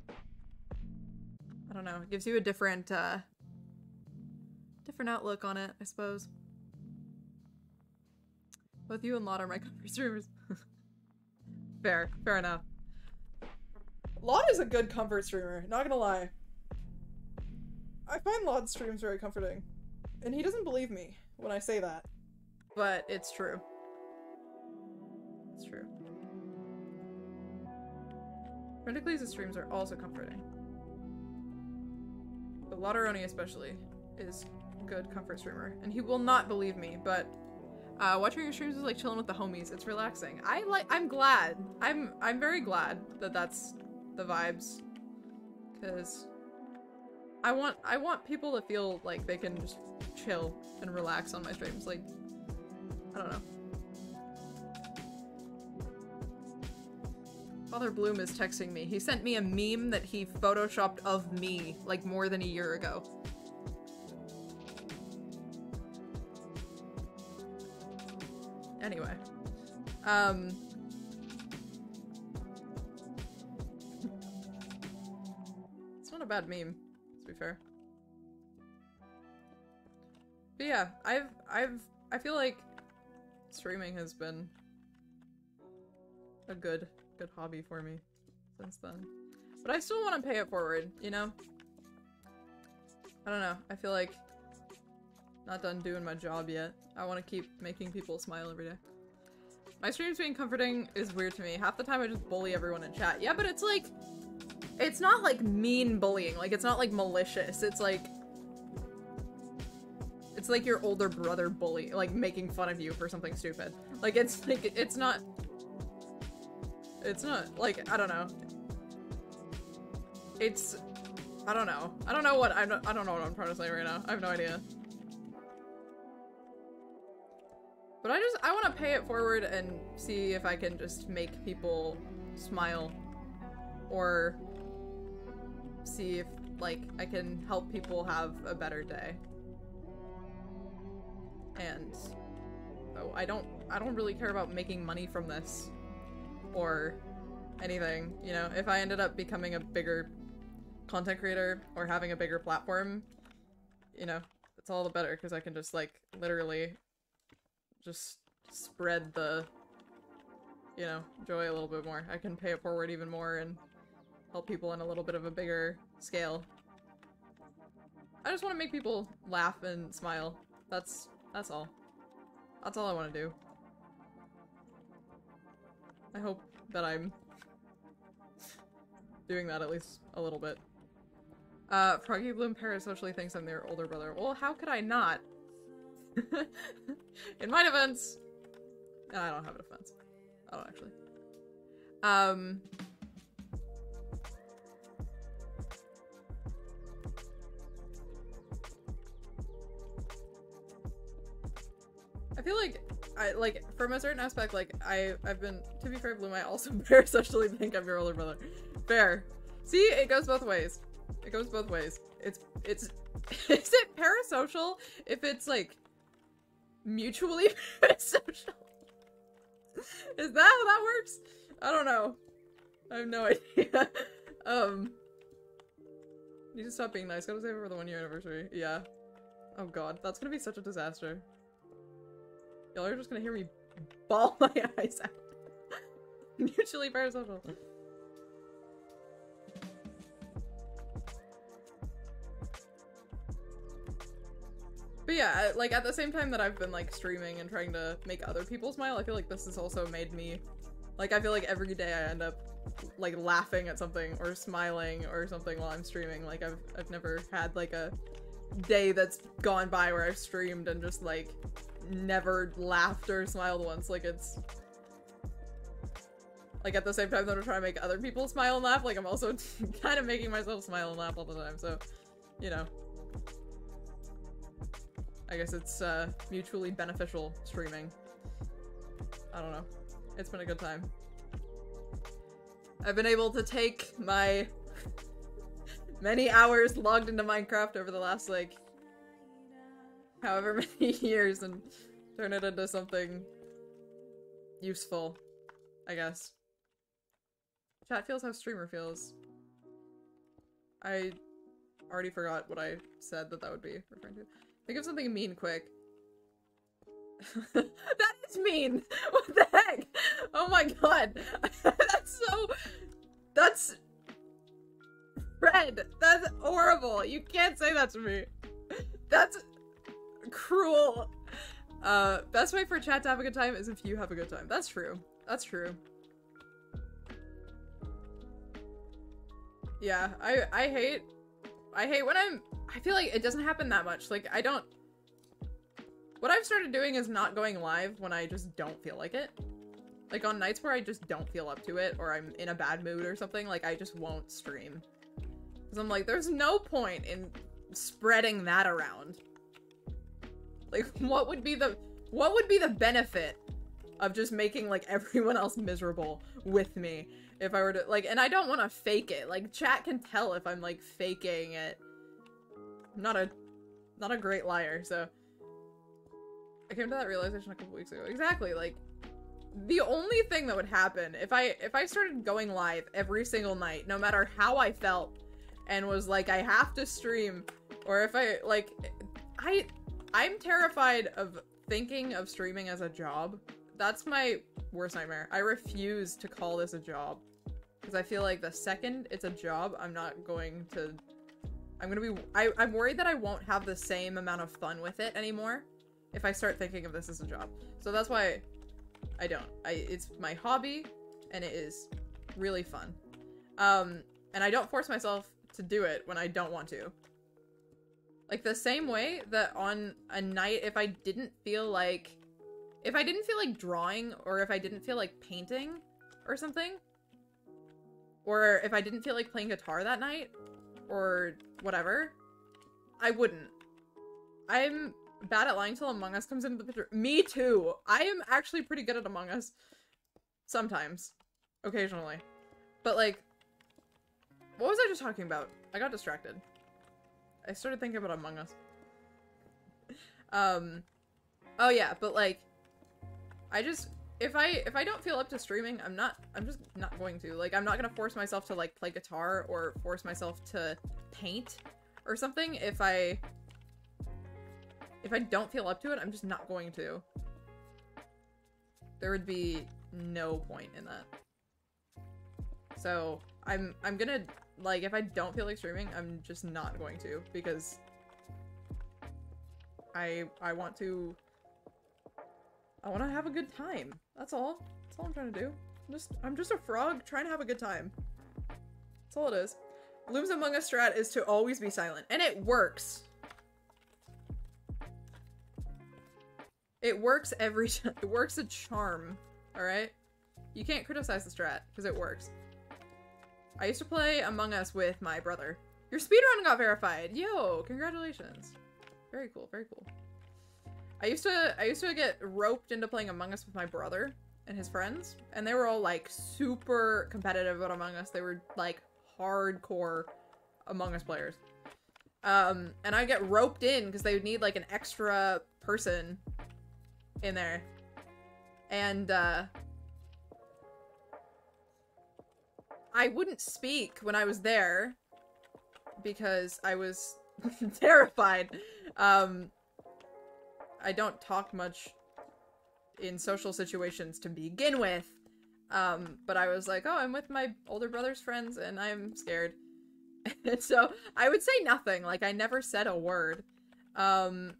I don't know. It gives you a different, different outlook on it, I suppose. Both you and Lot are my comfort streamers. Fair enough. Lot is a good comfort streamer, not gonna lie. I find Lod's streams very comforting. And he doesn't believe me when I say that. But it's true. It's true. Rendicles' streams are also comforting. But Lotaroni especially is a good comfort streamer. And he will not believe me, but watching your streams is like chilling with the homies. It's relaxing. I'm glad. I'm very glad that that's the vibes. Cause I want people to feel like they can just chill and relax on my streams. Like, I don't know. Father Bloom is texting me. He sent me a meme that he photoshopped of me like more than a year ago. Anyway. It's not a bad meme, to be fair. But yeah, I feel like streaming has been a good hobby for me since then. But I still want to pay it forward, you know? I don't know. I feel like not done doing my job yet. I want to keep making people smile every day. My streams being comforting is weird to me. Half the time I just bully everyone in chat. Yeah, but it's like, it's not like mean bullying. Like, it's not like malicious. It's like your older brother bully, like making fun of you for something stupid. Like, it's not like, I don't know. I don't know. I don't know what I'm trying to say right now. I have no idea. But I want to pay it forward and see if I can just make people smile, or see if, like, I can help people have a better day. And so I don't really care about making money from this or anything, you know. If I ended up becoming a bigger content creator or having a bigger platform, you know, it's all the better, because I can just, like, literally just spread the, you know, joy a little bit more. I can pay it forward even more and help people in a little bit of a bigger scale. I just want to make people laugh and smile. That's all. That's all I want to do. I hope that I'm doing that at least a little bit. Froggy Bloom parasocially thinks I'm their older brother. Well, how could I not? In my defense, I don't have a defense. I don't actually. I feel like, from a certain aspect, like, I've been, to be fair, Bloom, I also parasocially think I'm your older brother. Fair. See, it goes both ways. It goes both ways. Is it parasocial if it's, like, mutually parasocial? Is that how that works? I don't know. I have no idea. Need to stop being nice. Gotta save it for the 1 year anniversary. Yeah. Oh god, that's gonna be such a disaster. Y'all are just gonna hear me bawl my eyes out. Mutually parasocial. But yeah, like at the same time that I've been like streaming and trying to make other people smile, I feel like this has also made me, like I feel like every day I end up like laughing at something or smiling or something while I'm streaming. Like I've never had like a day that's gone by where I've streamed and just like never laughed or smiled once. Like it's like at the same time that I'm trying to make other people smile and laugh, like I'm also kind of making myself smile and laugh all the time. So, you know, I guess it's mutually beneficial streaming. I don't know. It's been a good time. I've been able to take my many hours logged into Minecraft over the last, like, however many years and turn it into something useful, I guess. Chat feels how streamer feels. I already forgot what I said that would be referring to. Think of something mean quick. That is mean! What the heck? Oh my god. That's Fred, that's horrible. You can't say that to me. That's cruel. Best way for chat to have a good time is if you have a good time. That's true. That's true. Yeah, I hate when I feel like it doesn't happen that much. Like, what I've started doing is not going live when I just don't feel like it. Like, on nights where I just don't feel up to it, or I'm in a bad mood or something, like, I just won't stream. Because I'm like, there's no point in spreading that around. Like, what would be the benefit of just making, like, everyone else miserable with me if I were to, like, and I don't want to fake it. Like, chat can tell if I'm, like, faking it. I'm not a great liar, so. I came to that realization a couple weeks ago. Exactly, like, the only thing that would happen if I started going live every single night, no matter how I felt, and was like, I have to stream, or if I, like, I'm terrified of thinking of streaming as a job. That's my worst nightmare. I refuse to call this a job, because I feel like the second it's a job, I'm worried that I won't have the same amount of fun with it anymore if I start thinking of this as a job. So that's why I don't. It's my hobby, and it is really fun. And I don't force myself to do it when I don't want to. Like, the same way that on a night, if I didn't feel like drawing, or if I didn't feel like painting or something, or if I didn't feel like playing guitar that night, or whatever, I wouldn't. I'm bad at lying till Among Us comes into the picture. Me too! I am actually pretty good at Among Us. Sometimes. Occasionally. But, like, what was I just talking about? I got distracted. I started thinking about Among Us. Oh yeah, but, like, if I don't feel up to streaming, I'm just not going to. Like, I'm not gonna force myself to, like, play guitar or force myself to paint or something. If I don't feel up to it, I'm just not going to. There would be no point in that. So, I'm gonna, like, if I don't feel like streaming, I'm just not going to, because I want to have a good time. That's all. That's all I'm trying to do. I'm just a frog trying to have a good time. That's all it is. Bloom's Among Us strat is to always be silent, and it works. It works every time. It works a charm, alright? You can't criticize the strat, because it works. I used to play Among Us with my brother. Your speedrun got verified! Yo, congratulations. Very cool, very cool. I used to get roped into playing Among Us with my brother and his friends, and they were all, like, super competitive at Among Us. They were, like, hardcore Among Us players. And I get roped in because they would need, like, an extra person in there. And, I wouldn't speak when I was there because I was terrified. I don't talk much in social situations to begin with. But I was like, oh, I'm with my older brother's friends and I'm scared. And so I would say nothing. Like, I never said a word. And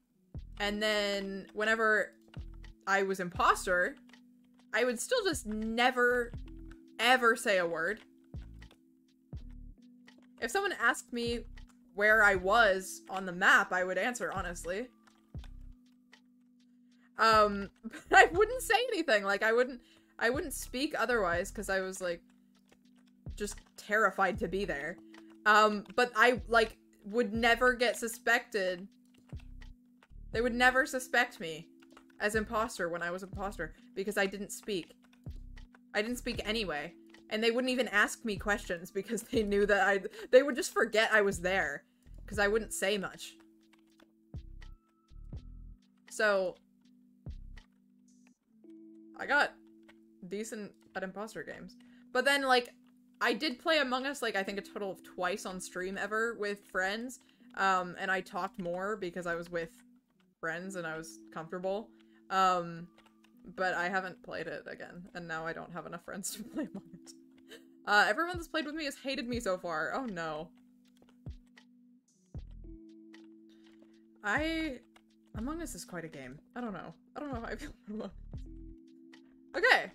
then whenever I was imposter, I would still just never, ever say a word. If someone asked me where I was on the map, I would answer, honestly. But I wouldn't say anything. Like, I wouldn't speak otherwise, because I was, like, just terrified to be there. But I, like, would never get suspected. They would never suspect me as imposter when I was imposter, because I didn't speak. I didn't speak anyway. And they wouldn't even ask me questions, because they knew that they would just forget I was there, because I wouldn't say much. So, I got decent at imposter games. But then, like, I did play Among Us, like, I think a total of twice on stream ever with friends. And I talked more because I was with friends and I was comfortable. But I haven't played it again. And now I don't have enough friends to play Among Us. Everyone that's played with me has hated me so far. Oh no. Among Us is quite a game. I don't know. I don't know how I feel about Among Us. Okay,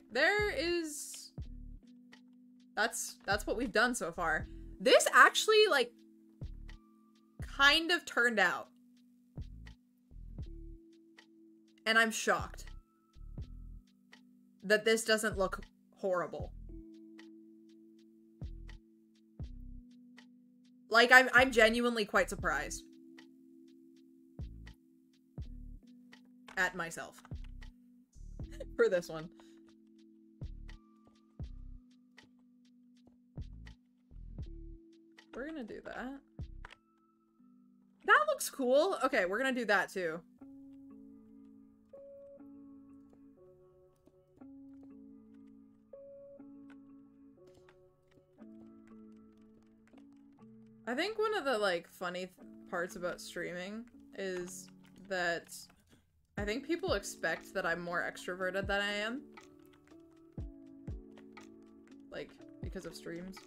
that's what we've done so far. This actually, like, kind of turned out. And I'm shocked that this doesn't look horrible. Like, I'm genuinely quite surprised at myself for this one. We're gonna do that. That looks cool. Okay, we're gonna do that too. I think one of the, like, funny parts about streaming is that I think people expect that I'm more extroverted than I am. Like, because of streams.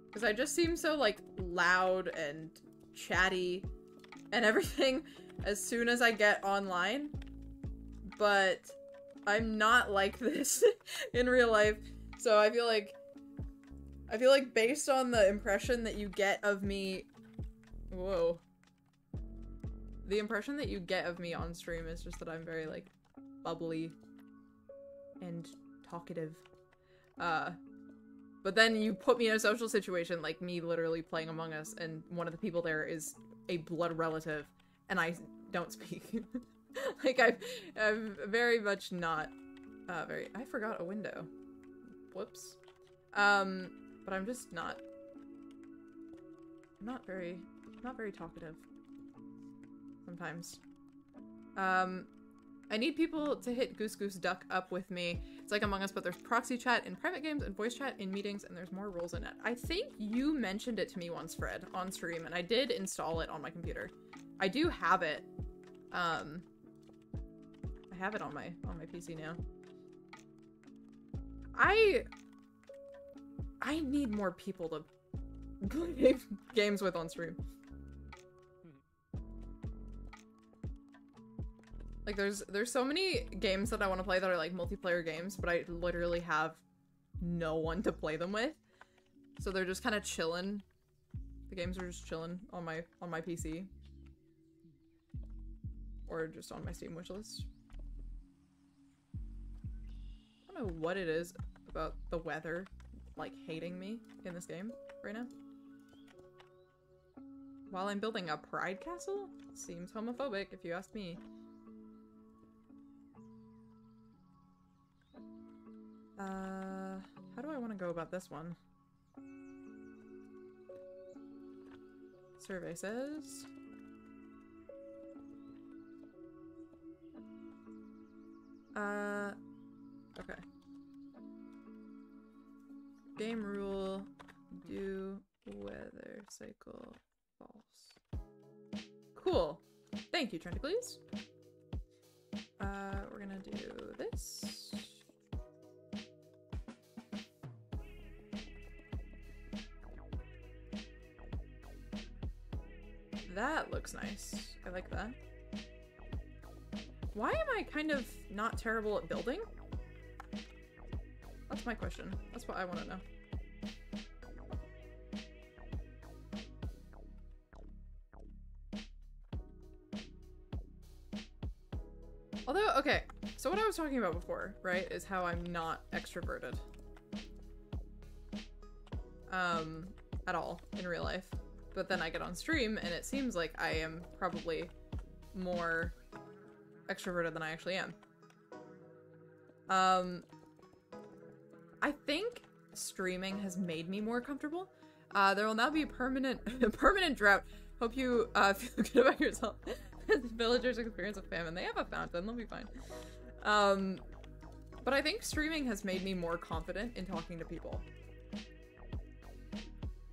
Because I just seem so, like, loud and chatty and everything as soon as I get online. But I'm not like this in real life. So I feel like based on the impression that you get of me... Whoa. The impression that you get of me on stream is just that I'm very, like, bubbly and talkative. But then you put me in a social situation, like me literally playing Among Us, and one of the people there is a blood relative, and I don't speak. Like, I'm very much not, I forgot a window. Whoops. But I'm just not very talkative. Sometimes. I need people to hit Goose Goose Duck up with me. It's like Among Us, but there's proxy chat in private games and voice chat in meetings, and there's more roles in it. I think you mentioned it to me once, Fred, on stream, and I did install it on my computer. I do have it. I have it on my PC now. I need more people to play games with on stream. Like, there's so many games that I want to play that are, like, multiplayer games, but I literally have no one to play them with. So they're just kind of chilling. The games are just chilling on my PC. Or just on my Steam wishlist. I don't know what it is about the weather, like, hating me in this game right now. While I'm building a pride castle? Seems homophobic, if you ask me. How do I want to go about this one? Survey says... okay. Game rule. Do weather cycle false. Cool. Thank you, Trenticles. We're gonna do this. That looks nice. I like that. Why am I kind of not terrible at building? That's my question. That's what I want to know. Although, okay, so what I was talking about before, right, is how I'm not extroverted. At all in real life. But then I get on stream and it seems like I am probably more extroverted than I actually am. I think streaming has made me more comfortable. There will now be permanent drought. Hope you feel good about yourself. The villagers experience a famine. They have a fountain. They'll be fine. But I think streaming has made me more confident in talking to people.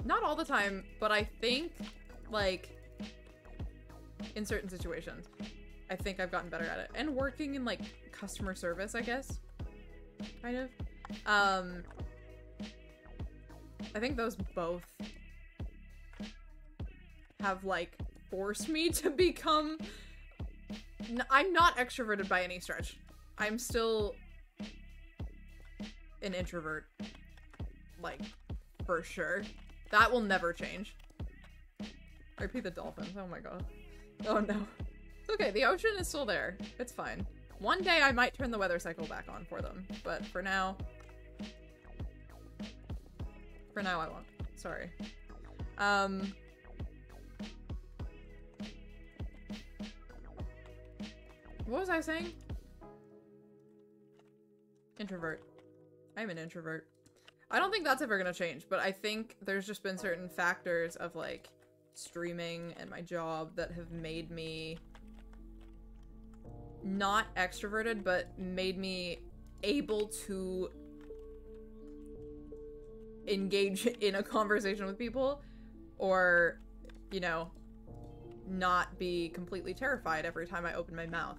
Not all the time, but I think, like, in certain situations, I think I've gotten better at it. And working in, like, customer service, I guess. Kind of. I think those both have, like, forced me to become... I'm not extroverted by any stretch. I'm still an introvert. Like, for sure. That will never change. RP the dolphins. Oh my god. Oh no. It's okay, the ocean is still there. It's fine. One day I might turn the weather cycle back on for them, but for now I won't. Sorry. What was I saying? Introvert. I'm an introvert. I don't think that's ever gonna change, but I think there's just been certain factors of, like, streaming and my job that have made me not extroverted, but made me able to engage in a conversation with people, or, you know, not be completely terrified every time I open my mouth.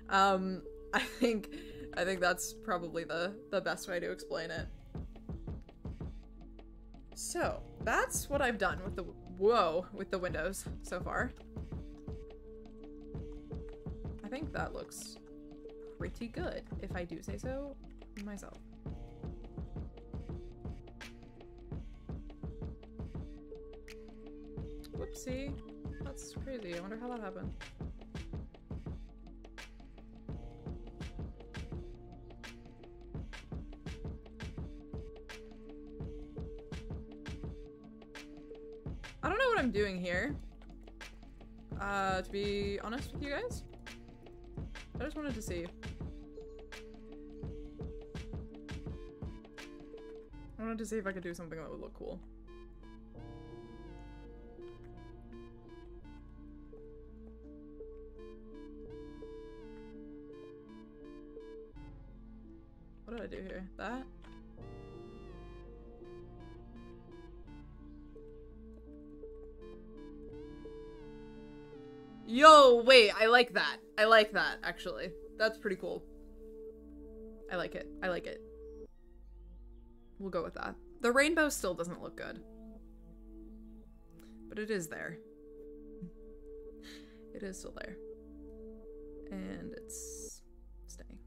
I think that's probably the best way to explain it. So, that's what I've done with the windows so far. I think that looks pretty good, if I do say so myself. Whoopsie. That's crazy. I wonder how that happened. I don't know what I'm doing here. To be honest with you guys. I just wanted to see. I wanted to see if I could do something that would look cool. What did I do here? That? Yo, wait, I like that. I like that, actually. That's pretty cool. I like it. I like it. We'll go with that. The rainbow still doesn't look good. But it is there. It is still there. And it's staying.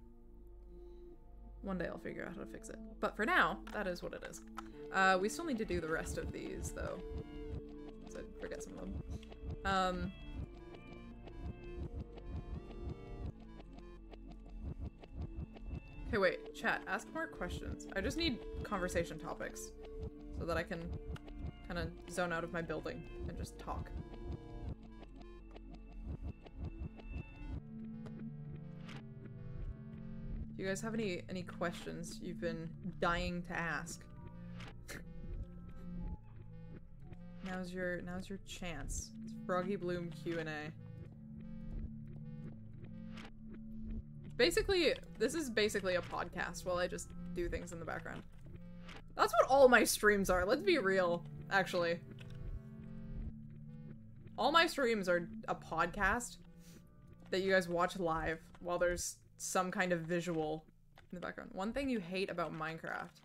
One day I'll figure out how to fix it. But for now, that is what it is. We still need to do the rest of these, though. So I forget some of them. Okay, wait, chat, ask more questions. I just need conversation topics so that I can kind of zone out of my building and just talk. If you guys have any questions you've been dying to ask, now's your chance. It's Froggy Bloom Q&A. Basically, this is basically a podcast while I just do things in the background. That's what all my streams are. Let's be real, actually. All my streams are a podcast that you guys watch live while there's some kind of visual in the background. One thing you hate about Minecraft.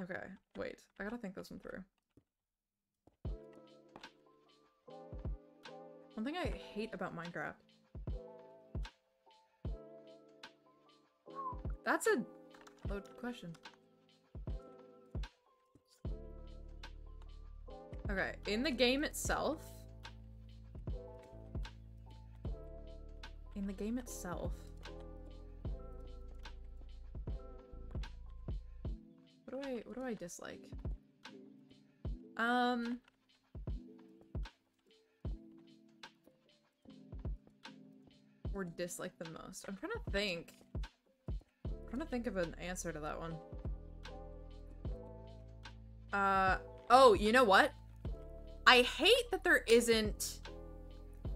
Okay, wait. I gotta think this one through. One thing I hate about Minecraft. That's a loaded question. Okay, in the game itself. In the game itself. What do I dislike? Or dislike the most? I'm trying to think. I'm trying to think of an answer to that one. Oh, you know what? I hate that there isn't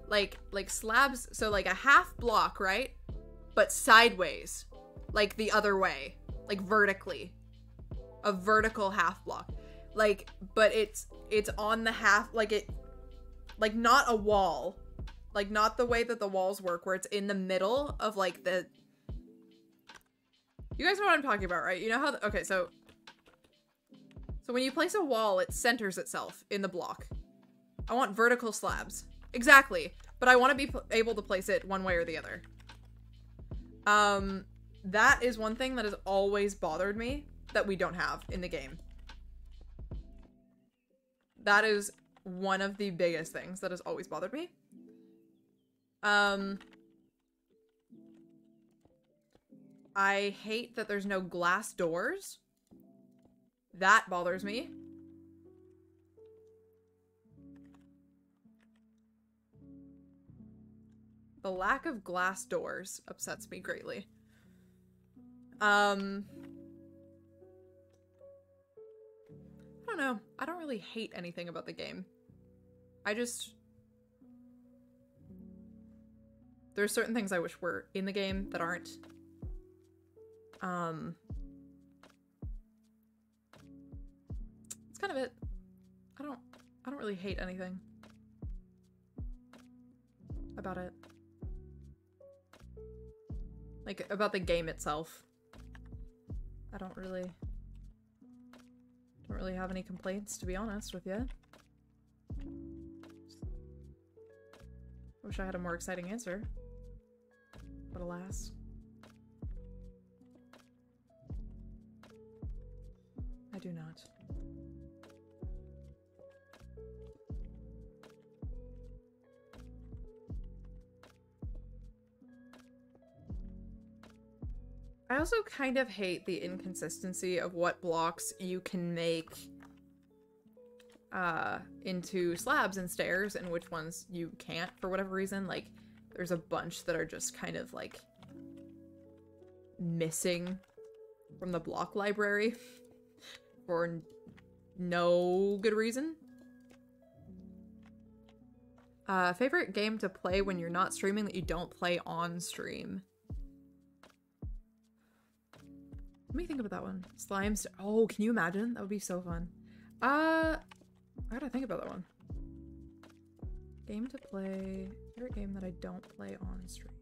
like slabs, so like a half block, right? But sideways. Like the other way. Like vertically. A vertical half block. Like, but it's on the half, like it, like not a wall. Like not the way that the walls work where it's in the middle of like the, you guys know what I'm talking about, right? You know how, okay, so when you place a wall, it centers itself in the block. I want vertical slabs. Exactly. But I want to be able to place it one way or the other. That is one thing that has always bothered me that we don't have in the game. That is one of the biggest things that has always bothered me. I hate that there's no glass doors. That bothers me. The lack of glass doors upsets me greatly. I don't know. I don't really hate anything about the game. I just... There's certain things I wish were in the game that aren't. It's kind of it. I don't really hate anything about it. Like, about the game itself. I don't really have any complaints, to be honest with you. Wish I had a more exciting answer. But alas. I do not. I also kind of hate the inconsistency of what blocks you can make into slabs and stairs and which ones you can't for whatever reason. Like, there's a bunch that are just kind of like missing from the block library for no good reason. Favorite game to play when you're not streaming that you don't play on stream? Let me think about that one. Slimes. Oh, can you imagine? That would be so fun. I gotta think about that one. Game to play. Favorite game that I don't play on stream.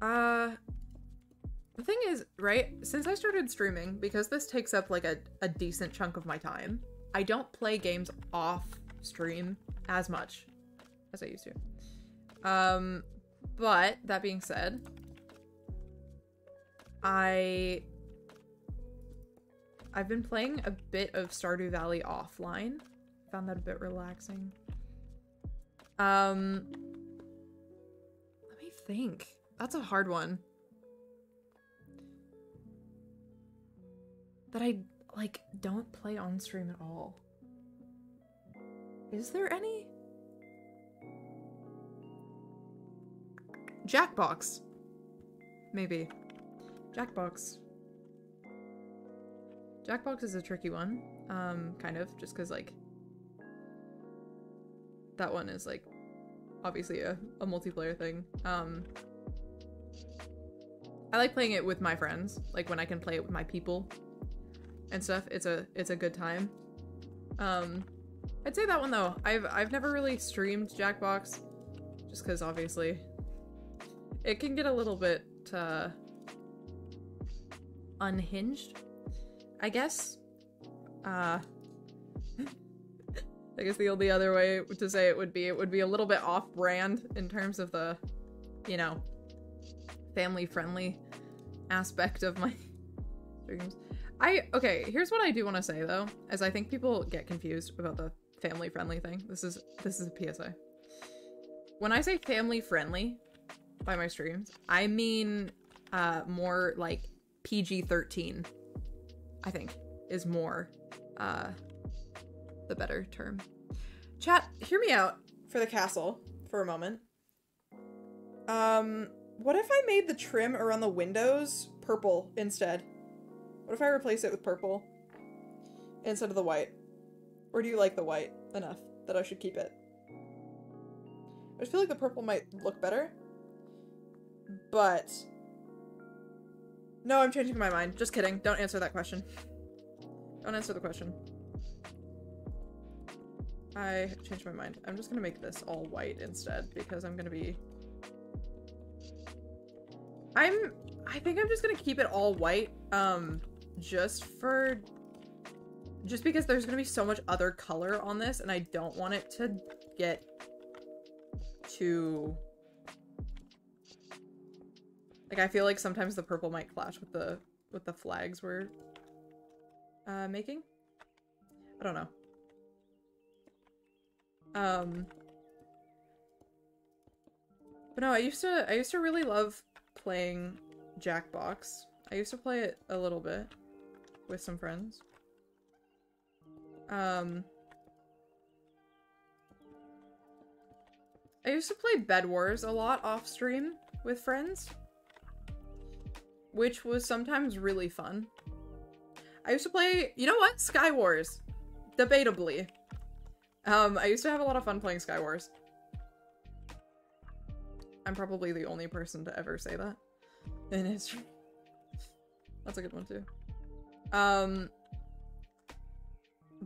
The thing is, right, since I started streaming, because this takes up like a decent chunk of my time, I don't play games off stream as much as I used to. But that being said, I've been playing a bit of Stardew Valley offline. Found that a bit relaxing. Let me think. That's a hard one. That I, like, don't play on stream at all. Is there any? Jackbox. Maybe. Jackbox. Jackbox is a tricky one. Kind of, just because, like... that one is like obviously a multiplayer thing. I like playing it with my friends, like when I can play it with my people and stuff. It's a good time. I'd say that one though. I've never really streamed Jackbox, just because obviously it can get a little bit unhinged, I guess. I guess the only other way to say it would be a little bit off-brand in terms of the, you know, family-friendly aspect of my streams. Okay, here's what I do want to say though, as I think people get confused about the family-friendly thing. This is a PSA. When I say family-friendly by my streams, I mean more like PG-13, I think, is more the better term. Chat, hear me out for the castle for a moment. What if I made the trim around the windows purple instead? What if I replace it with purple instead of the white? Or do you like the white enough that I should keep it? I just feel like the purple might look better. But no, I'm changing my mind. Just kidding. Don't answer that question. Don't answer the question. I changed my mind. I'm just gonna make this all white instead because I'm gonna be... I think I'm just gonna keep it all white, just because there's gonna be so much other color on this and I don't want it to get too... Like, I feel like sometimes the purple might clash with the flags we're making. I don't know. But no, I used to really love playing Jackbox. I used to play it a little bit with some friends. I used to play Bed Wars a lot off stream with friends, which was sometimes really fun. I used to play, you know what? Sky Wars. Debatably. I used to have a lot of fun playing Sky Wars. I'm probably the only person to ever say that in history. That's a good one too.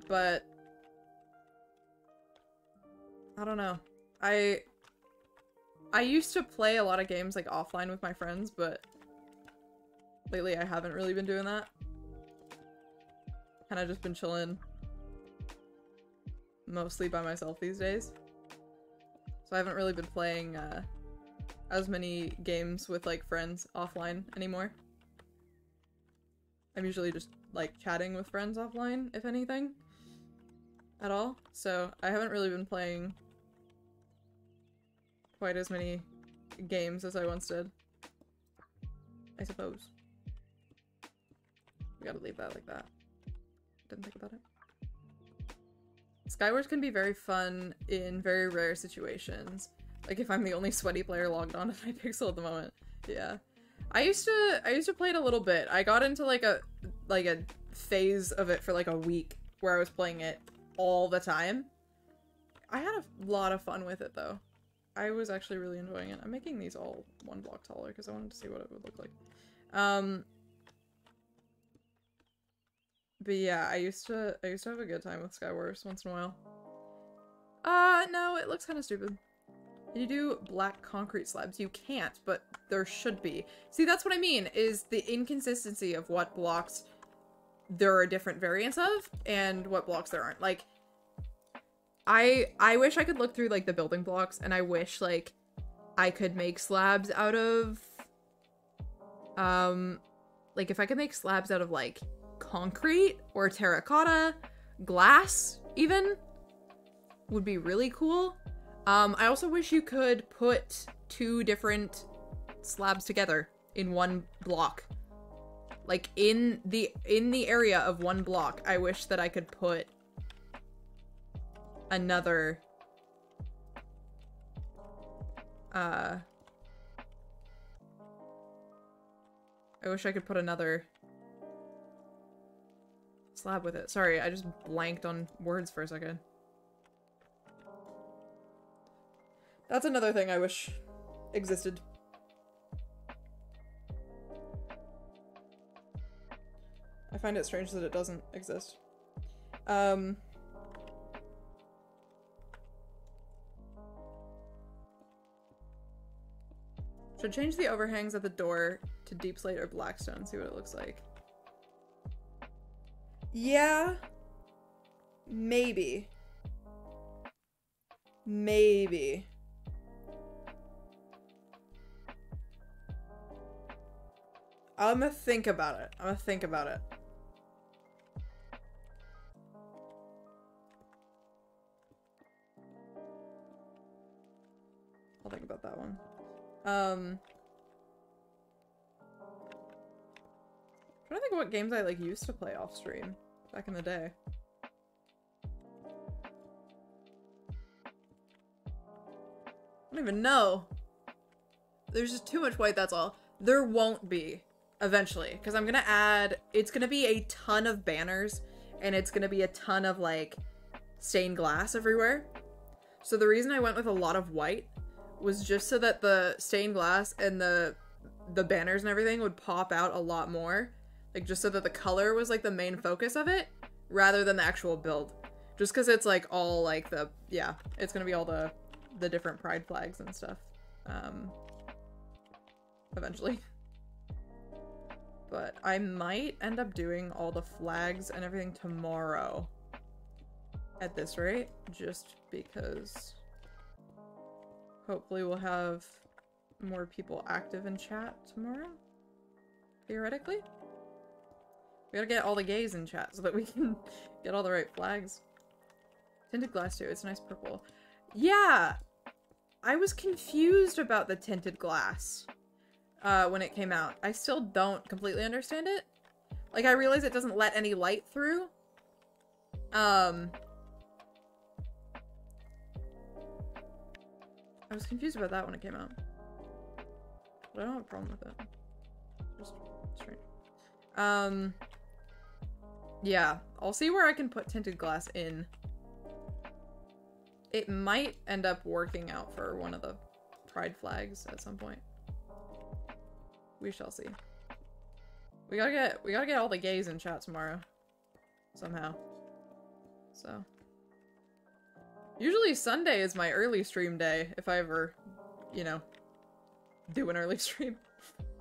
But I don't know. I used to play a lot of games like offline with my friends, but lately I haven't really been doing that. Kinda just been chilling mostly by myself these days. So I haven't really been playing as many games with like friends offline anymore. I'm usually just like chatting with friends offline, if anything, at all. So I haven't really been playing quite as many games as I once did, I suppose. We gotta leave that like that. Didn't think about it. Skywars can be very fun in very rare situations. Like if I'm the only sweaty player logged on to Hypixel at the moment. Yeah. I used to play it a little bit. I got into like a phase of it for like a week where I was playing it all the time. I had a lot of fun with it though. I was actually really enjoying it. I'm making these all one block taller because I wanted to see what it would look like. But yeah, I used to have a good time with Skywars once in a while. No, it looks kind of stupid. Can you do black concrete slabs? You can't, but there should be. See, that's what I mean, is the inconsistency of what blocks there are different variants of, and what blocks there aren't. Like, I wish I could look through, like, the building blocks, and I wish, like, I could make slabs out of, like, if I could make slabs out of, like, concrete or terracotta, glass, even, would be really cool. I also wish you could put two different slabs together in one block. Like, in the area of one block, I wish that I could put another, I wish I could put another slab with it. Sorry, I just blanked on words for a second. That's another thing I wish existed. I find it strange that it doesn't exist. Should change the overhangs at the door to deep slate or blackstone, see what it looks like. Yeah. Maybe. Maybe. I'm gonna think about it. I'm gonna think about it. I'll think about that one. Trying to think of what games I like used to play off stream back in the day. I don't even know. There's just too much white, that's all. There won't be eventually, because I'm gonna add, it's gonna be a ton of banners and it's gonna be a ton of like stained glass everywhere. So the reason I went with a lot of white was just so that the stained glass and the banners and everything would pop out a lot more. Like just so that the color was like the main focus of it rather than the actual build. Just because it's like all like the, yeah, it's gonna be all the different pride flags and stuff. Eventually. But I might end up doing all the flags and everything tomorrow at this rate, just because hopefully we'll have more people active in chat tomorrow, theoretically. We gotta get all the gays in chat so that we can get all the right flags. Tinted glass too, it's nice purple. Yeah! I was confused about the tinted glass when it came out. I still don't completely understand it. Like, I realize it doesn't let any light through. I was confused about that when it came out. But I don't have a problem with it. Just strange. Yeah. I'll see where I can put tinted glass in. It might end up working out for one of the pride flags at some point. We shall see. We gotta get all the gays in chat tomorrow. Somehow. So. Usually Sunday is my early stream day, if I ever, you know, do an early stream.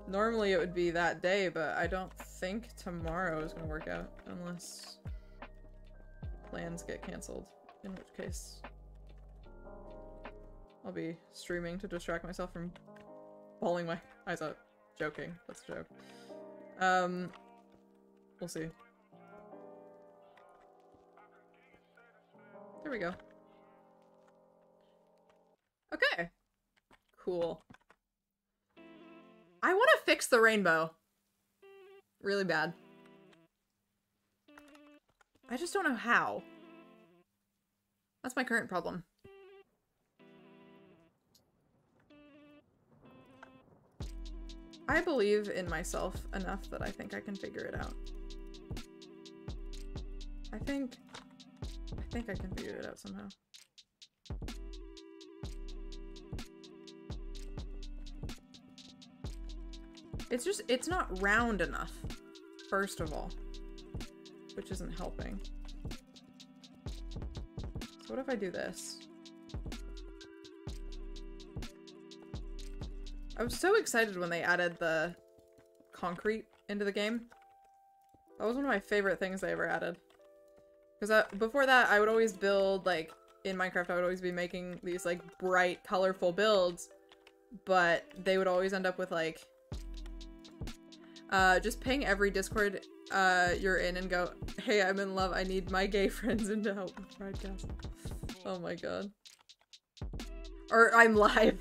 Normally it would be that day, but I don't think tomorrow is gonna work out, unless plans get canceled, in which case I'll be streaming to distract myself from bawling my eyes out. Joking, that's a joke. We'll see. There we go. Okay. Cool. I want to fix the rainbow. Really bad. I just don't know how. That's my current problem. I believe in myself enough that I think I can figure it out. I think I can figure it out somehow. It's just, it's not round enough, first of all, which isn't helping. So what if I do this? I was so excited when they added the concrete into the game. That was one of my favorite things they ever added. Because before that, I would always build, like, in Minecraft, I would always be making these, like, bright, colorful builds. But they would always end up with, like, just ping every Discord you're in and go, hey, I'm in love, I need my gay friends in to help with Pridecast. Oh my god. Or, I'm live.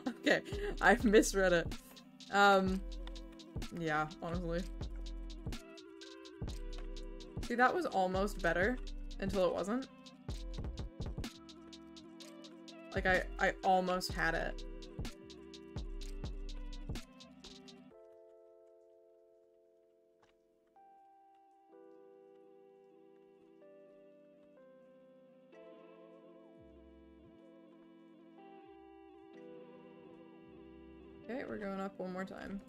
Okay, I've misread it. Yeah, honestly. See, that was almost better until it wasn't. Like, I almost had it. Okay, we're going up one more time.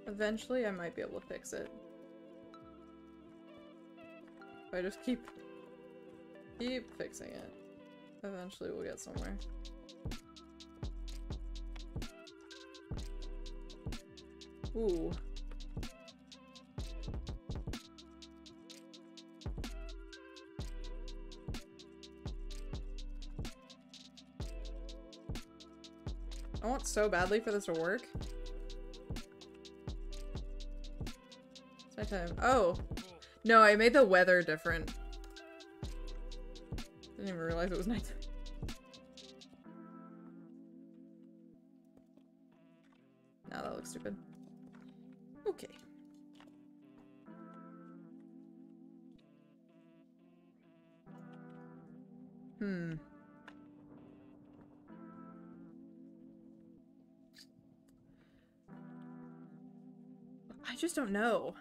Eventually, I might be able to fix it. If I just keep fixing it, eventually we'll get somewhere. Ooh. I want so badly for this to work. It's nighttime. Oh! No, I made the weather different. Didn't even realize it was nighttime. Now that looks stupid. Okay. I just don't know.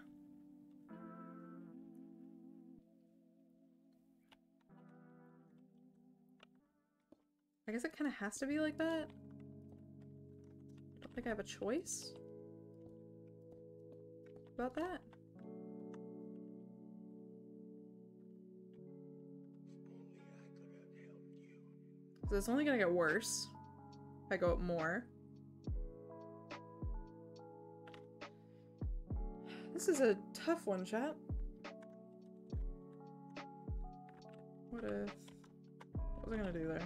I guess it kind of has to be like that. I don't think I have a choice about that. So it's only gonna get worse if I go up more. This is a tough one, chat. What if... What was I gonna do there?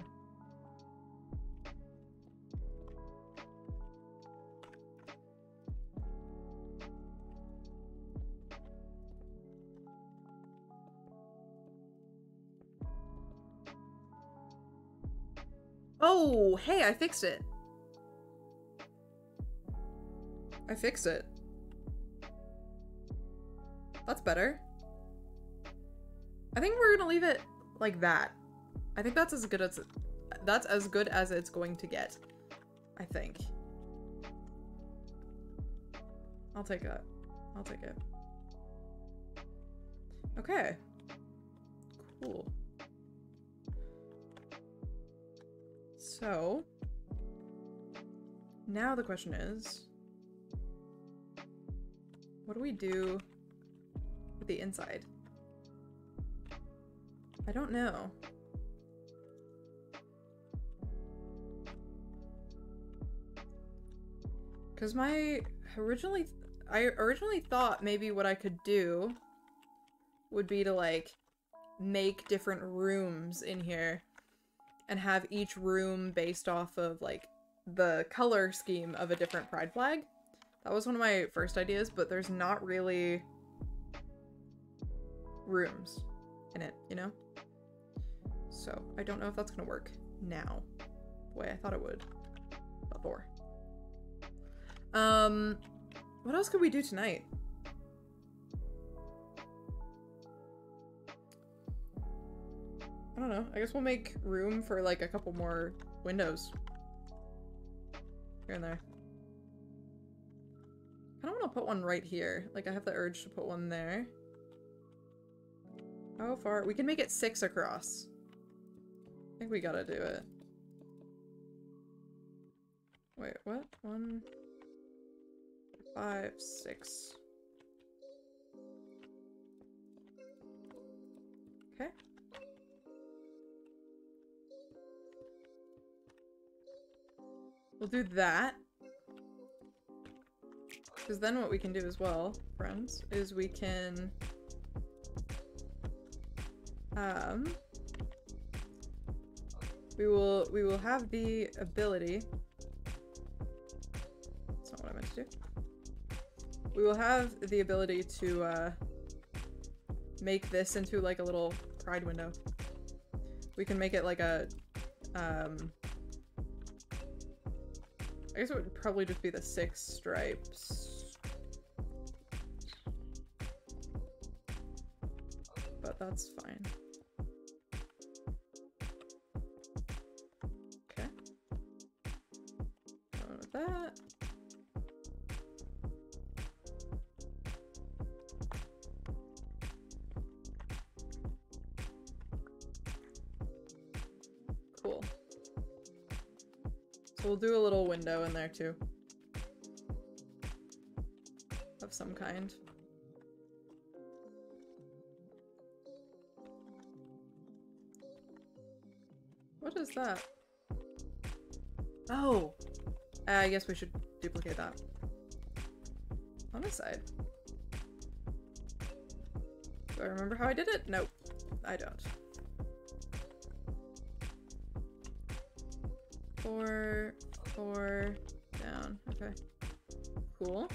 Oh, hey, I fixed it. I fixed it. That's better. I think we're gonna leave it like that. I think that's as good as it's going to get. I think. I'll take that. I'll take it. Okay. Cool. So, now the question is, what do we do with the inside? I don't know. Because I originally thought maybe what I could do would be to, like, make different rooms in here and have each room based off of, like, the color scheme of a different pride flag. That was one of my first ideas, but there's not really rooms in it, you know? So, I don't know if that's gonna work now, the way I thought it would before. What else could we do tonight? I don't know. I guess we'll make room for, like, a couple more windows. Here and there. I don't want to put one right here. Like, I have the urge to put one there. How far? We can make it 6 across. I think we gotta do it. Wait, what? 1, 5, 6. Okay. We'll do that. Because then what we can do as well, friends, is we can... We will have the ability... That's not what I meant to do. We will have the ability to, make this into, like, a little pride window. We can make it like a, I guess it would probably just be the 6 stripes. But that's fine. Okay. Going with that. We'll do a little window in there too. Of some kind. What is that? Oh! I guess we should duplicate that. On this side. Do I remember how I did it? Nope. I don't. 4, 4, down. Okay. Cool.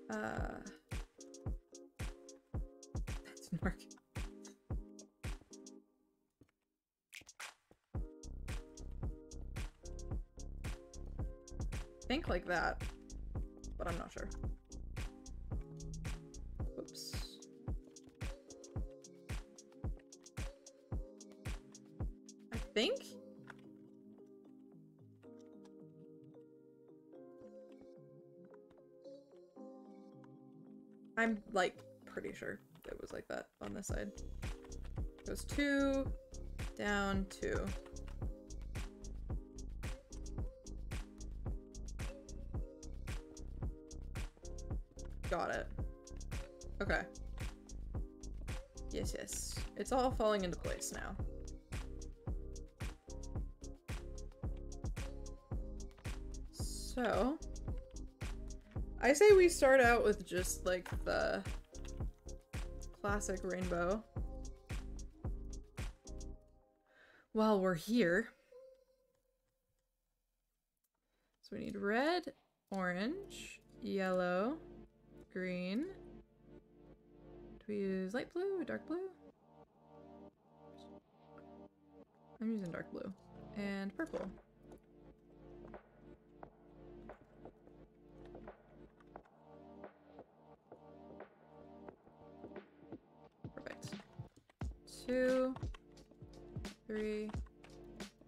That didn't work. Think like that, but I'm not sure. Oops. I think? I'm like pretty sure it was like that on this side. It goes 2, down 2. Got it. Okay. Yes, yes. It's all falling into place now. So, I say we start out with just like the classic rainbow. While we're here. So we need red, orange, yellow, green. Do we use light blue or dark blue? I'm using dark blue. And purple. Perfect. 2, 3,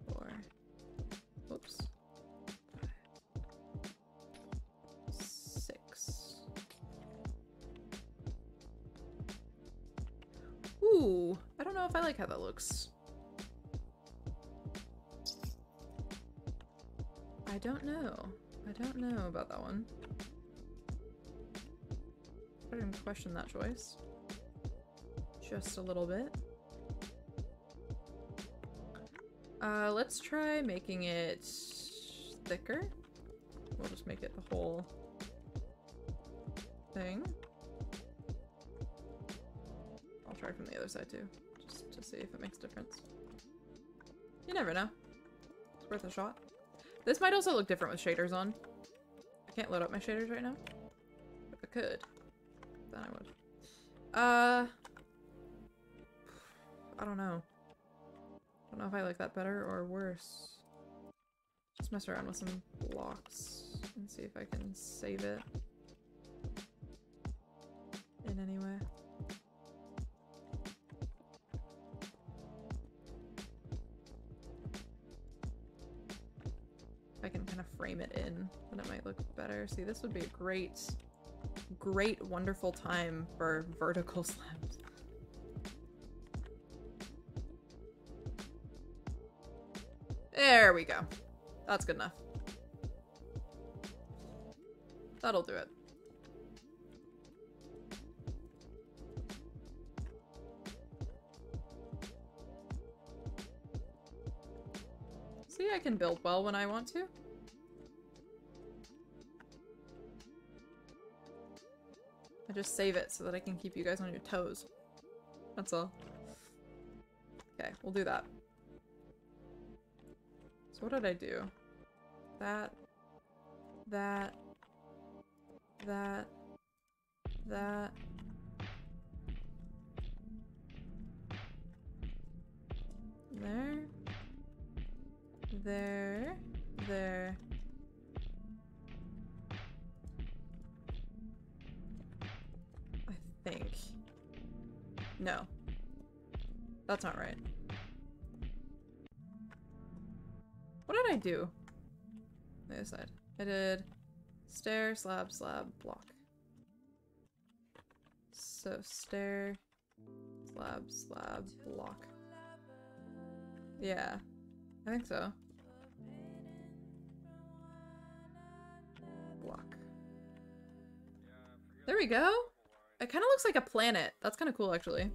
4. Whoops. 6. Ooh, I don't know if I like how that looks. I don't know. I don't know about that one. I didn't question that choice. Just a little bit. Let's try making it thicker. We'll just make it the whole thing. I'll try from the other side too, just to see if it makes a difference. You never know. It's worth a shot. This might also look different with shaders on. I can't load up my shaders right now. If I could, then I would. I don't know. I don't know if I like that better or worse. Just mess around with some blocks and see if I can save it in any way. If I can kind of frame it in, then it might look better. See, this would be a great, wonderful time for vertical slabs. There we go. That's good enough. That'll do it. See, I can build well when I want to. I just save it so that I can keep you guys on your toes. That's all. Okay, we'll do that. So what did I do? That. There. I think. No. That's not right. What did I do? The other side. I did stair, slab, slab, block. So stair, slab, slab, block. Yeah, I think so. Block. There we go. It kind of looks like a planet. That's kind of cool, actually.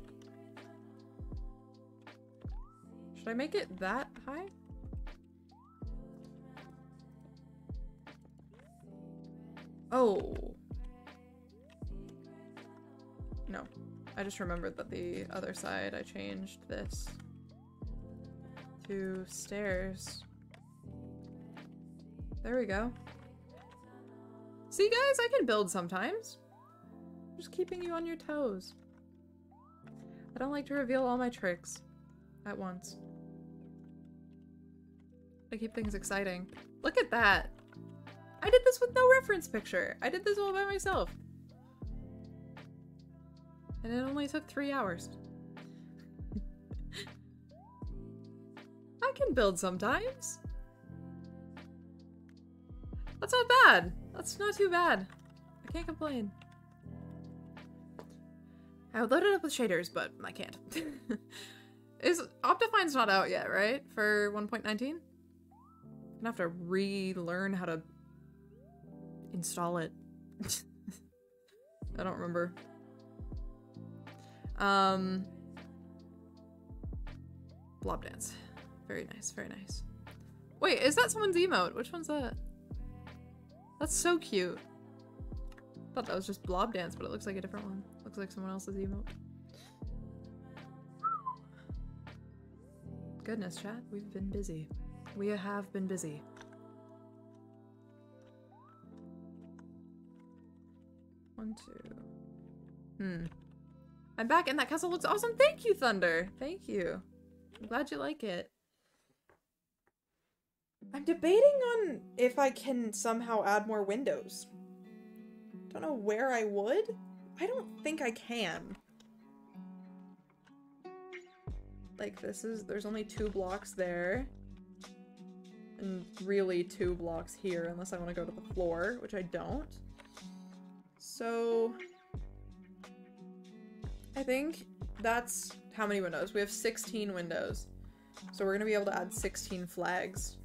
Should I make it that high? Oh. No. I just remembered that the other side I changed this to stairs. There we go. See, guys, I can build sometimes. Just keeping you on your toes. I don't like to reveal all my tricks at once. I keep things exciting. Look at that. I did this with no reference picture. I did this all by myself. And it only took 3 hours. I can build sometimes. That's not bad. That's not too bad. I can't complain. I would load it up with shaders, but I can't. Optifine's not out yet, right? For 1.19? I'm gonna have to relearn how to install it. I don't remember. Blob dance. Very nice, very nice. Wait, is that someone's emote? Which one's that? That's so cute. I thought that was just blob dance, but it looks like a different one. Looks like someone else's emote. Goodness, chat, we've been busy. We have been busy. One, two. I'm back and that castle looks awesome. Thank you, Thunder. Thank you. I'm glad you like it. I'm debating on if I can somehow add more windows. Don't know where I would. I don't think I can. Like there's only 2 blocks there. And really 2 blocks here unless I want to go to the floor, which I don't. So I think that's how many windows? We have 16 windows. So we're gonna be able to add 16 flags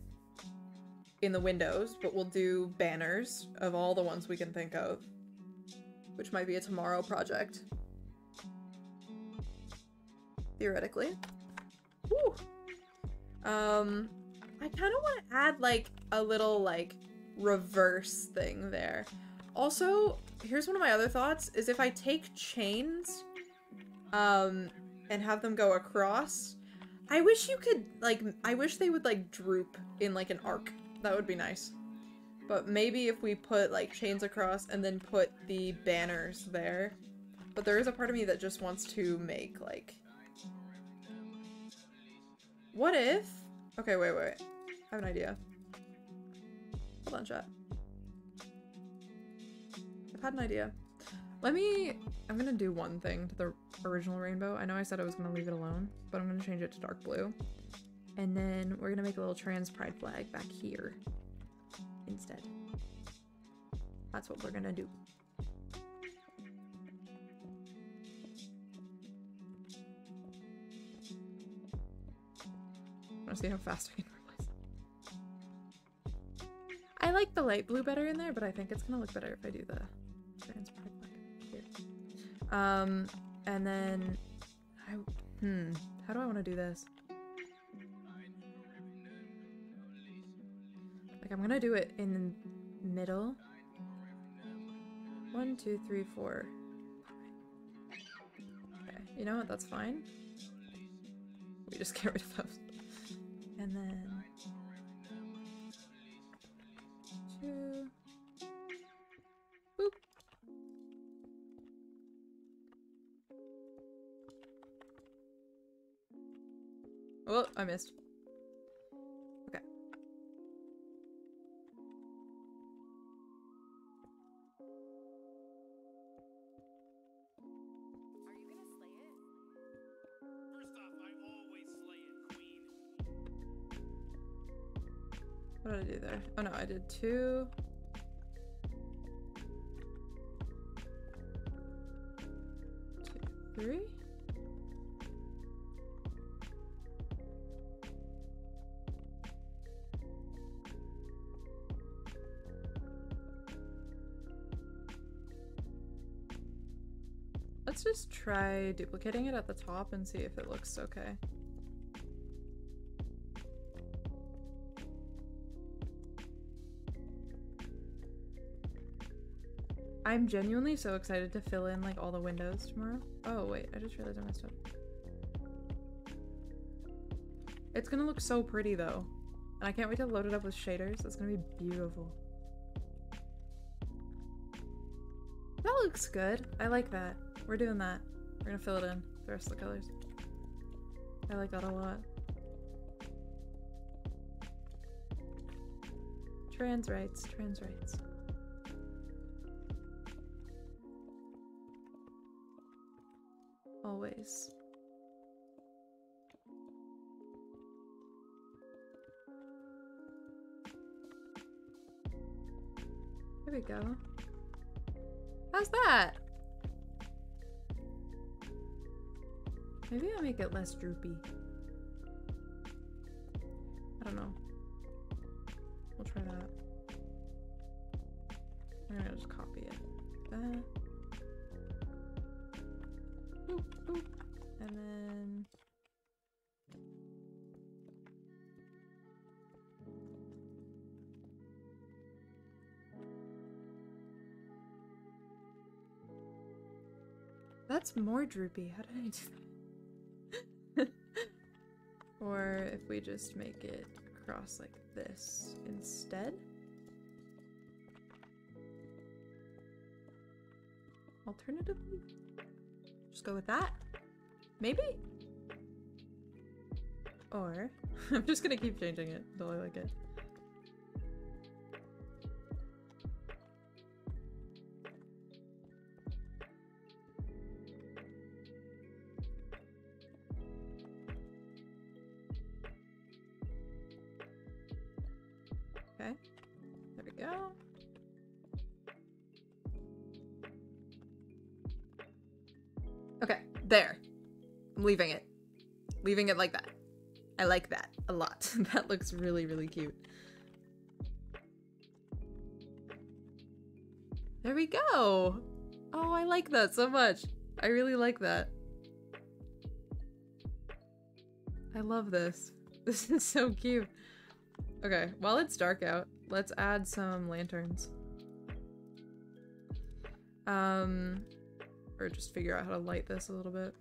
in the windows, but we'll do banners of all the ones we can think of, which might be a tomorrow project. Theoretically. Woo! I kind of want to add like a little like reverse thing there. Also, here's one of my other thoughts, is if I take chains and have them go across, I wish you could like, I wish they would like droop in like an arc. That would be nice. But maybe if we put like chains across and then put the banners there. But there is a part of me that just wants to make like, what if, okay, wait. I have an idea. Hold on, chat. I've had an idea. I'm gonna do one thing to the original rainbow. I know I said I was gonna leave it alone, but I'm gonna change it to dark blue. And then we're gonna make a little trans pride flag back here instead. That's what we're gonna do. I wanna see how fast I can replace it. I like the light blue better in there, but I think it's gonna look better if I do the trans pride flag here. And then how do I want to do this? Like, I'm gonna do it in the middle. 1, 2, 3, 4. Okay, you know what? That's fine. We just get rid of those. And then 2. Boop. Oh, I missed. Okay. Are you gonna slay it? First off, I always slay it, queen. What did I do there? Oh no, I did 2. 2, 3. Let's just try duplicating it at the top and see if it looks okay. I'm genuinely so excited to fill in like all the windows tomorrow. Oh wait, I just realized I messed up. It's gonna look so pretty though. And I can't wait to load it up with shaders. It's gonna be beautiful. That looks good. I like that. We're doing that. We're gonna fill it in, the rest of the colors. I like that a lot. Trans rights, trans rights. Always. There we go. How's that? Maybe I'll make it less droopy. I don't know. We'll try that. I'm gonna just copy it. That. Boop, boop. And then... That's more droopy. How did I do that? Or if we just make it across like this instead. Alternatively, just go with that. Maybe? Or, I'm just gonna keep changing it until I like it. Okay, there we go. Okay, there. I'm leaving it. Leaving it like that. I like that a lot. That looks really, really cute. There we go. Oh, I like that so much. I really like that. I love this. This is so cute. Okay, while it's dark out, let's add some lanterns. Or just figure out how to light this a little bit.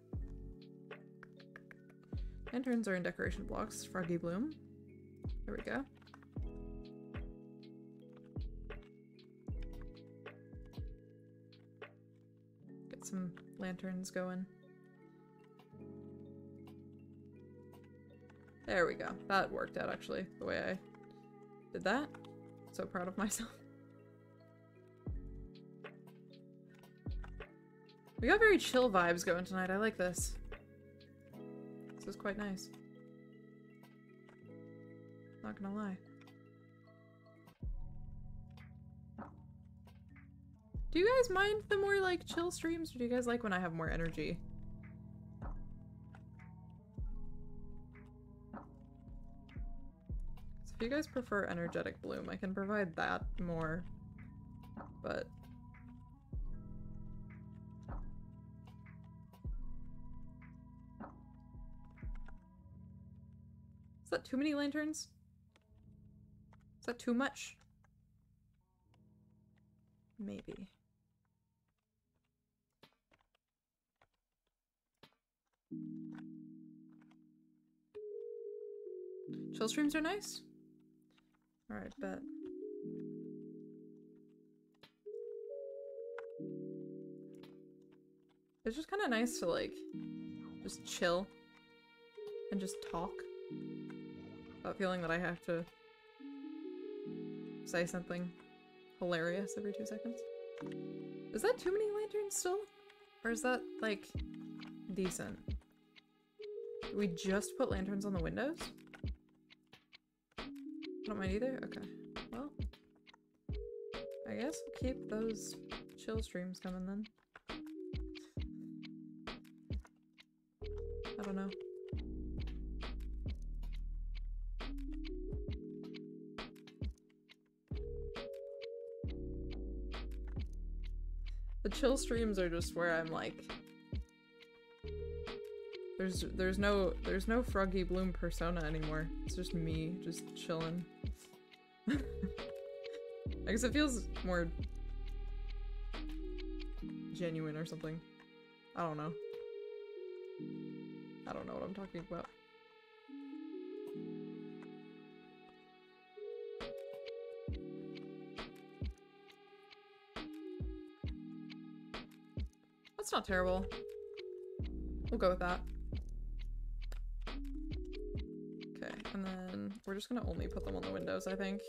Lanterns are in decoration blocks. Froggy Bloom. There we go. Get some lanterns going. There we go. That worked out actually, the way I did that. So proud of myself. We got very chill vibes going tonight. I like this. This is quite nice. Not gonna lie. Do you guys mind the more like chill streams, or do you guys like when I have more energy? So if you guys prefer energetic bloom, I can provide that more, but is that too many lanterns? Is that too much? Maybe. Chill streams are nice? Alright, bet. It's just kind of nice to like just chill and just talk without feeling that I have to say something hilarious every 2 seconds. Is that too many lanterns still? Or is that like decent? Did we just put lanterns on the windows? I don't mind either? Okay. Well, I guess we'll keep those chill streams coming then. I don't know. The chill streams are just where I'm like, there's no Froggy Bloom persona anymore. It's just me just chilling. I guess it feels more genuine or something. I don't know. I don't know what I'm talking about. That's not terrible. We'll go with that. Okay, and then we're just gonna only put them on the windows, I think.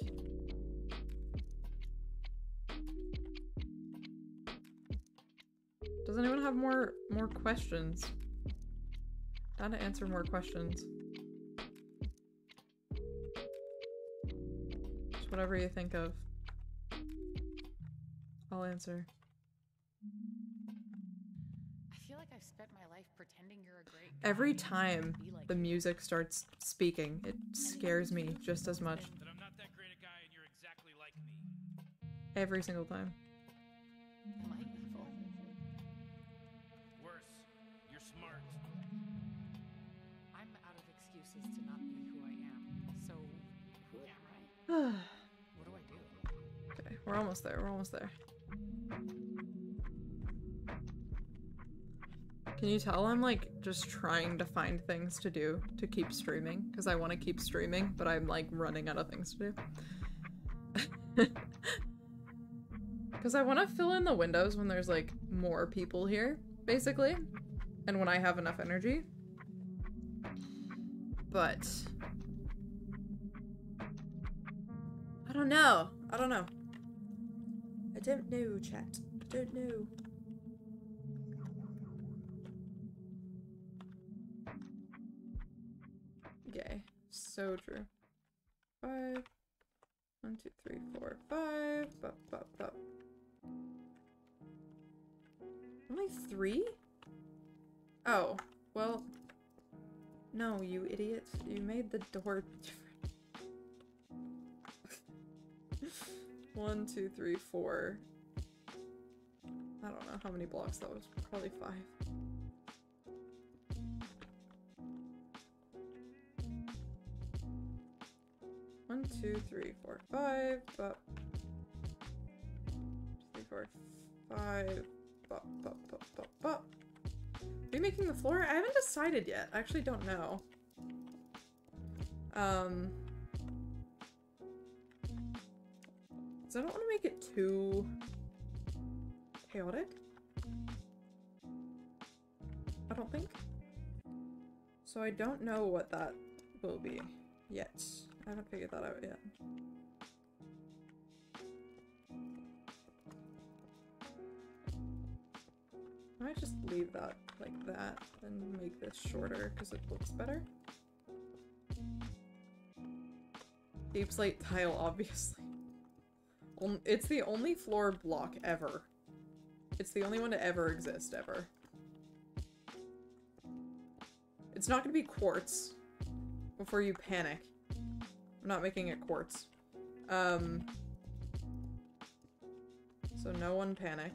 Does anyone have more questions? Down to answer more questions. Just whatever you think of. I'll answer. I feel like I've spent my life pretending you're a great guy. Every time Be like the you. music starts speaking, it scares me just as much. That I'm not that great a guy and you're exactly like me. Every single time. Am I evil? Worse, you're smart. I'm out of excuses to not be who I am. So, who am I? What do I do? Okay, we're almost there, we're almost there. Can you tell I'm like just trying to find things to do to keep streaming? Because I want to keep streaming, but I'm like running out of things to do. Because I want to fill in the windows when there's like more people here, basically. And when I have enough energy. But I don't know. I don't know. I don't know, chat. I don't know. Okay, so true. 5. 1, 2, 3, 4, 5. Bup, bup, bup. Only 3? Oh, well. No, you idiot. You made the door different. 1, 2, 3, 4. I don't know how many blocks that was. Probably 5. One, 2, 3, 4, 5. But 3, 4, 5. Bop, bop, bop, bop, bop. Are you making the floor? I haven't decided yet. I actually don't know. So I don't want to make it too chaotic. I don't think. So I don't know what that will be yet. I haven't figured that out yet. I might just leave that like that and make this shorter because it looks better. Deep slate tile, obviously. It's the only floor block ever. It's the only one to ever exist, ever. It's not gonna be quartz. Before you panic. I'm not making it quartz. So no one panic.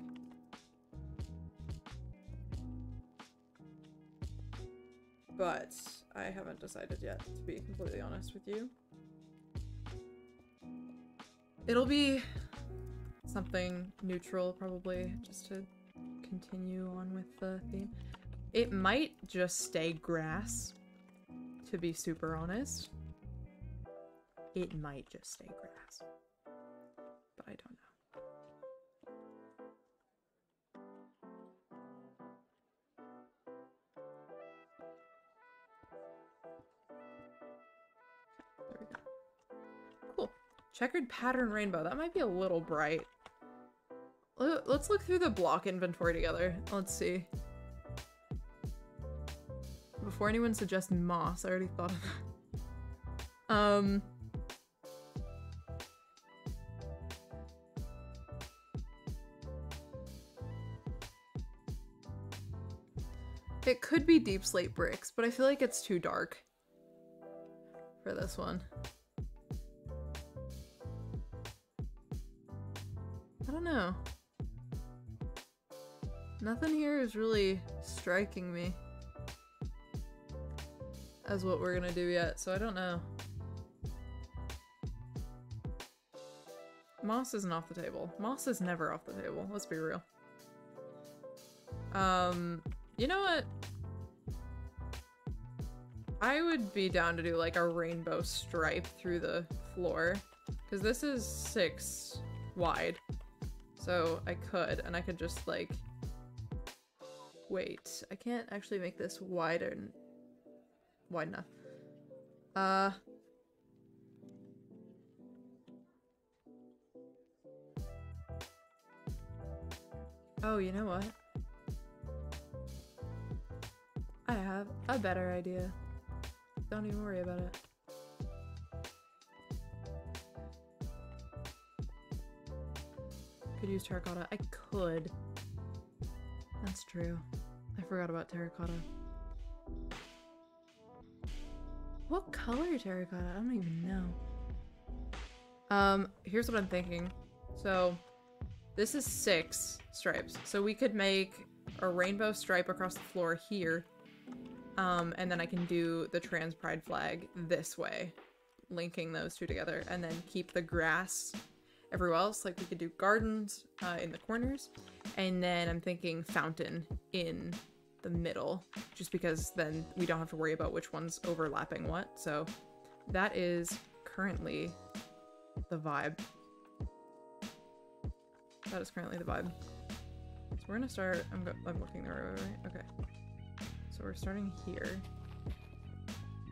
But I haven't decided yet, to be completely honest with you. It'll be something neutral, probably, just to continue on with the theme. It might just stay grass, to be super honest. It might just stay grass. But I don't know. There we go. Cool. Checkered pattern rainbow. That might be a little bright. Let's look through the block inventory together. Let's see. Before anyone suggests moss, I already thought of that. It could be Deep Slate bricks, but I feel like it's too dark for this one. I don't know. Nothing here is really striking me as what we're gonna do yet, so I don't know. Moss isn't off the table. Moss is never off the table, let's be real. You know what? I would be down to do like a rainbow stripe through the floor, because this is 6 wide. So I could, and I could just like... Wait, I can't actually make this wide enough. Oh, you know what? I have a better idea. Don't even worry about it. Could use terracotta. I could. That's true. I forgot about terracotta. What color terracotta? I don't even know. Here's what I'm thinking. So, this is 6 stripes. So we could make a rainbow stripe across the floor here. And then I can do the trans pride flag this way, linking those two together, and then keep the grass everywhere else. Like we could do gardens in the corners, and then I'm thinking fountain in the middle, just because then we don't have to worry about which one's overlapping what. So that is currently the vibe. That is currently the vibe. So we're gonna start, I'm looking the right way, right? Okay. So we're starting here.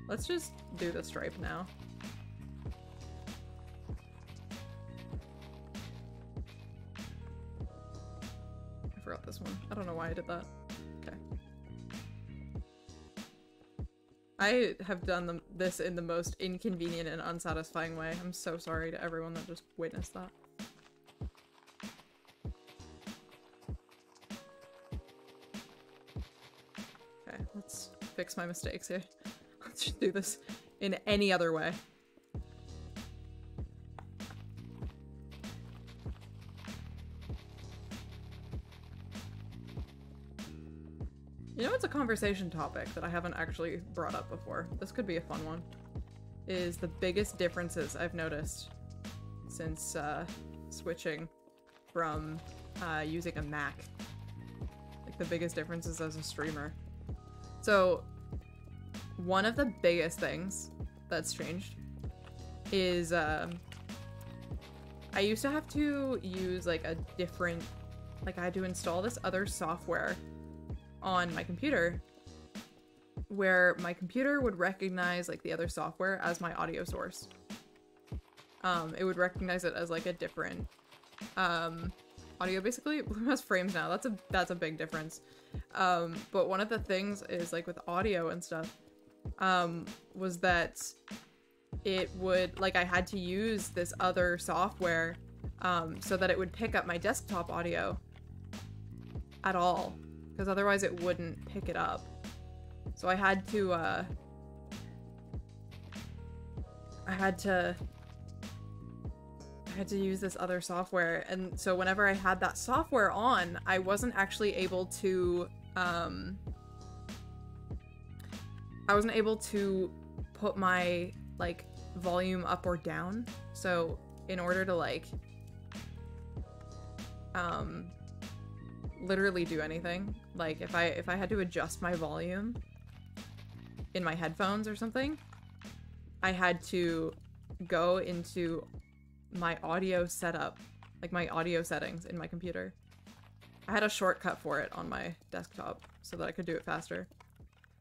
Let's just do the stripe now. I forgot this one. I don't know why I did that. Okay. I have done this in the most inconvenient and unsatisfying way. I'm so sorry to everyone that just witnessed that. Okay, let's fix my mistakes here. Let's just do this in any other way. You know, it's a conversation topic that I haven't actually brought up before. This could be a fun one. Is the biggest differences I've noticed since switching from using a Mac. Like the biggest differences as a streamer. So one of the biggest things that's changed is I used to have to use like a different, like I had to install this other software on my computer where my computer would recognize like the other software as my audio source. It would recognize it as like a different audio. Basically Bloom has frames now. That's a big difference. But one of the things is like with audio and stuff was that it would, like I had to use this other software so that it would pick up my desktop audio at all, because otherwise it wouldn't pick it up. So I had to use this other software, and so whenever I had that software on, I wasn't actually able to put my like volume up or down. So in order to like literally do anything, like if I had to adjust my volume in my headphones or something, I had to go into my audio setup, like my audio settings in my computer. I had a shortcut for it on my desktop so that I could do it faster.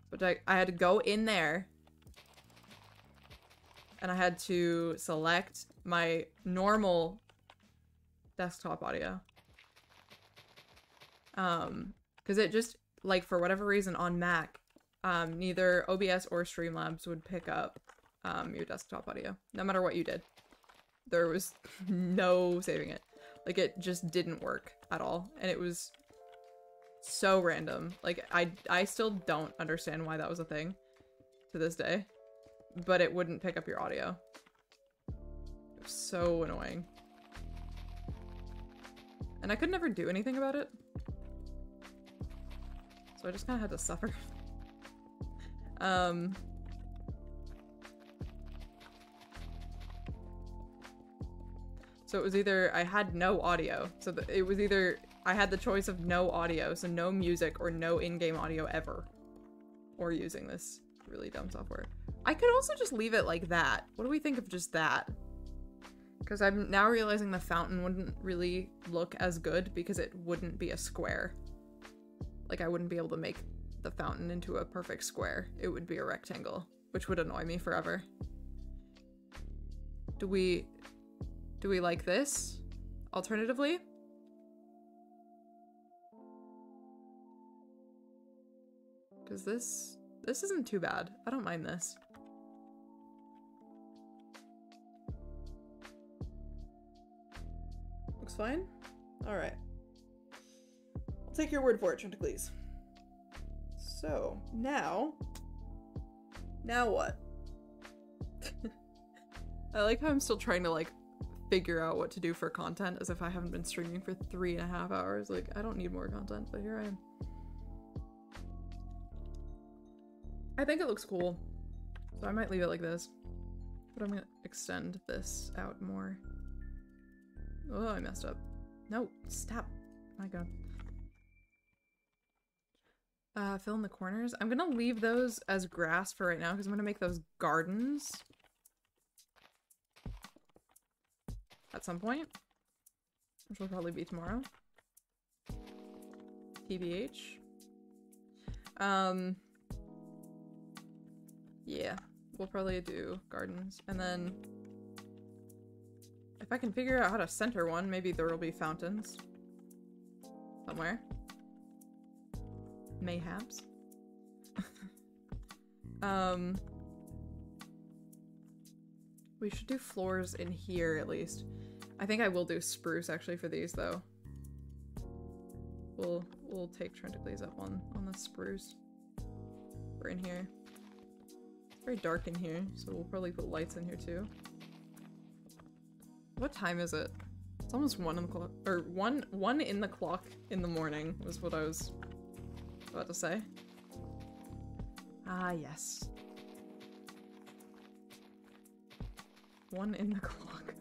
But I had to go in there and I had to select my normal desktop audio. Because it just, like, for whatever reason on Mac, neither OBS or Streamlabs would pick up your desktop audio, no matter what you did. There was no saving it. Like, it just didn't work at all. And it was So random. Like, I still don't understand why that was a thing to this day. But it wouldn't pick up your audio. It was so annoying. And I could never do anything about it. So I just kind of had to suffer. So it was either I had no audio. So it was either I had the choice of no audio, so no music or no in-game audio ever. Or using this really dumb software. I could also just leave it like that. What do we think of just that? Because I'm now realizing the fountain wouldn't really look as good because it wouldn't be a square. Like, I wouldn't be able to make the fountain into a perfect square. It would be a rectangle, which would annoy me forever. Do we like this? Alternatively? Because this isn't too bad. I don't mind this. Looks fine? Alright. I'll take your word for it, Chanticleer. So, now what? I like how I'm still trying to, like, figure out what to do for content as if I haven't been streaming for 3.5 hours. Like, I don't need more content, but here I am. I think it looks cool, so I might leave it like this. But I'm gonna extend this out more. Oh, I messed up. No, stop. My god. Fill in the corners. I'm gonna leave those as grass for right now because I'm gonna make those gardens at some point, which will probably be tomorrow. TBH. Yeah, we'll probably do gardens, and then if I can figure out how to center one, maybe there will be fountains somewhere. Mayhaps. We should do floors in here at least. I think I will do spruce actually for these though. We'll take Chanticleer up on the spruce. We're in here. It's very dark in here, so we'll probably put lights in here too. What time is it? It's almost 1 on the clock, or 1 in the clock in the morning was what I was about to say. Ah, yes. 1 in the clock.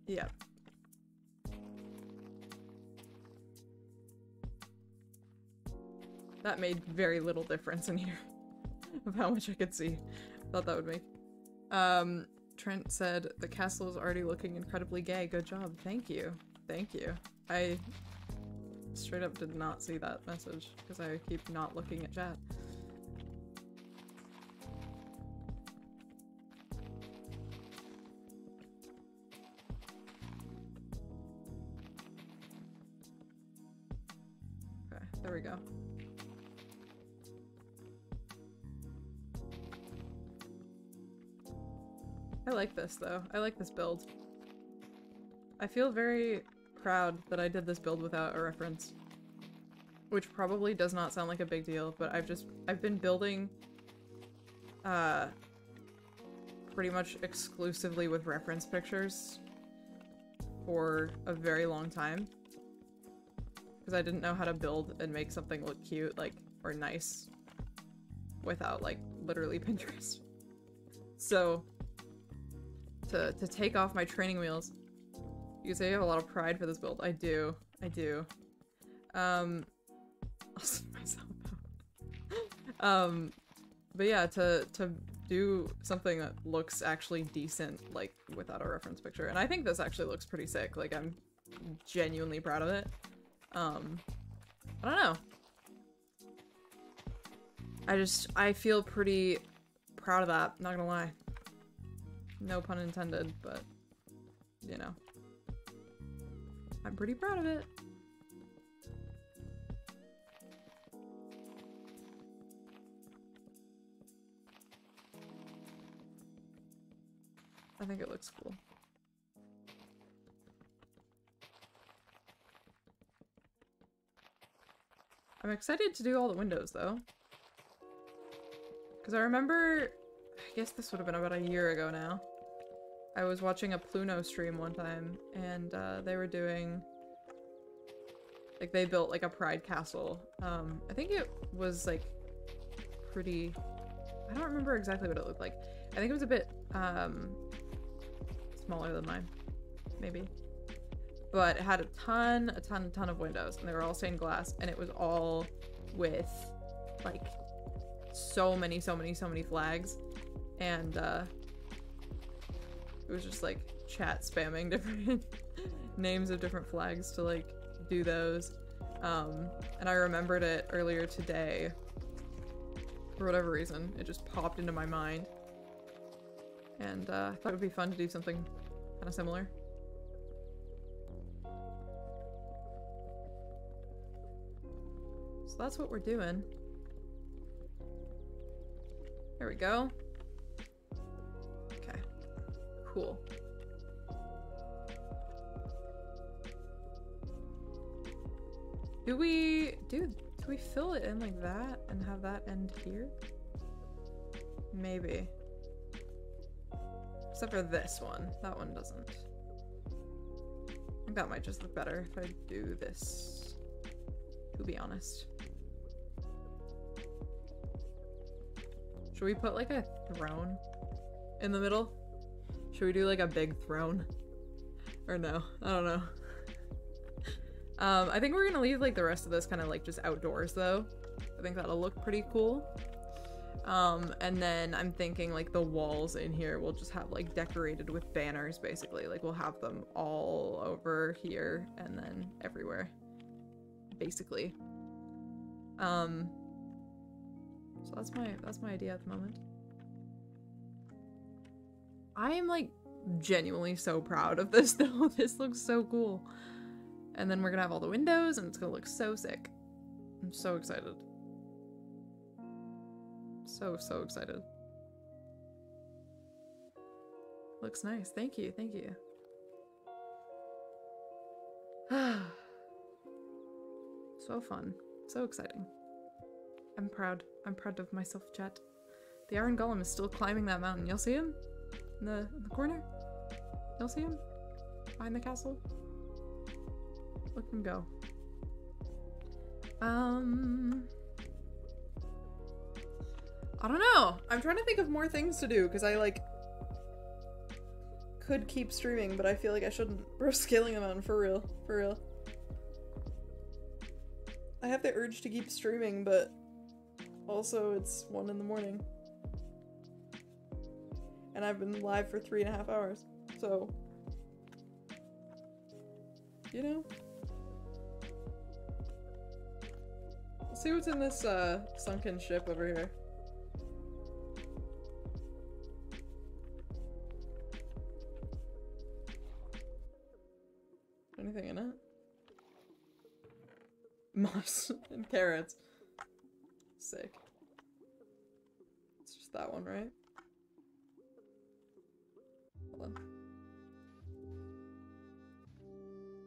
Yep. That made very little difference in here of how much I could see. Thought that would make. Trent said, the castle is already looking incredibly gay. Good job. Thank you. Thank you. I straight up did not see that message because I keep not looking at chat. Okay, there we go. I like this though. I like this build. I feel very proud that I did this build without a reference. Which probably does not sound like a big deal, but I've been building pretty much exclusively with reference pictures for a very long time. Because I didn't know how to build and make something look cute, like, or nice without, like, literally Pinterest. So to take off my training wheels, you say you have a lot of pride for this build. I do. I do. I'll send myself out. But yeah, to do something that looks actually decent, like, without a reference picture. And I think this actually looks pretty sick. Like, I'm genuinely proud of it. I don't know. I feel pretty proud of that, not gonna lie. No pun intended, but, you know. I'm pretty proud of it. I think it looks cool. I'm excited to do all the windows, though. Because I remember... I guess this would have been about a year ago now. I was watching a Pluno stream one time, and they were doing... Like, they built, like, a Pride Castle. I think it was, like, pretty... I don't remember exactly what it looked like. I think it was a bit, smaller than mine. Maybe. But it had a ton of windows, and they were all stained glass, and it was all with, like, so many flags. And, it was just, like, chat spamming different names of different flags to, like, do those. And I remembered it earlier today. For whatever reason, it just popped into my mind. And I thought it would be fun to do something kind of similar. So that's what we're doing. There we go. Okay. Cool. Do we fill it in like that and have that end here? Maybe. Except for this one. That one doesn't. I think that might just look better if I do this, to be honest. Should we put like a throne in the middle? Should we do like a big throne? Or no? I don't know. I think we're gonna leave like the rest of this kind of like just outdoors though. I think that'll look pretty cool. And then I'm thinking like the walls in here we'll just have like decorated with banners basically. Like we'll have them all over here and then everywhere. Basically. So that's my idea at the moment. I am like genuinely so proud of this though. This looks so cool. And then we're gonna have all the windows and it's gonna look so sick. I'm so excited. So excited. Looks nice. Thank you, thank you. So fun. So exciting. I'm proud. I'm proud of myself, chat. The Iron Golem is still climbing that mountain. You'll see him? In the corner? You'll see him? Behind the castle? Look him go. I don't know. I'm trying to think of more things to do because I like could keep streaming, but I feel like I shouldn't. We're scaling a mountain for real. For real. I have the urge to keep streaming, but also it's 1 in the morning. And I've been live for 3.5 hours. So, you know. Let's see what's in this sunken ship over here. Anything in it? Moss and carrots. Sick. It's just that one, right? Hold on.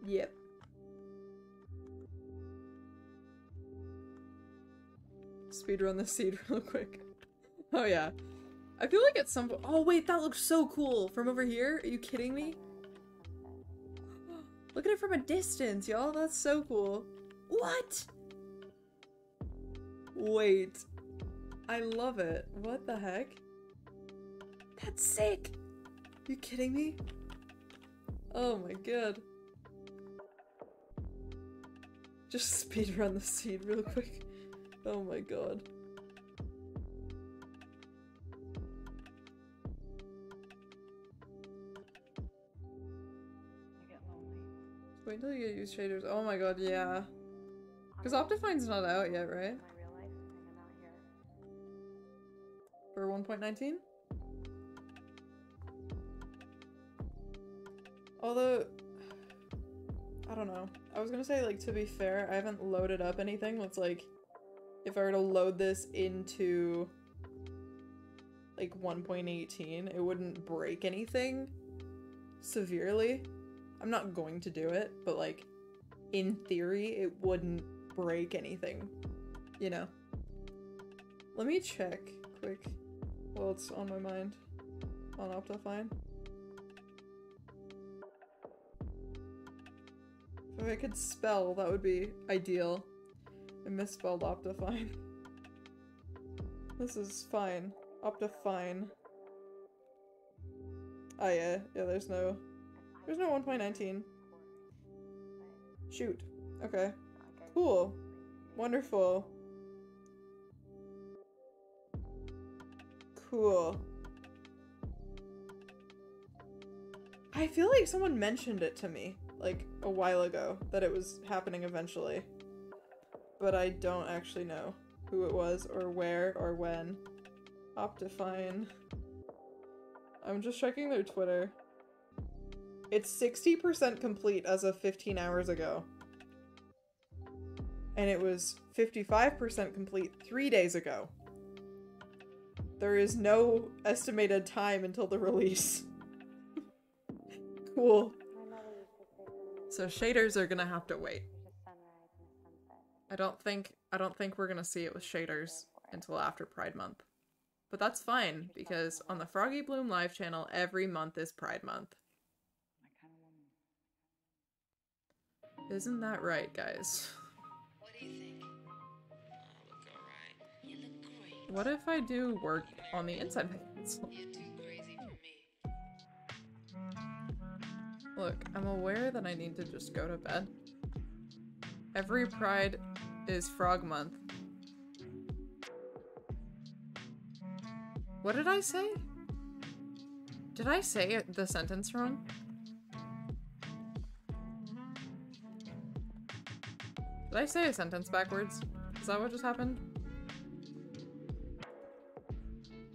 Yep. Speedrun the seed real quick. Oh yeah. I feel like at some point— oh wait, that looks so cool! From over here? Are you kidding me? Look at it from a distance, y'all. That's so cool. What? Wait. I love it. What the heck? That's sick! You kidding me? Oh my god. Just speedrun the seed real quick. Oh my god. Wait until you get used shaders. Oh my god, yeah. Because Optifine's not out yet, right? For 1.19? Although, I don't know. I was gonna say, like, to be fair, I haven't loaded up anything that's like, if I were to load this into like 1.18, it wouldn't break anything severely. I'm not going to do it, but like in theory, it wouldn't break anything you know. Let me check quick while it's on my mind on Optifine. If I could spell, that would be ideal. I misspelled Optifine. This is fine. Optifine. Oh yeah, there's no 1.19. Shoot. Okay. Cool. Wonderful. Cool. I feel like someone mentioned it to me, like, a while ago, that it was happening eventually. But I don't actually know who it was, or where, or when. Optifine. I'm just checking their Twitter. It's 60% complete as of 15 hours ago. And it was 55% complete 3 days ago. There is no estimated time until the release. Cool. So shaders are gonna have to wait. I don't think we're gonna see it with shaders until after Pride Month. But that's fine, because on the Froggy Bloom live channel, every month is Pride Month. Isn't that right, guys? What do you think? I look alright. You look great. What if I do work on the inside of the pencil? You're too crazy for me. Look, I'm aware that I need to just go to bed. Every Pride is Frog Month. What did I say? Did I say the sentence wrong? Did I say a sentence backwards? Is that what just happened?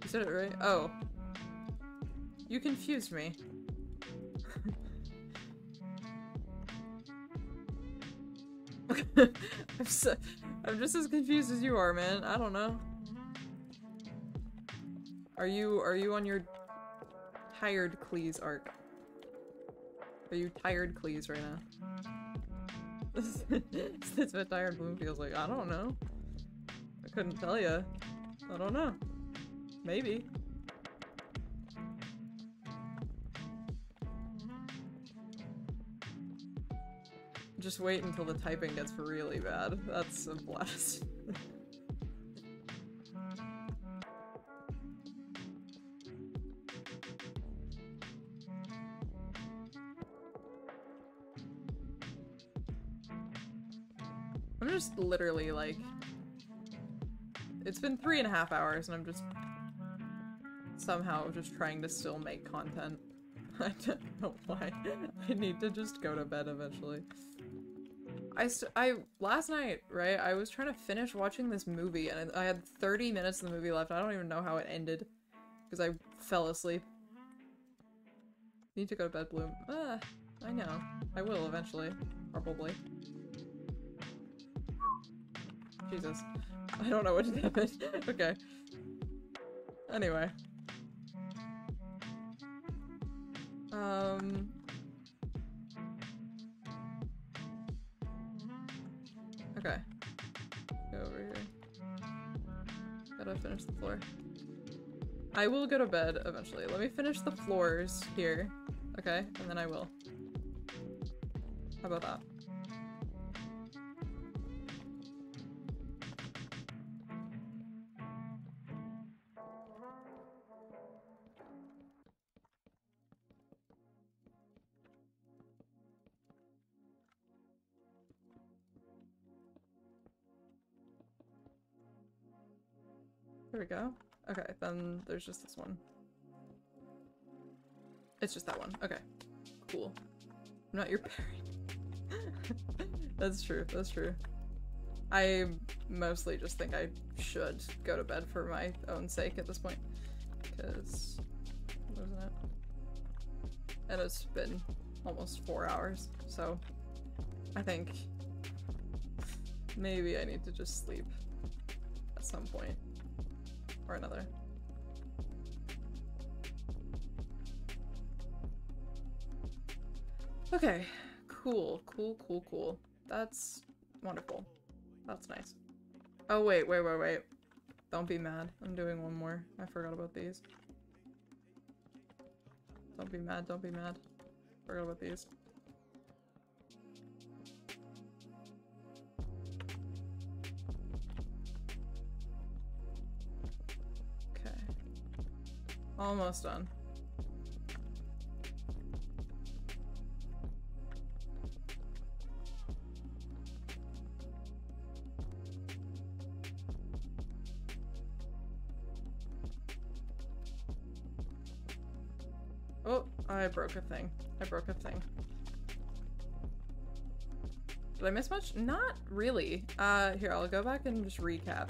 You said it right? Oh. You confused me. I'm just as confused as you are, man. I don't know. Are you on your tired Cleese arc? Are you tired Cleese right now? That's what Tired Bloom feels like. I don't know. I couldn't tell you. I don't know. Maybe. Just wait until the typing gets really bad. That's a blast. I'm just literally like, it's been 3.5 hours and I'm just somehow just trying to still make content. I don't know why. I need to just go to bed eventually. Last night, right, I was trying to finish watching this movie and I had 30 minutes of the movie left. I don't even know how it ended because I fell asleep. Need to go to bed, Bloom. I know. I will eventually. Probably. Jesus. I don't know what just happened. Okay. Anyway. Okay. Go over here. Gotta finish the floor. I will go to bed eventually. Let me finish the floors here. Okay? And then I will. How about that? There we go. Okay, then there's just this one. It's just that one. Okay. Cool. I'm not your parent. That's true. That's true. I mostly just think I should go to bed for my own sake at this point. Because... wasn't it? And it's been almost 4 hours, so... I think... maybe I need to just sleep at some point. Or another. Okay. Cool. Cool, cool, cool. That's wonderful. That's nice. Oh, wait. Don't be mad. I'm doing one more. I forgot about these. Don't be mad. Forgot about these. Okay. Almost done. Oh, I broke a thing. Did I miss much? Not really. Here, I'll go back and just recap.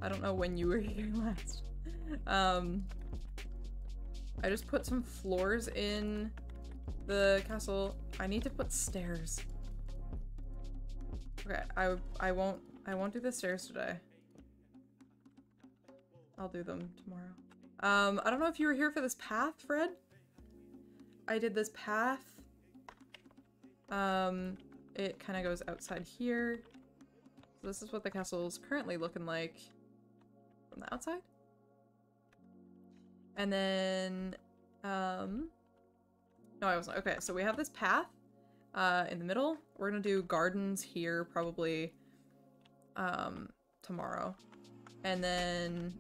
I don't know when you were here last. I just put some floors in the castle. I need to put stairs. Okay, I won't do the stairs today. I'll do them tomorrow. I don't know if you were here for this path, Fred. I did this path. It kind of goes outside here. So this is what the castle is currently looking like from the outside. And then, no, I wasn't. Okay, so we have this path, in the middle. We're gonna do gardens here probably, tomorrow. And then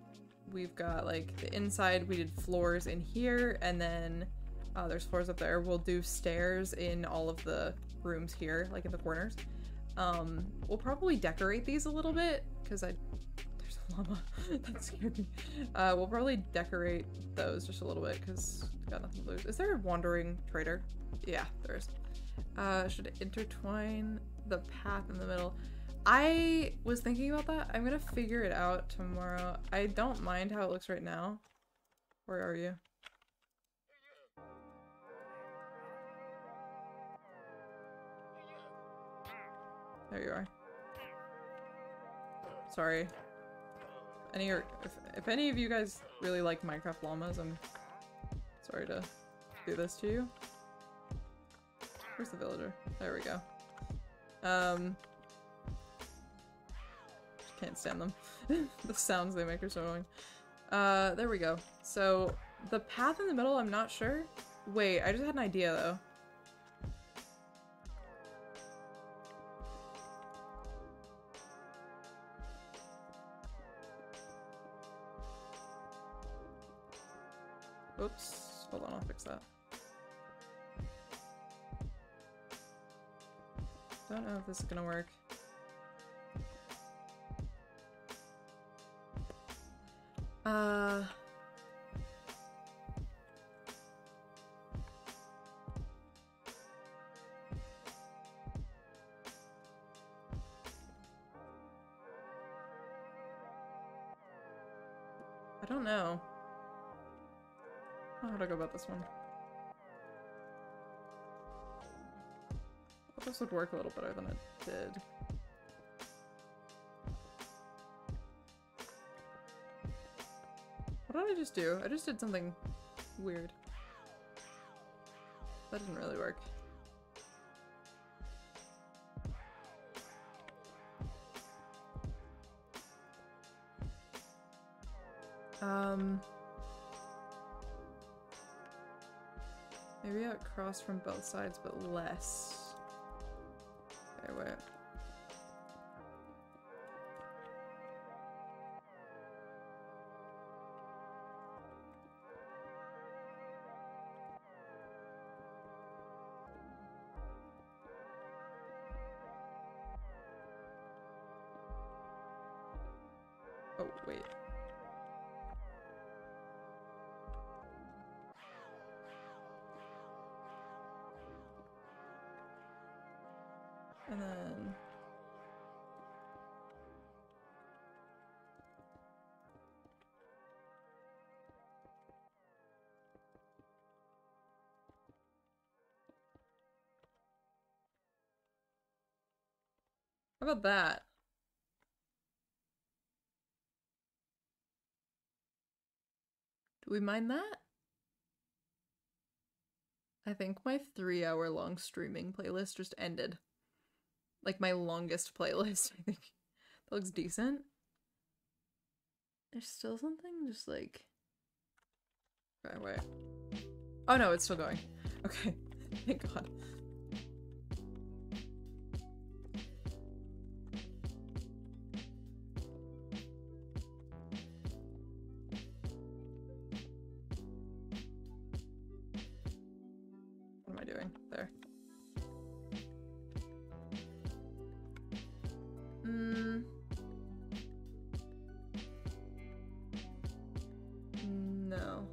we've got like the inside, we did floors in here, and then there's floors up there. We'll do stairs in all of the rooms here, like in the corners. We'll probably decorate these a little bit, because there's a llama. That scared me. We'll probably decorate those just a little bit, because got nothing to lose. Is there a wandering trader? Yeah, there is. Should intertwine the path in the middle. I was thinking about that. I'm gonna figure it out tomorrow. I don't mind how it looks right now. Where are you? There you are. Sorry. If any of you guys really like Minecraft llamas, I'm sorry to do this to you. Where's the villager? There we go. Can't stand them. The sounds they make are so annoying. There we go. So, the path in the middle, I'm not sure. Wait, I just had an idea though. Oops. Hold on, I'll fix that. Don't know if this is gonna work. I don't know. How to go about this one. I thought this would work a little better than it did. What did I just do? I just did something weird. That didn't really work. Maybe across from both sides, but less. Okay, wait. Oh, wait. And then... How about that? Do we mind that? I think my 3-hour-long streaming playlist just ended. Like my longest playlist, I think. That looks decent. There's still something? Just like... Okay, wait. Oh no, it's still going. Okay. Thank God. What am I doing? There. No.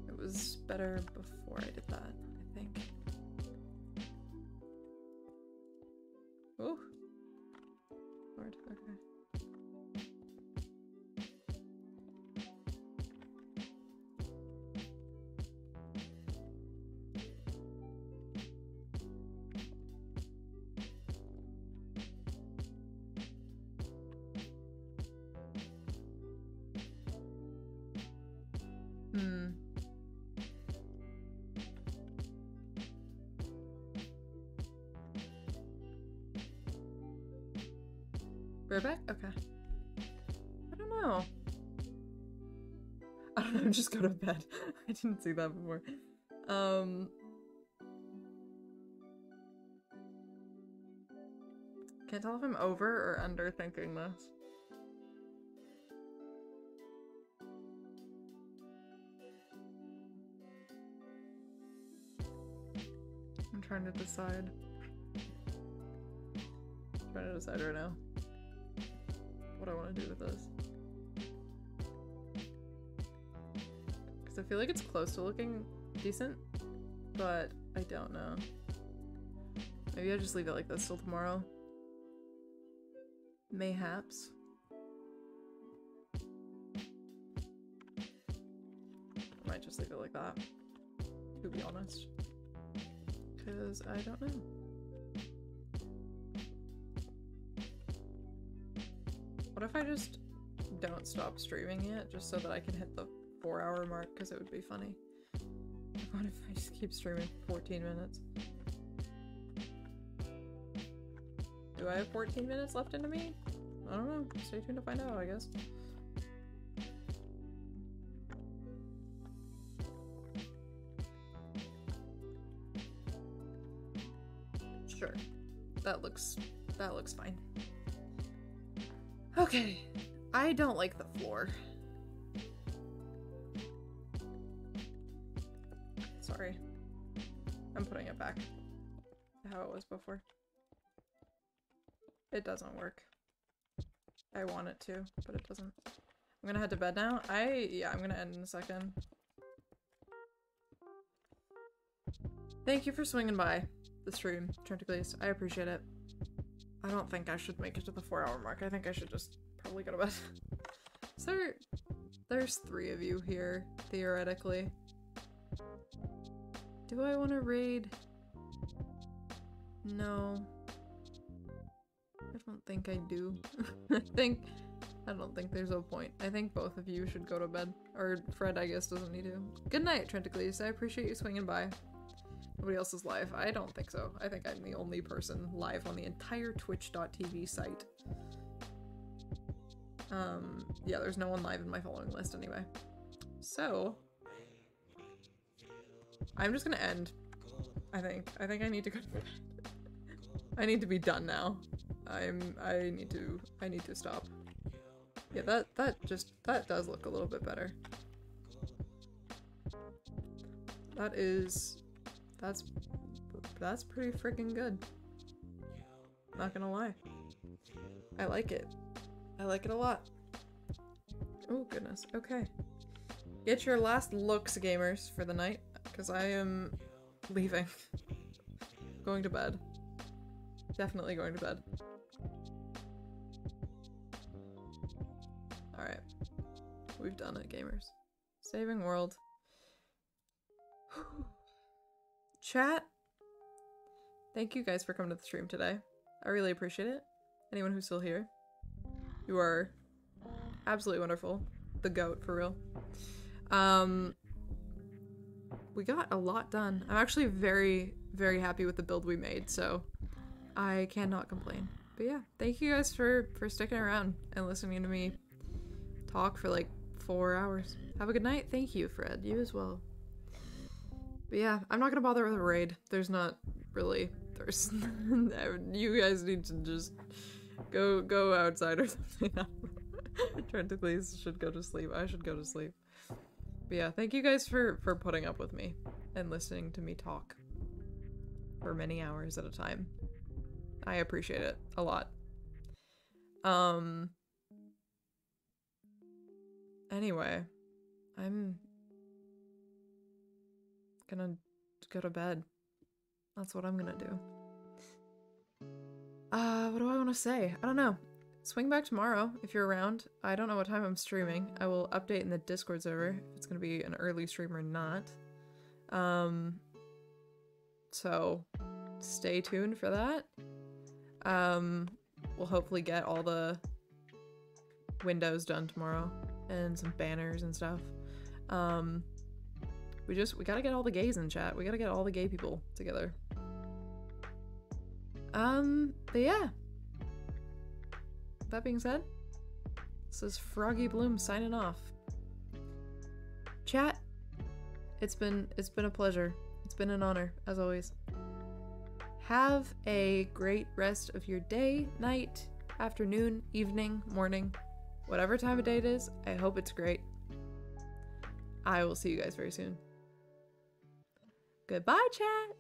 It was better before I did that, I think. Ooh. Lord, okay. Hmm. We're back? Okay. I don't know. I don't know, just go to bed. I didn't see that before. Can't tell if I'm over or under thinking this. I'm trying to decide. I'm trying to decide right now what I want to do with this. Because I feel like it's close to looking decent, but I don't know. Maybe I just leave it like this till tomorrow. Mayhaps. I might just leave it like that, to be honest. Because I don't know. What if I just don't stop streaming yet, just so that I can hit the 4-hour mark, because it would be funny. What if I just keep streaming for 14 minutes? Do I have 14 minutes left into me? I don't know. Stay tuned to find out, I guess. Sure. That looks fine. Okay. I don't like the floor. Sorry. I'm putting it back to how it was before. It doesn't work. I want it to, but it doesn't. I'm gonna head to bed now. Yeah, I'm gonna end in a second. Thank you for swinging by the stream, Trenticles. I appreciate it. I don't think I should make it to the 4-hour mark. I think I should just probably go to bed. So there's 3 of you here, theoretically. Do I want to raid? No. I don't think I do. I don't think there's a point. I think both of you should go to bed. Or Fred, I guess, doesn't need to. Good night, Trenticles. I appreciate you swinging by. Nobody else is live? I don't think so. I think I'm the only person live on the entire twitch.tv site. Yeah, there's no one live in my following list anyway. So, I'm just gonna end. I think I need to go to bed. I need to be done now. I need to stop. Yeah, that does look a little bit better. That's pretty freaking good. Not gonna lie. I like it. I like it a lot. Oh goodness, okay. Get your last looks, gamers, for the night, because I am leaving. Going to bed. Definitely going to bed. Alright. We've done it, gamers. Saving world. Chat, thank you guys for coming to the stream today. I really appreciate it. Anyone who's still here, you are absolutely wonderful. The GOAT, for real. We got a lot done. I'm actually very, very happy with the build we made, so I cannot complain. But yeah, thank you guys for sticking around and listening to me talk for like 4 hours. Have a good night. Thank you, Fred. You as well. But yeah, I'm not gonna bother with a raid. There's not really. There's you guys need to just go outside or something. Trent at least should go to sleep. I should go to sleep. But yeah, thank you guys for putting up with me and listening to me talk for many hours at a time. I appreciate it a lot. Anyway, I'm gonna go to bed. That's what I'm gonna do. What do I want to say? I don't know. Swing back tomorrow if you're around. I don't know what time I'm streaming. I will update in the Discord server if it's gonna be an early stream or not. So stay tuned for that. We'll hopefully get all the windows done tomorrow and some banners and stuff. We gotta get all the gays in chat. We gotta get all the gay people together. But yeah. That being said, this is Froggy Bloom signing off. Chat, it's been a pleasure. It's been an honor, as always. Have a great rest of your day, night, afternoon, evening, morning, whatever time of day it is. I hope it's great. I will see you guys very soon. Goodbye, chat!